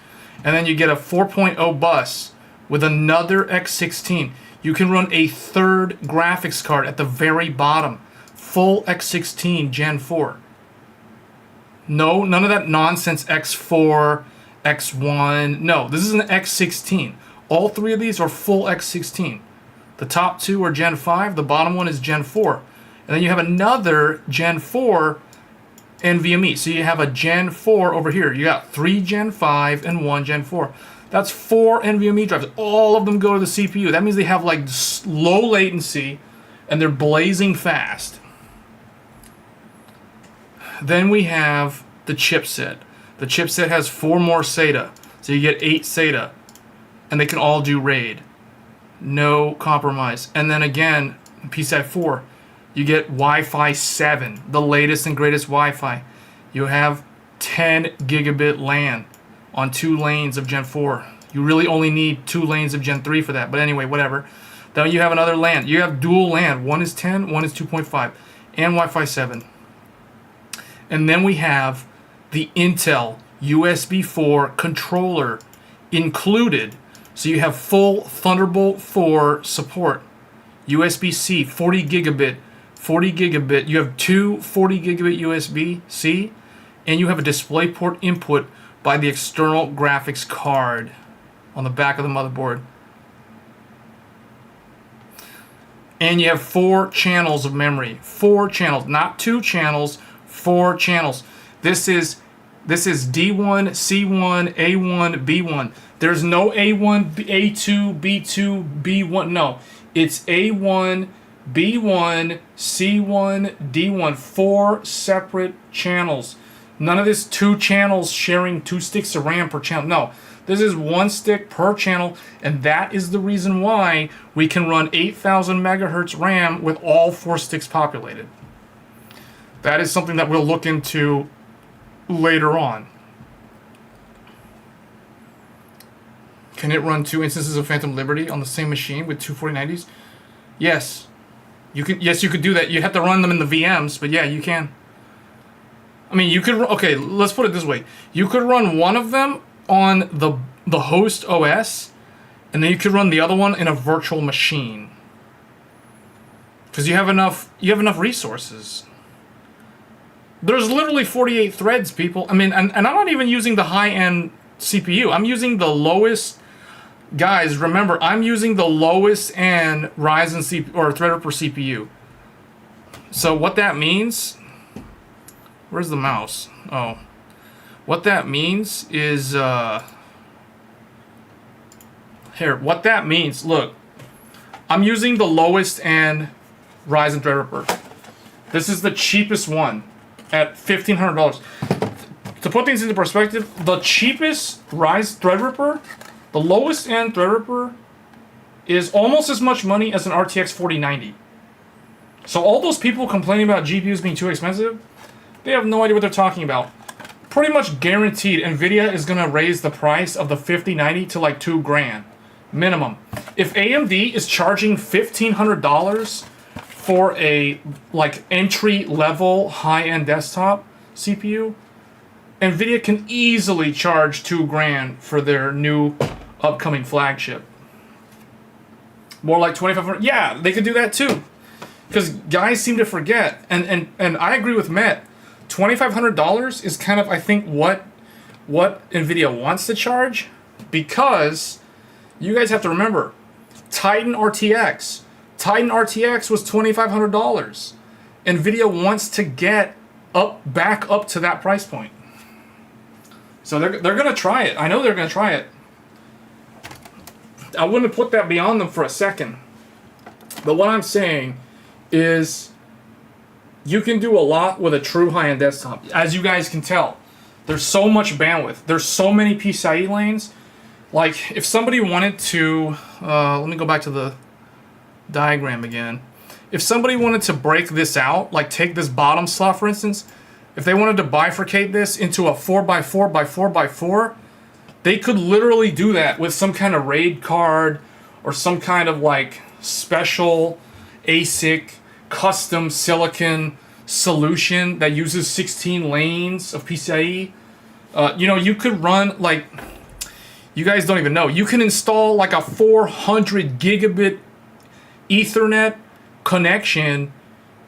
And then you get a 4.0 bus with another X16. You can run a 3rd graphics card at the very bottom. Full X16 Gen 4. No, none of that nonsense X4, X1. No, this is an X16. All 3 of these are full X16. The top 2 are Gen 5. The bottom one is Gen 4. And then you have another Gen 4 NVMe. So you have a Gen 4 over here. You got 3 Gen 5 and 1 Gen 4. That's 4 NVMe drives. All of them go to the CPU. That means they have like low latency and they're blazing fast. Then we have the chipset. The chipset has 4 more SATA. So you get 8 SATA. And they can all do RAID. No compromise. And then again, PCI 4. You get Wi-Fi 7, the latest and greatest Wi-Fi. You have 10 gigabit LAN on 2 lanes of Gen 4. You really only need 2 lanes of Gen 3 for that. But anyway, whatever. Then you have another LAN. You have dual LAN. One is 10, one is 2.5, and Wi-Fi 7. And then we have the Intel USB 4 controller included. So you have full Thunderbolt 4 support. USB-C, 40 gigabit, 40 gigabit. You have 2 40 gigabit USB-C, and you have a DisplayPort input by the external graphics card on the back of the motherboard. And you have 4 channels of memory. 4 channels, not 2 channels, 4 channels. This is D1, C1, A1, B1. There's no A1, A2, B2, B1. No, it's A1, B1, C1, D1. 4 separate channels. None of this 2 channels sharing 2 sticks of RAM per channel. No, this is 1 stick per channel, and that is the reason why we can run 8,000 megahertz RAM with all 4 sticks populated. That is something that we'll look into later on. Can it run 2 instances of Phantom Liberty on the same machine with 2 4090s? Yes. You could. Yes, you could do that. You have to run them in the VMs, but yeah, you can. I mean, you could. Okay, let's put it this way. You could run one of them on the host OS, and then you could run the other one in a virtual machine. Because you have enough resources. There's literally 48 threads, people. I mean, and I'm not even using the high-end CPU. I'm using the lowest. Guys, remember, I'm using the lowest end Ryzen CPU or Threadripper CPU. So what that means, where's the mouse? Oh, what that means is here. What that means, look, I'm using the lowest end Ryzen Threadripper. This is the cheapest one at $1,500. To put things into perspective, the cheapest Ryzen Threadripper, the lowest end Threadripper, is almost as much money as an RTX 4090. So all those people complaining about GPUs being too expensive, they have no idea what they're talking about. Pretty much guaranteed, Nvidia is gonna raise the price of the 5090 to like $2,000 minimum. If AMD is charging $1,500 for a like entry level high end desktop CPU, Nvidia can easily charge $2,000 for their new upcoming flagship. More like $2,500. Yeah, they could do that too. Because guys seem to forget, and I agree with Met. $2,500 is kind of, I think, what Nvidia wants to charge, because you guys have to remember, Titan RTX was $2,500. Nvidia wants to get back up to that price point. So they're gonna try it. I know they're gonna try it. I wouldn't put that beyond them for a second. But what I'm saying is, you can do a lot with a true high-end desktop. As you guys can tell, there's so much bandwidth. There's so many PCIe lanes. Like, if somebody wanted to, let me go back to the diagram again. If somebody wanted to break this out, like take this bottom slot, for instance, if they wanted to bifurcate this into a 4x4x4x4, they could literally do that with some kind of RAID card or some kind of like special ASIC custom silicon solution that uses 16 lanes of PCIe. You know, you could run, like, you guys don't even know, you can install like a 400 gigabit Ethernet connection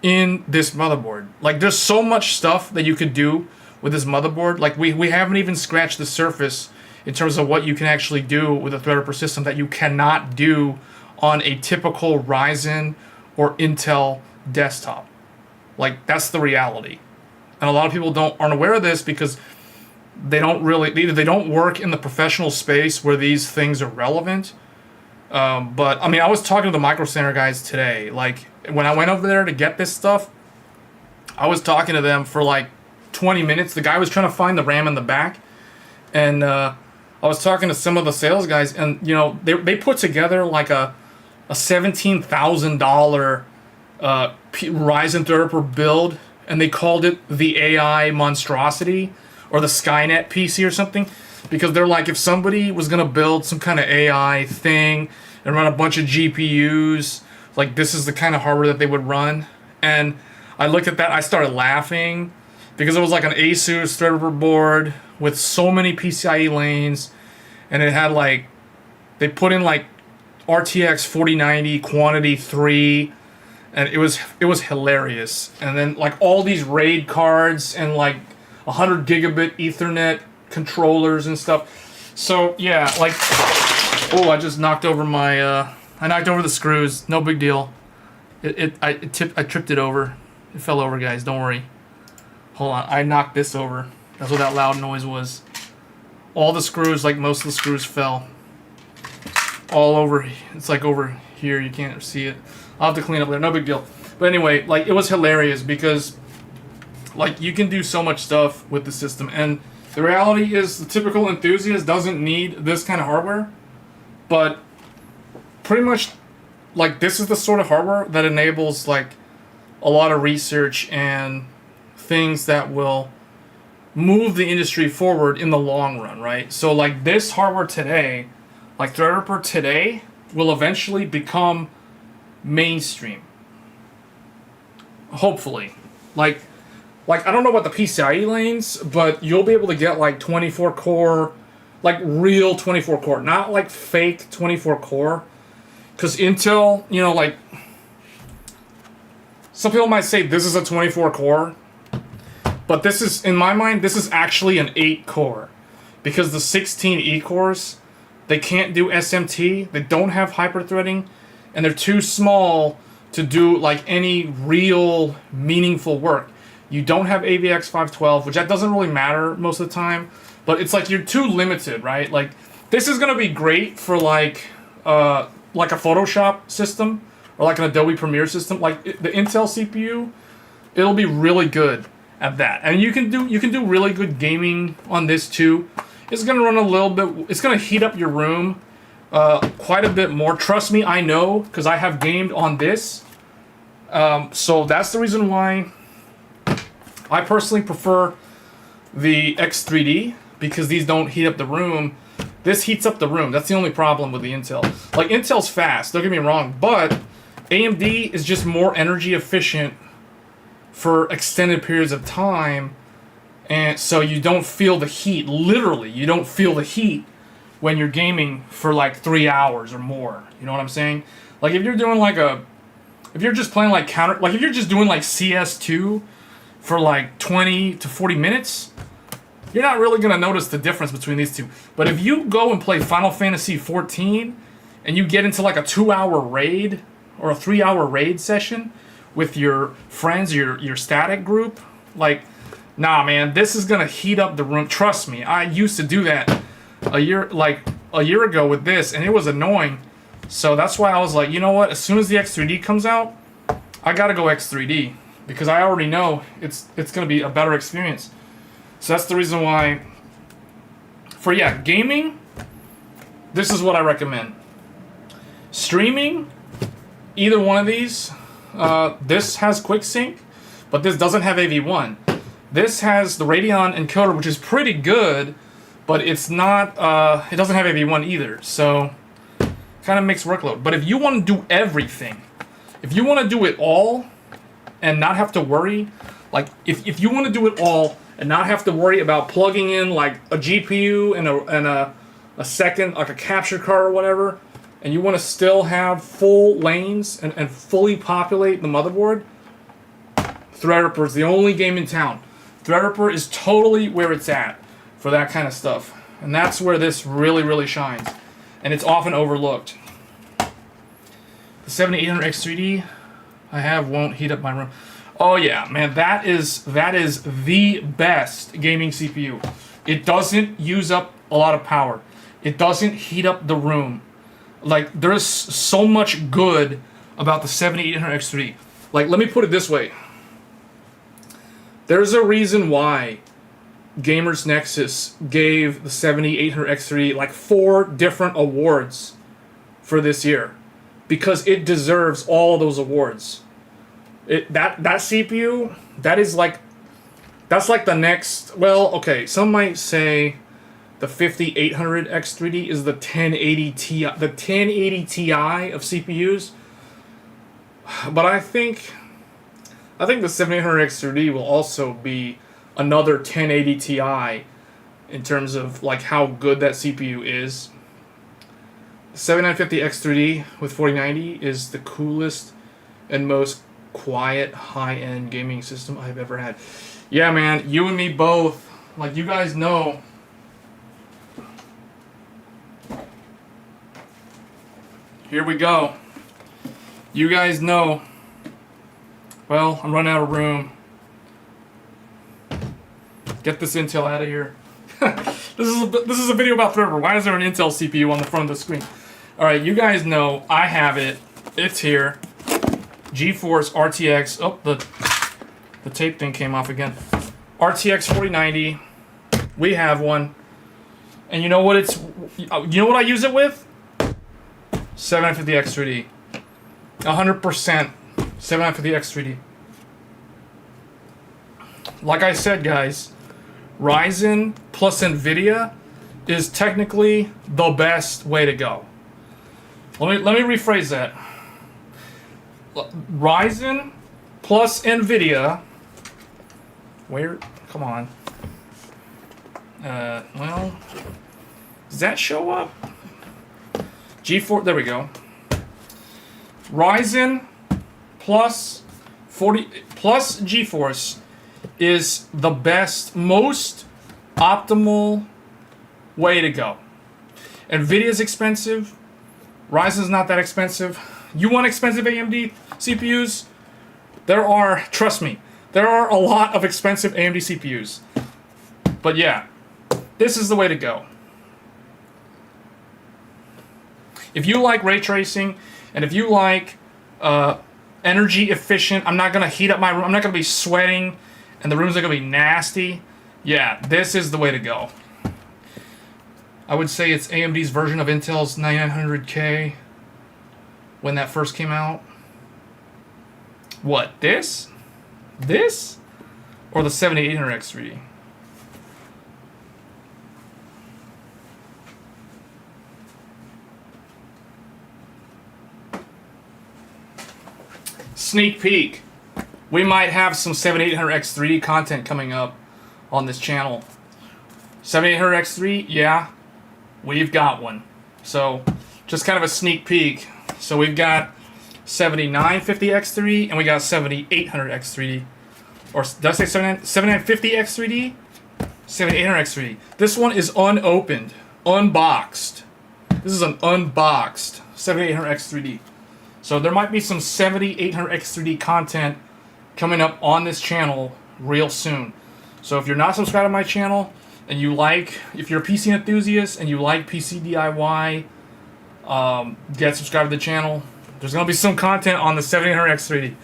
in this motherboard. Like, there's so much stuff that you could do with this motherboard. Like, we haven't even scratched the surface in terms of what you can actually do with a Threadripper system that you cannot do on a typical Ryzen or Intel desktop. Like, that's the reality. And a lot of people aren't aware of this because they don't really, either they don't work in the professional space where these things are relevant. But I mean, I was talking to the Micro Center guys today. Like, when I went over there to get this stuff, I was talking to them for like 20 minutes. The guy was trying to find the RAM in the back, and I was talking to some of the sales guys, and you know, they put together like a $17,000 Ryzen Threadripper build, and they called it the AI monstrosity or the Skynet PC or something. because they're like, if somebody was gonna build some kind of AI thing and run a bunch of GPUs, like this is the kind of hardware that they would run. And I looked at that, I started laughing because it was like an Asus Threadripper board with so many PCIe lanes, and it had like, they put in like RTX 4090 quantity 3, and it was hilarious. And then like all these RAID cards and like 100 gigabit Ethernet controllers and stuff. So yeah, like, oh, I just knocked over my I knocked over the screws. No big deal. I tripped it over. It fell over, guys. Don't worry. Hold on. I knocked this over. That's what that loud noise was. All the screws, like most of the screws, fell. All over. It's like over here. You can't see it. I'll have to clean up there. No big deal. But anyway, like, it was hilarious because, like, you can do so much stuff with the system. And the reality is the typical enthusiast doesn't need this kind of hardware. But pretty much, like, this is the sort of hardware that enables, like, a lot of research and things that will move the industry forward in the long run, right? So, like, this hardware today, like Threadripper today, will eventually become mainstream. Hopefully. Like I don't know about the PCIe lanes, but you'll be able to get, like, 24 core, like, real 24 core, not, like, fake 24 core. Because Intel, you know, like, some people might say this is a 24 core, but this is, in my mind, this is actually an 8 core. Because the 16 E cores, they can't do SMT, they don't have hyperthreading, and they're too small to do, like, any real meaningful work. You don't have AVX 512, which that doesn't really matter most of the time, but it's like you're too limited, right? Like, this is gonna be great for, like a Photoshop system or like an Adobe Premiere system. Like, the Intel CPU, it'll be really good at that, and you can do really good gaming on this too. It's gonna run a little bit. It's gonna heat up your room quite a bit more. Trust me, I know, because I have gamed on this. So that's the reason why I personally prefer the X3D, because these don't heat up the room. This heats up the room. That's the only problem with the Intel. Like, Intel's fast, don't get me wrong, but AMD is just more energy efficient for extended periods of time, and so you don't feel the heat. Literally, you don't feel the heat when you're gaming for like 3 hours or more. You know what I'm saying? Like, if you're doing like if you're just playing like if you're just doing like CS2 for like 20 to 40 minutes, you're not really going to notice the difference between these two. But if you go and play Final Fantasy 14 and you get into like a 2-hour raid or a 3-hour raid session with your friends, your static group, like, nah, man, this is going to heat up the room. Trust me, I used to do that a year ago with this, and it was annoying. So that's why I was like, you know what? As soon as the X3D comes out, I got to go X3D, because I already know it's going to be a better experience. So that's the reason why, for, yeah, gaming, this is what I recommend. Streaming, either one of these. This has QuickSync, but this doesn't have AV1. This has the Radeon encoder, which is pretty good, but it's not, it doesn't have AV1 either, so kind of mixed workload. But if you want to do everything, if you want to do it all and not have to worry, like, if you want to do it all and not have to worry about plugging in like a GPU and a second, like a capture card or whatever, and you want to still have full lanes and fully populate the motherboard, Threadripper is the only game in town. Threadripper is totally where it's at for that kind of stuff. And that's where this really, really shines. And it's often overlooked. The 7800 X3D I have won't heat up my room. Oh yeah, man, that is the best gaming CPU. It doesn't use up a lot of power. It doesn't heat up the room. Like, there's so much good about the 7800 X3D. Like, let me put it this way. There's a reason why Gamers Nexus gave the 7800 X3D like 4 different awards for this year, because it deserves all those awards. That CPU, that's like the next, well, okay, some might say The 5800X3D is the 1080 Ti, the 1080 Ti of CPUs. But I think the 7800X3D will also be another 1080 Ti in terms of like how good that CPU is. 7950X3D with 4090 is the coolest and most quiet high-end gaming system I've ever had. Yeah, man, you and me both. Like, you guys know. Here we go. You guys know. Well, I'm running out of room. Get this Intel out of here. This is a video about Threadripper. Why is there an Intel CPU on the front of the screen? All right, you guys know I have it. It's here. GeForce RTX. Oh, the tape thing came off again. RTX 4090. We have one. And you know what I use it with? 7950X3D. 100% 7950X3D. Like I said, guys, Ryzen plus NVIDIA is technically the best way to go. Let me rephrase that. Ryzen plus NVIDIA. Where? Come on. Well, does that show up? GeForce. There we go. Ryzen plus GeForce is the best, most optimal way to go. NVIDIA's expensive. Ryzen's not that expensive. You want expensive AMD CPUs? Trust me, there are a lot of expensive AMD CPUs. But yeah, this is the way to go. If you like ray tracing, and if you like energy efficient, I'm not going to heat up my room, I'm not going to be sweating, and the room's not going to be nasty, yeah, this is the way to go. I would say it's AMD's version of Intel's 9900K when that first came out. What, this? This? Or the 7800X3D? Sneak peek. We might have some 7800X3D content coming up on this channel. 7800X3, yeah, we've got one. So, just kind of a sneak peek. So we've got 7950X3 and we got 7800X3D. Or did I say 7950X3D? 7800X3D. This one is unopened, unboxed. This is an unboxed 7800X3D. So there might be some 7800X3D content coming up on this channel real soon. So if you're not subscribed to my channel and you like, if you're a PC enthusiast and you like PC DIY, get subscribed to the channel. There's going to be some content on the 7800X3D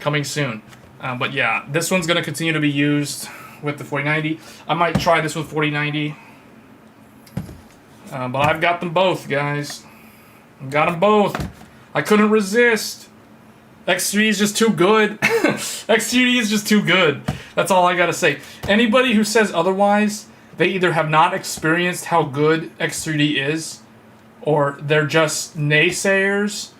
coming soon. But yeah, this one's going to continue to be used with the 4090. I might try this with 4090. But I've got them both, guys. I've got them both. I couldn't resist. X3D is just too good. X3D is just too good. That's all I gotta say. Anybody who says otherwise, they either have not experienced how good X3D is, or they're just naysayers,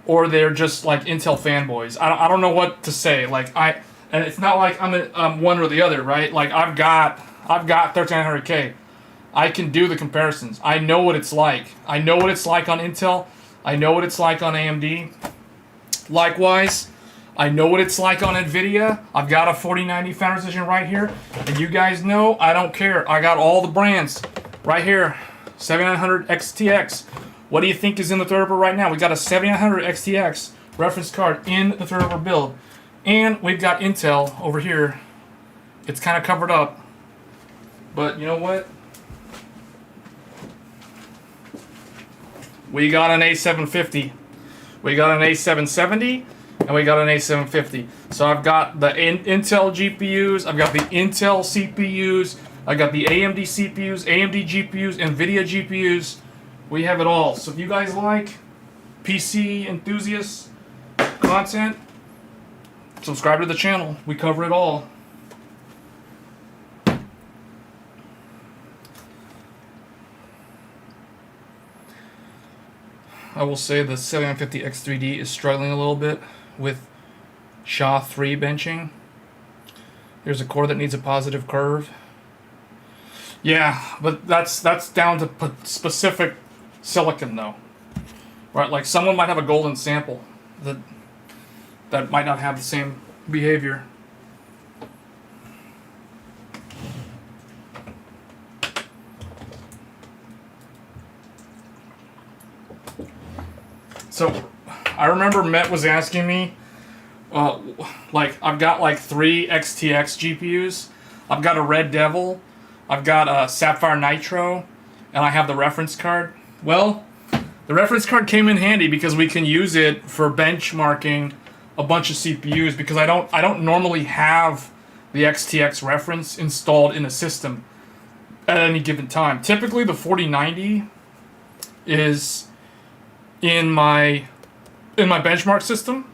or they're just like Intel fanboys. I don't know what to say. Like and it's not like I'm one or the other, right? Like I've got 1300K. I can do the comparisons. I know what it's like. I know what it's like on Intel. I know what it's like on AMD. Likewise, I know what it's like on NVIDIA. I've got a 4090 Founders Edition right here. And you guys know I don't care. I got all the brands right here. 7900 XTX. What do you think is in the Threadripper right now? We got a 7900 XTX reference card in the Threadripper build. And we've got Intel over here. It's kind of covered up. But you know what? We got an A750, we got an A770, and we got an A750. So I've got the Intel GPUs, I've got the Intel CPUs, I got the AMD CPUs, AMD GPUs, NVIDIA GPUs. We have it all. So if you guys like PC enthusiasts content, subscribe to the channel. We cover it all. I will say the 7950X3D is struggling a little bit with SHA-3 benching. Here's a core that needs a positive curve. Yeah, but that's down to specific silicon though. Right, like someone might have a golden sample that might not have the same behavior. So I remember Met was asking me, like I've got like 3 XTX GPUs. I've got a Red Devil, I've got a Sapphire Nitro, and I have the reference card. Well, the reference card came in handy because we can use it for benchmarking a bunch of CPUs because I don't normally have the XTX reference installed in a system at any given time. Typically the 4090 is in my benchmark system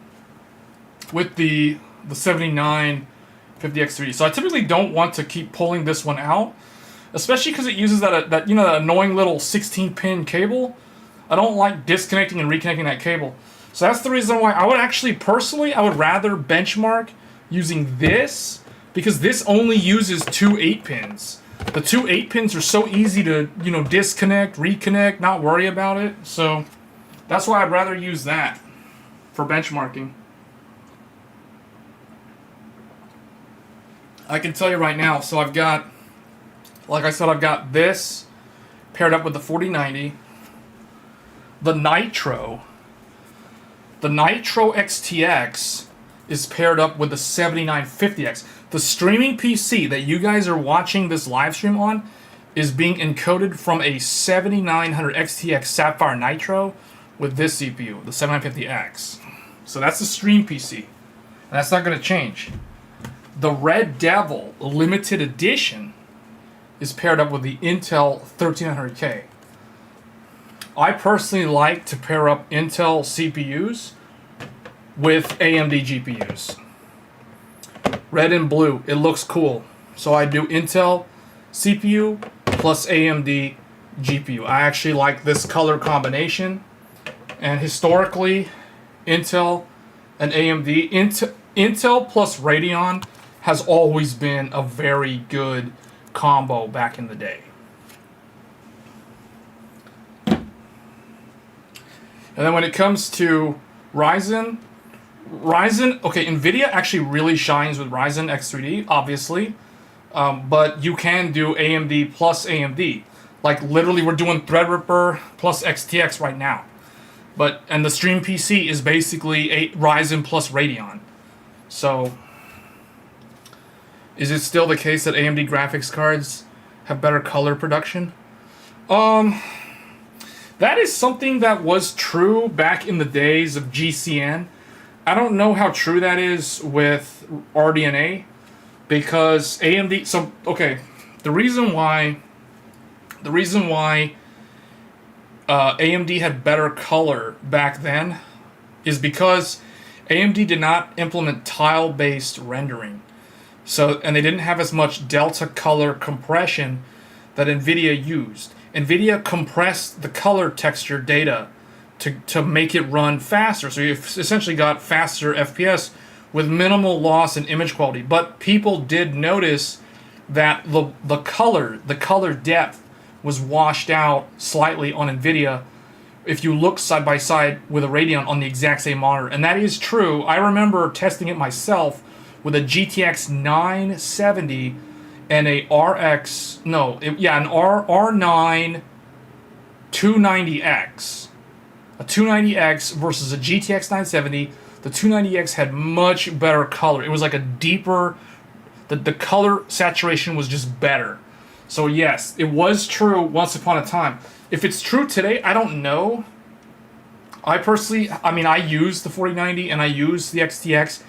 with the 7950X3D. So I typically don't want to keep pulling this one out, especially because it uses that that annoying little 16-pin cable. I don't like disconnecting and reconnecting that cable. So that's the reason why I would actually personally I would rather benchmark using this, because this only uses 2 8-pins. The 2 8-pins are so easy to disconnect, reconnect, not worry about it. So that's why I'd rather use that for benchmarking. I can tell you right now, so I've got, like I said, I've got this paired up with the 4090. The Nitro XTX is paired up with the 7950X. The streaming PC that you guys are watching this live stream on is being encoded from a 7900 XTX Sapphire Nitro with this CPU, the 7950X. So that's the stream PC, and that's not going to change. The Red Devil limited edition is paired up with the Intel 1300K. I personally like to pair up Intel CPUs with AMD GPUs. Red and blue, it looks cool. So I do Intel CPU plus AMD GPU. I actually like this color combination. And historically, Intel and AMD, Intel plus Radeon has always been a very good combo back in the day. And then when it comes to Ryzen, okay, NVIDIA actually really shines with Ryzen X3D, obviously, but you can do AMD plus AMD. Like literally we're doing Threadripper plus XTX right now. And the stream PC is basically a Ryzen plus Radeon. So, is it still the case that AMD graphics cards have better color production? That is something that was true back in the days of GCN. I don't know how true that is with RDNA, because AMD. So okay, the reason why AMD had better color back then is because AMD did not implement tile-based rendering. So, and they didn't have as much delta color compression that NVIDIA used. NVIDIA compressed the color texture data to make it run faster. So you've essentially got faster FPS with minimal loss in image quality. But people did notice that the color depth was washed out slightly on NVIDIA if you look side by side with a Radeon on the exact same monitor. And that is true. I remember testing it myself with a GTX 970 and a R9 290X. A 290X versus a GTX 970. The 290X had much better color. It was like a deeper, the color saturation was just better. So yes, it was true once upon a time. If it's true today, I don't know. I use the 4090 and I use the XTX,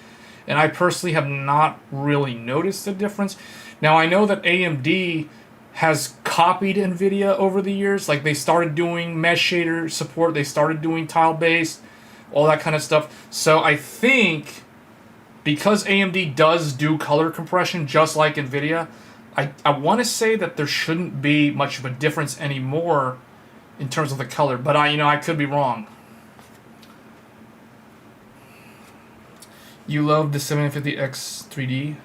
and I personally have not really noticed a difference. Now I know that AMD has copied NVIDIA over the years. Like they started doing mesh shader support, they started doing tile-based, all that kind of stuff. So I think because AMD does do color compression just like NVIDIA, I want to say that there shouldn't be much of a difference anymore in terms of the color, but I could be wrong. You love the 750X 3D?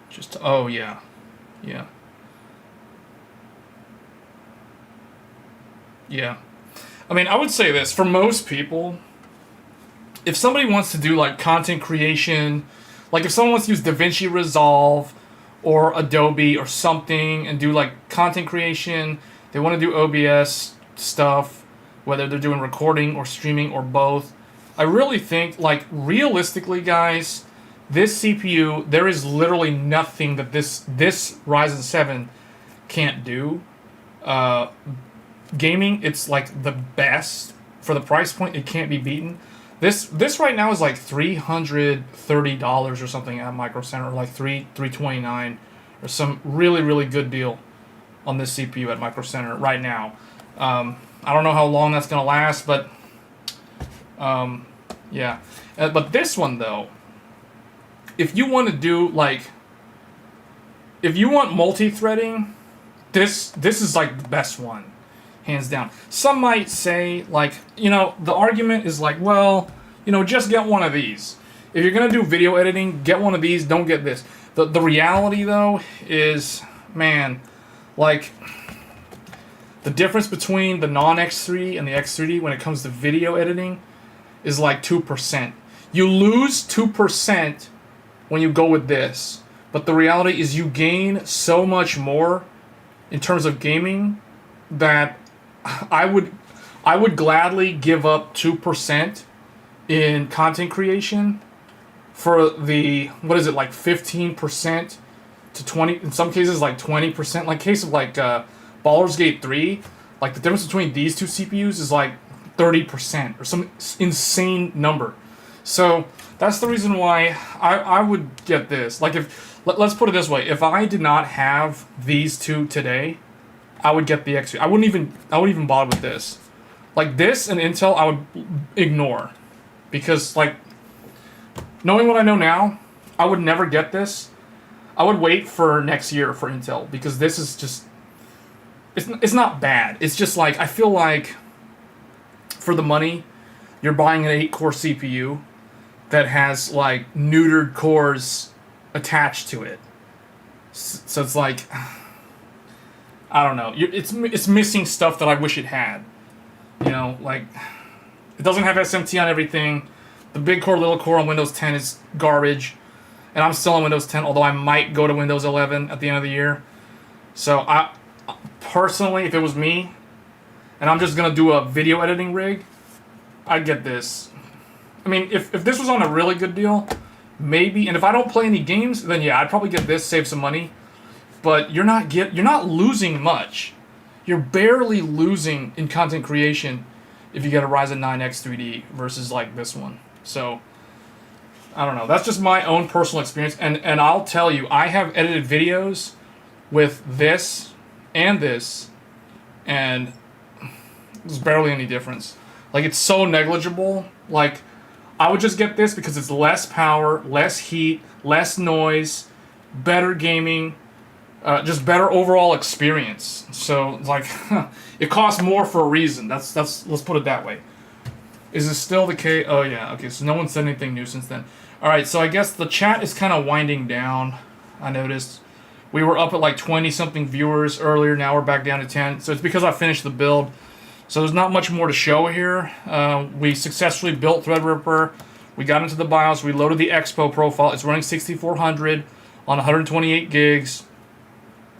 Just, oh yeah. Yeah. Yeah. I mean, I would say this, for most people, if somebody wants to do like content creation, like if someone wants to use DaVinci Resolve or Adobe or something and do like content creation, they want to do OBS stuff, whether they're doing recording or streaming or both, I really think, like, realistically, guys, this CPU, there is literally nothing that this Ryzen 7 can't do. Gaming, it's like the best for the price point. It can't be beaten. This right now is like $330 or something at Micro Center, or like $329, or some really good deal on this CPU at Micro Center right now. I don't know how long that's gonna last, but yeah. But this one though, if you want to do like, if you want multi-threading, this is like the best one, hands down. Some might say, like, you know, the argument is like, well, you know, just get one of these. If you're gonna do video editing, get one of these. Don't get this. The reality though is, man, like, the difference between the non-X3 and the X3D when it comes to video editing is like 2%. You lose 2% when you go with this, but the reality is you gain so much more in terms of gaming that I would gladly give up 2% in content creation for the, what is it, like 15% to 20, in some cases like 20%, like case of like Baldur's Gate 3, like the difference between these two CPUs is like 30% or some insane number. So that's the reason why I would get this. Like, if let's put it this way, if I did not have these two today, I would get the X3. I wouldn't even bother with this. Like this and Intel, I would ignore, because like, knowing what I know now, I would never get this. I would wait for next year for Intel, because this is just, it's not bad. It's just like, I feel like for the money, you're buying an 8-core CPU that has like neutered cores attached to it. So it's like, I don't know. It's missing stuff that I wish it had. You know, like, it doesn't have SMT on everything. The big core, little core on Windows 10 is garbage. And I'm still on Windows 10, although I might go to Windows 11 at the end of the year. So I personally, if it was me, and I'm just gonna do a video editing rig, I'd get this. I mean, if this was on a really good deal, maybe. And if I don't play any games, then yeah, I'd probably get this, save some money. But you're not losing much. You're barely losing in content creation if you get a Ryzen 9 X3D versus like this one. So I don't know. That's just my own personal experience. And I'll tell you, I have edited videos with this, and there's barely any difference. Like, it's so negligible. Like, I would just get this because it's less power, less heat, less noise, better gaming, just better overall experience. So, like, it costs more for a reason. That's let's put it that way. Is this still the case? Oh yeah, okay. So no one said anything new since then. All right, so I guess the chat is kind of winding down. I noticed we were up at like 20-something viewers earlier. Now we're back down to 10. So it's because I finished the build. So there's not much more to show here. We successfully built Threadripper. We got into the BIOS. We loaded the Expo profile. It's running 6400 on 128 gigs.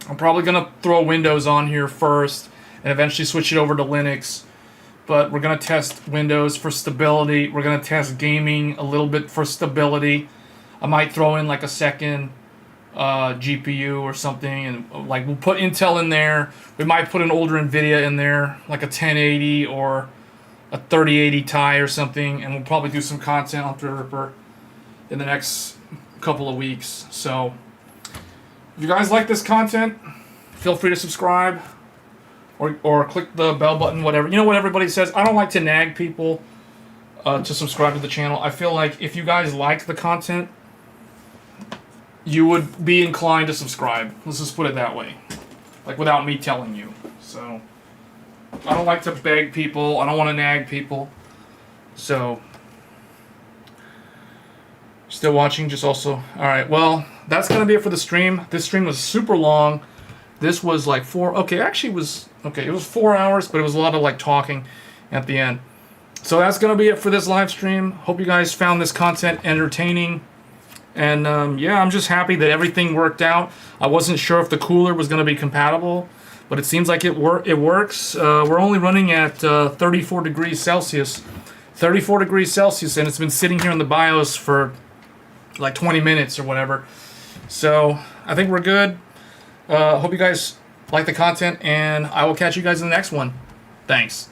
I'm probably going to throw Windows on here first and eventually switch it over to Linux. But we're going to test Windows for stability. We're going to test gaming a little bit for stability. I might throw in like a second GPU or something, and like we'll put Intel in there. We might put an older NVIDIA in there, like a 1080 or a 3080 Ti or something, and we'll probably do some content on Threadripper in the next couple of weeks. So if you guys like this content, feel free to subscribe or click the bell button, whatever. You know what everybody says? I don't like to nag people to subscribe to the channel. I feel like if you guys like the content, you would be inclined to subscribe. Let's just put it that way. Like, without me telling you. So I don't like to beg people. I don't want to nag people. So Still watching, just also. All right, well, that's going to be it for the stream. This stream was super long. This was like actually it was 4 hours, but it was a lot of like talking at the end. So that's going to be it for this live stream. Hope you guys found this content entertaining. And yeah, I'm just happy that everything worked out. I wasn't sure if the cooler was going to be compatible, but it seems like it works. We're only running at 34 degrees Celsius. 34 degrees Celsius, and it's been sitting here in the BIOS for like 20 minutes or whatever. So I think we're good. Hope you guys like the content, and I will catch you guys in the next one. Thanks.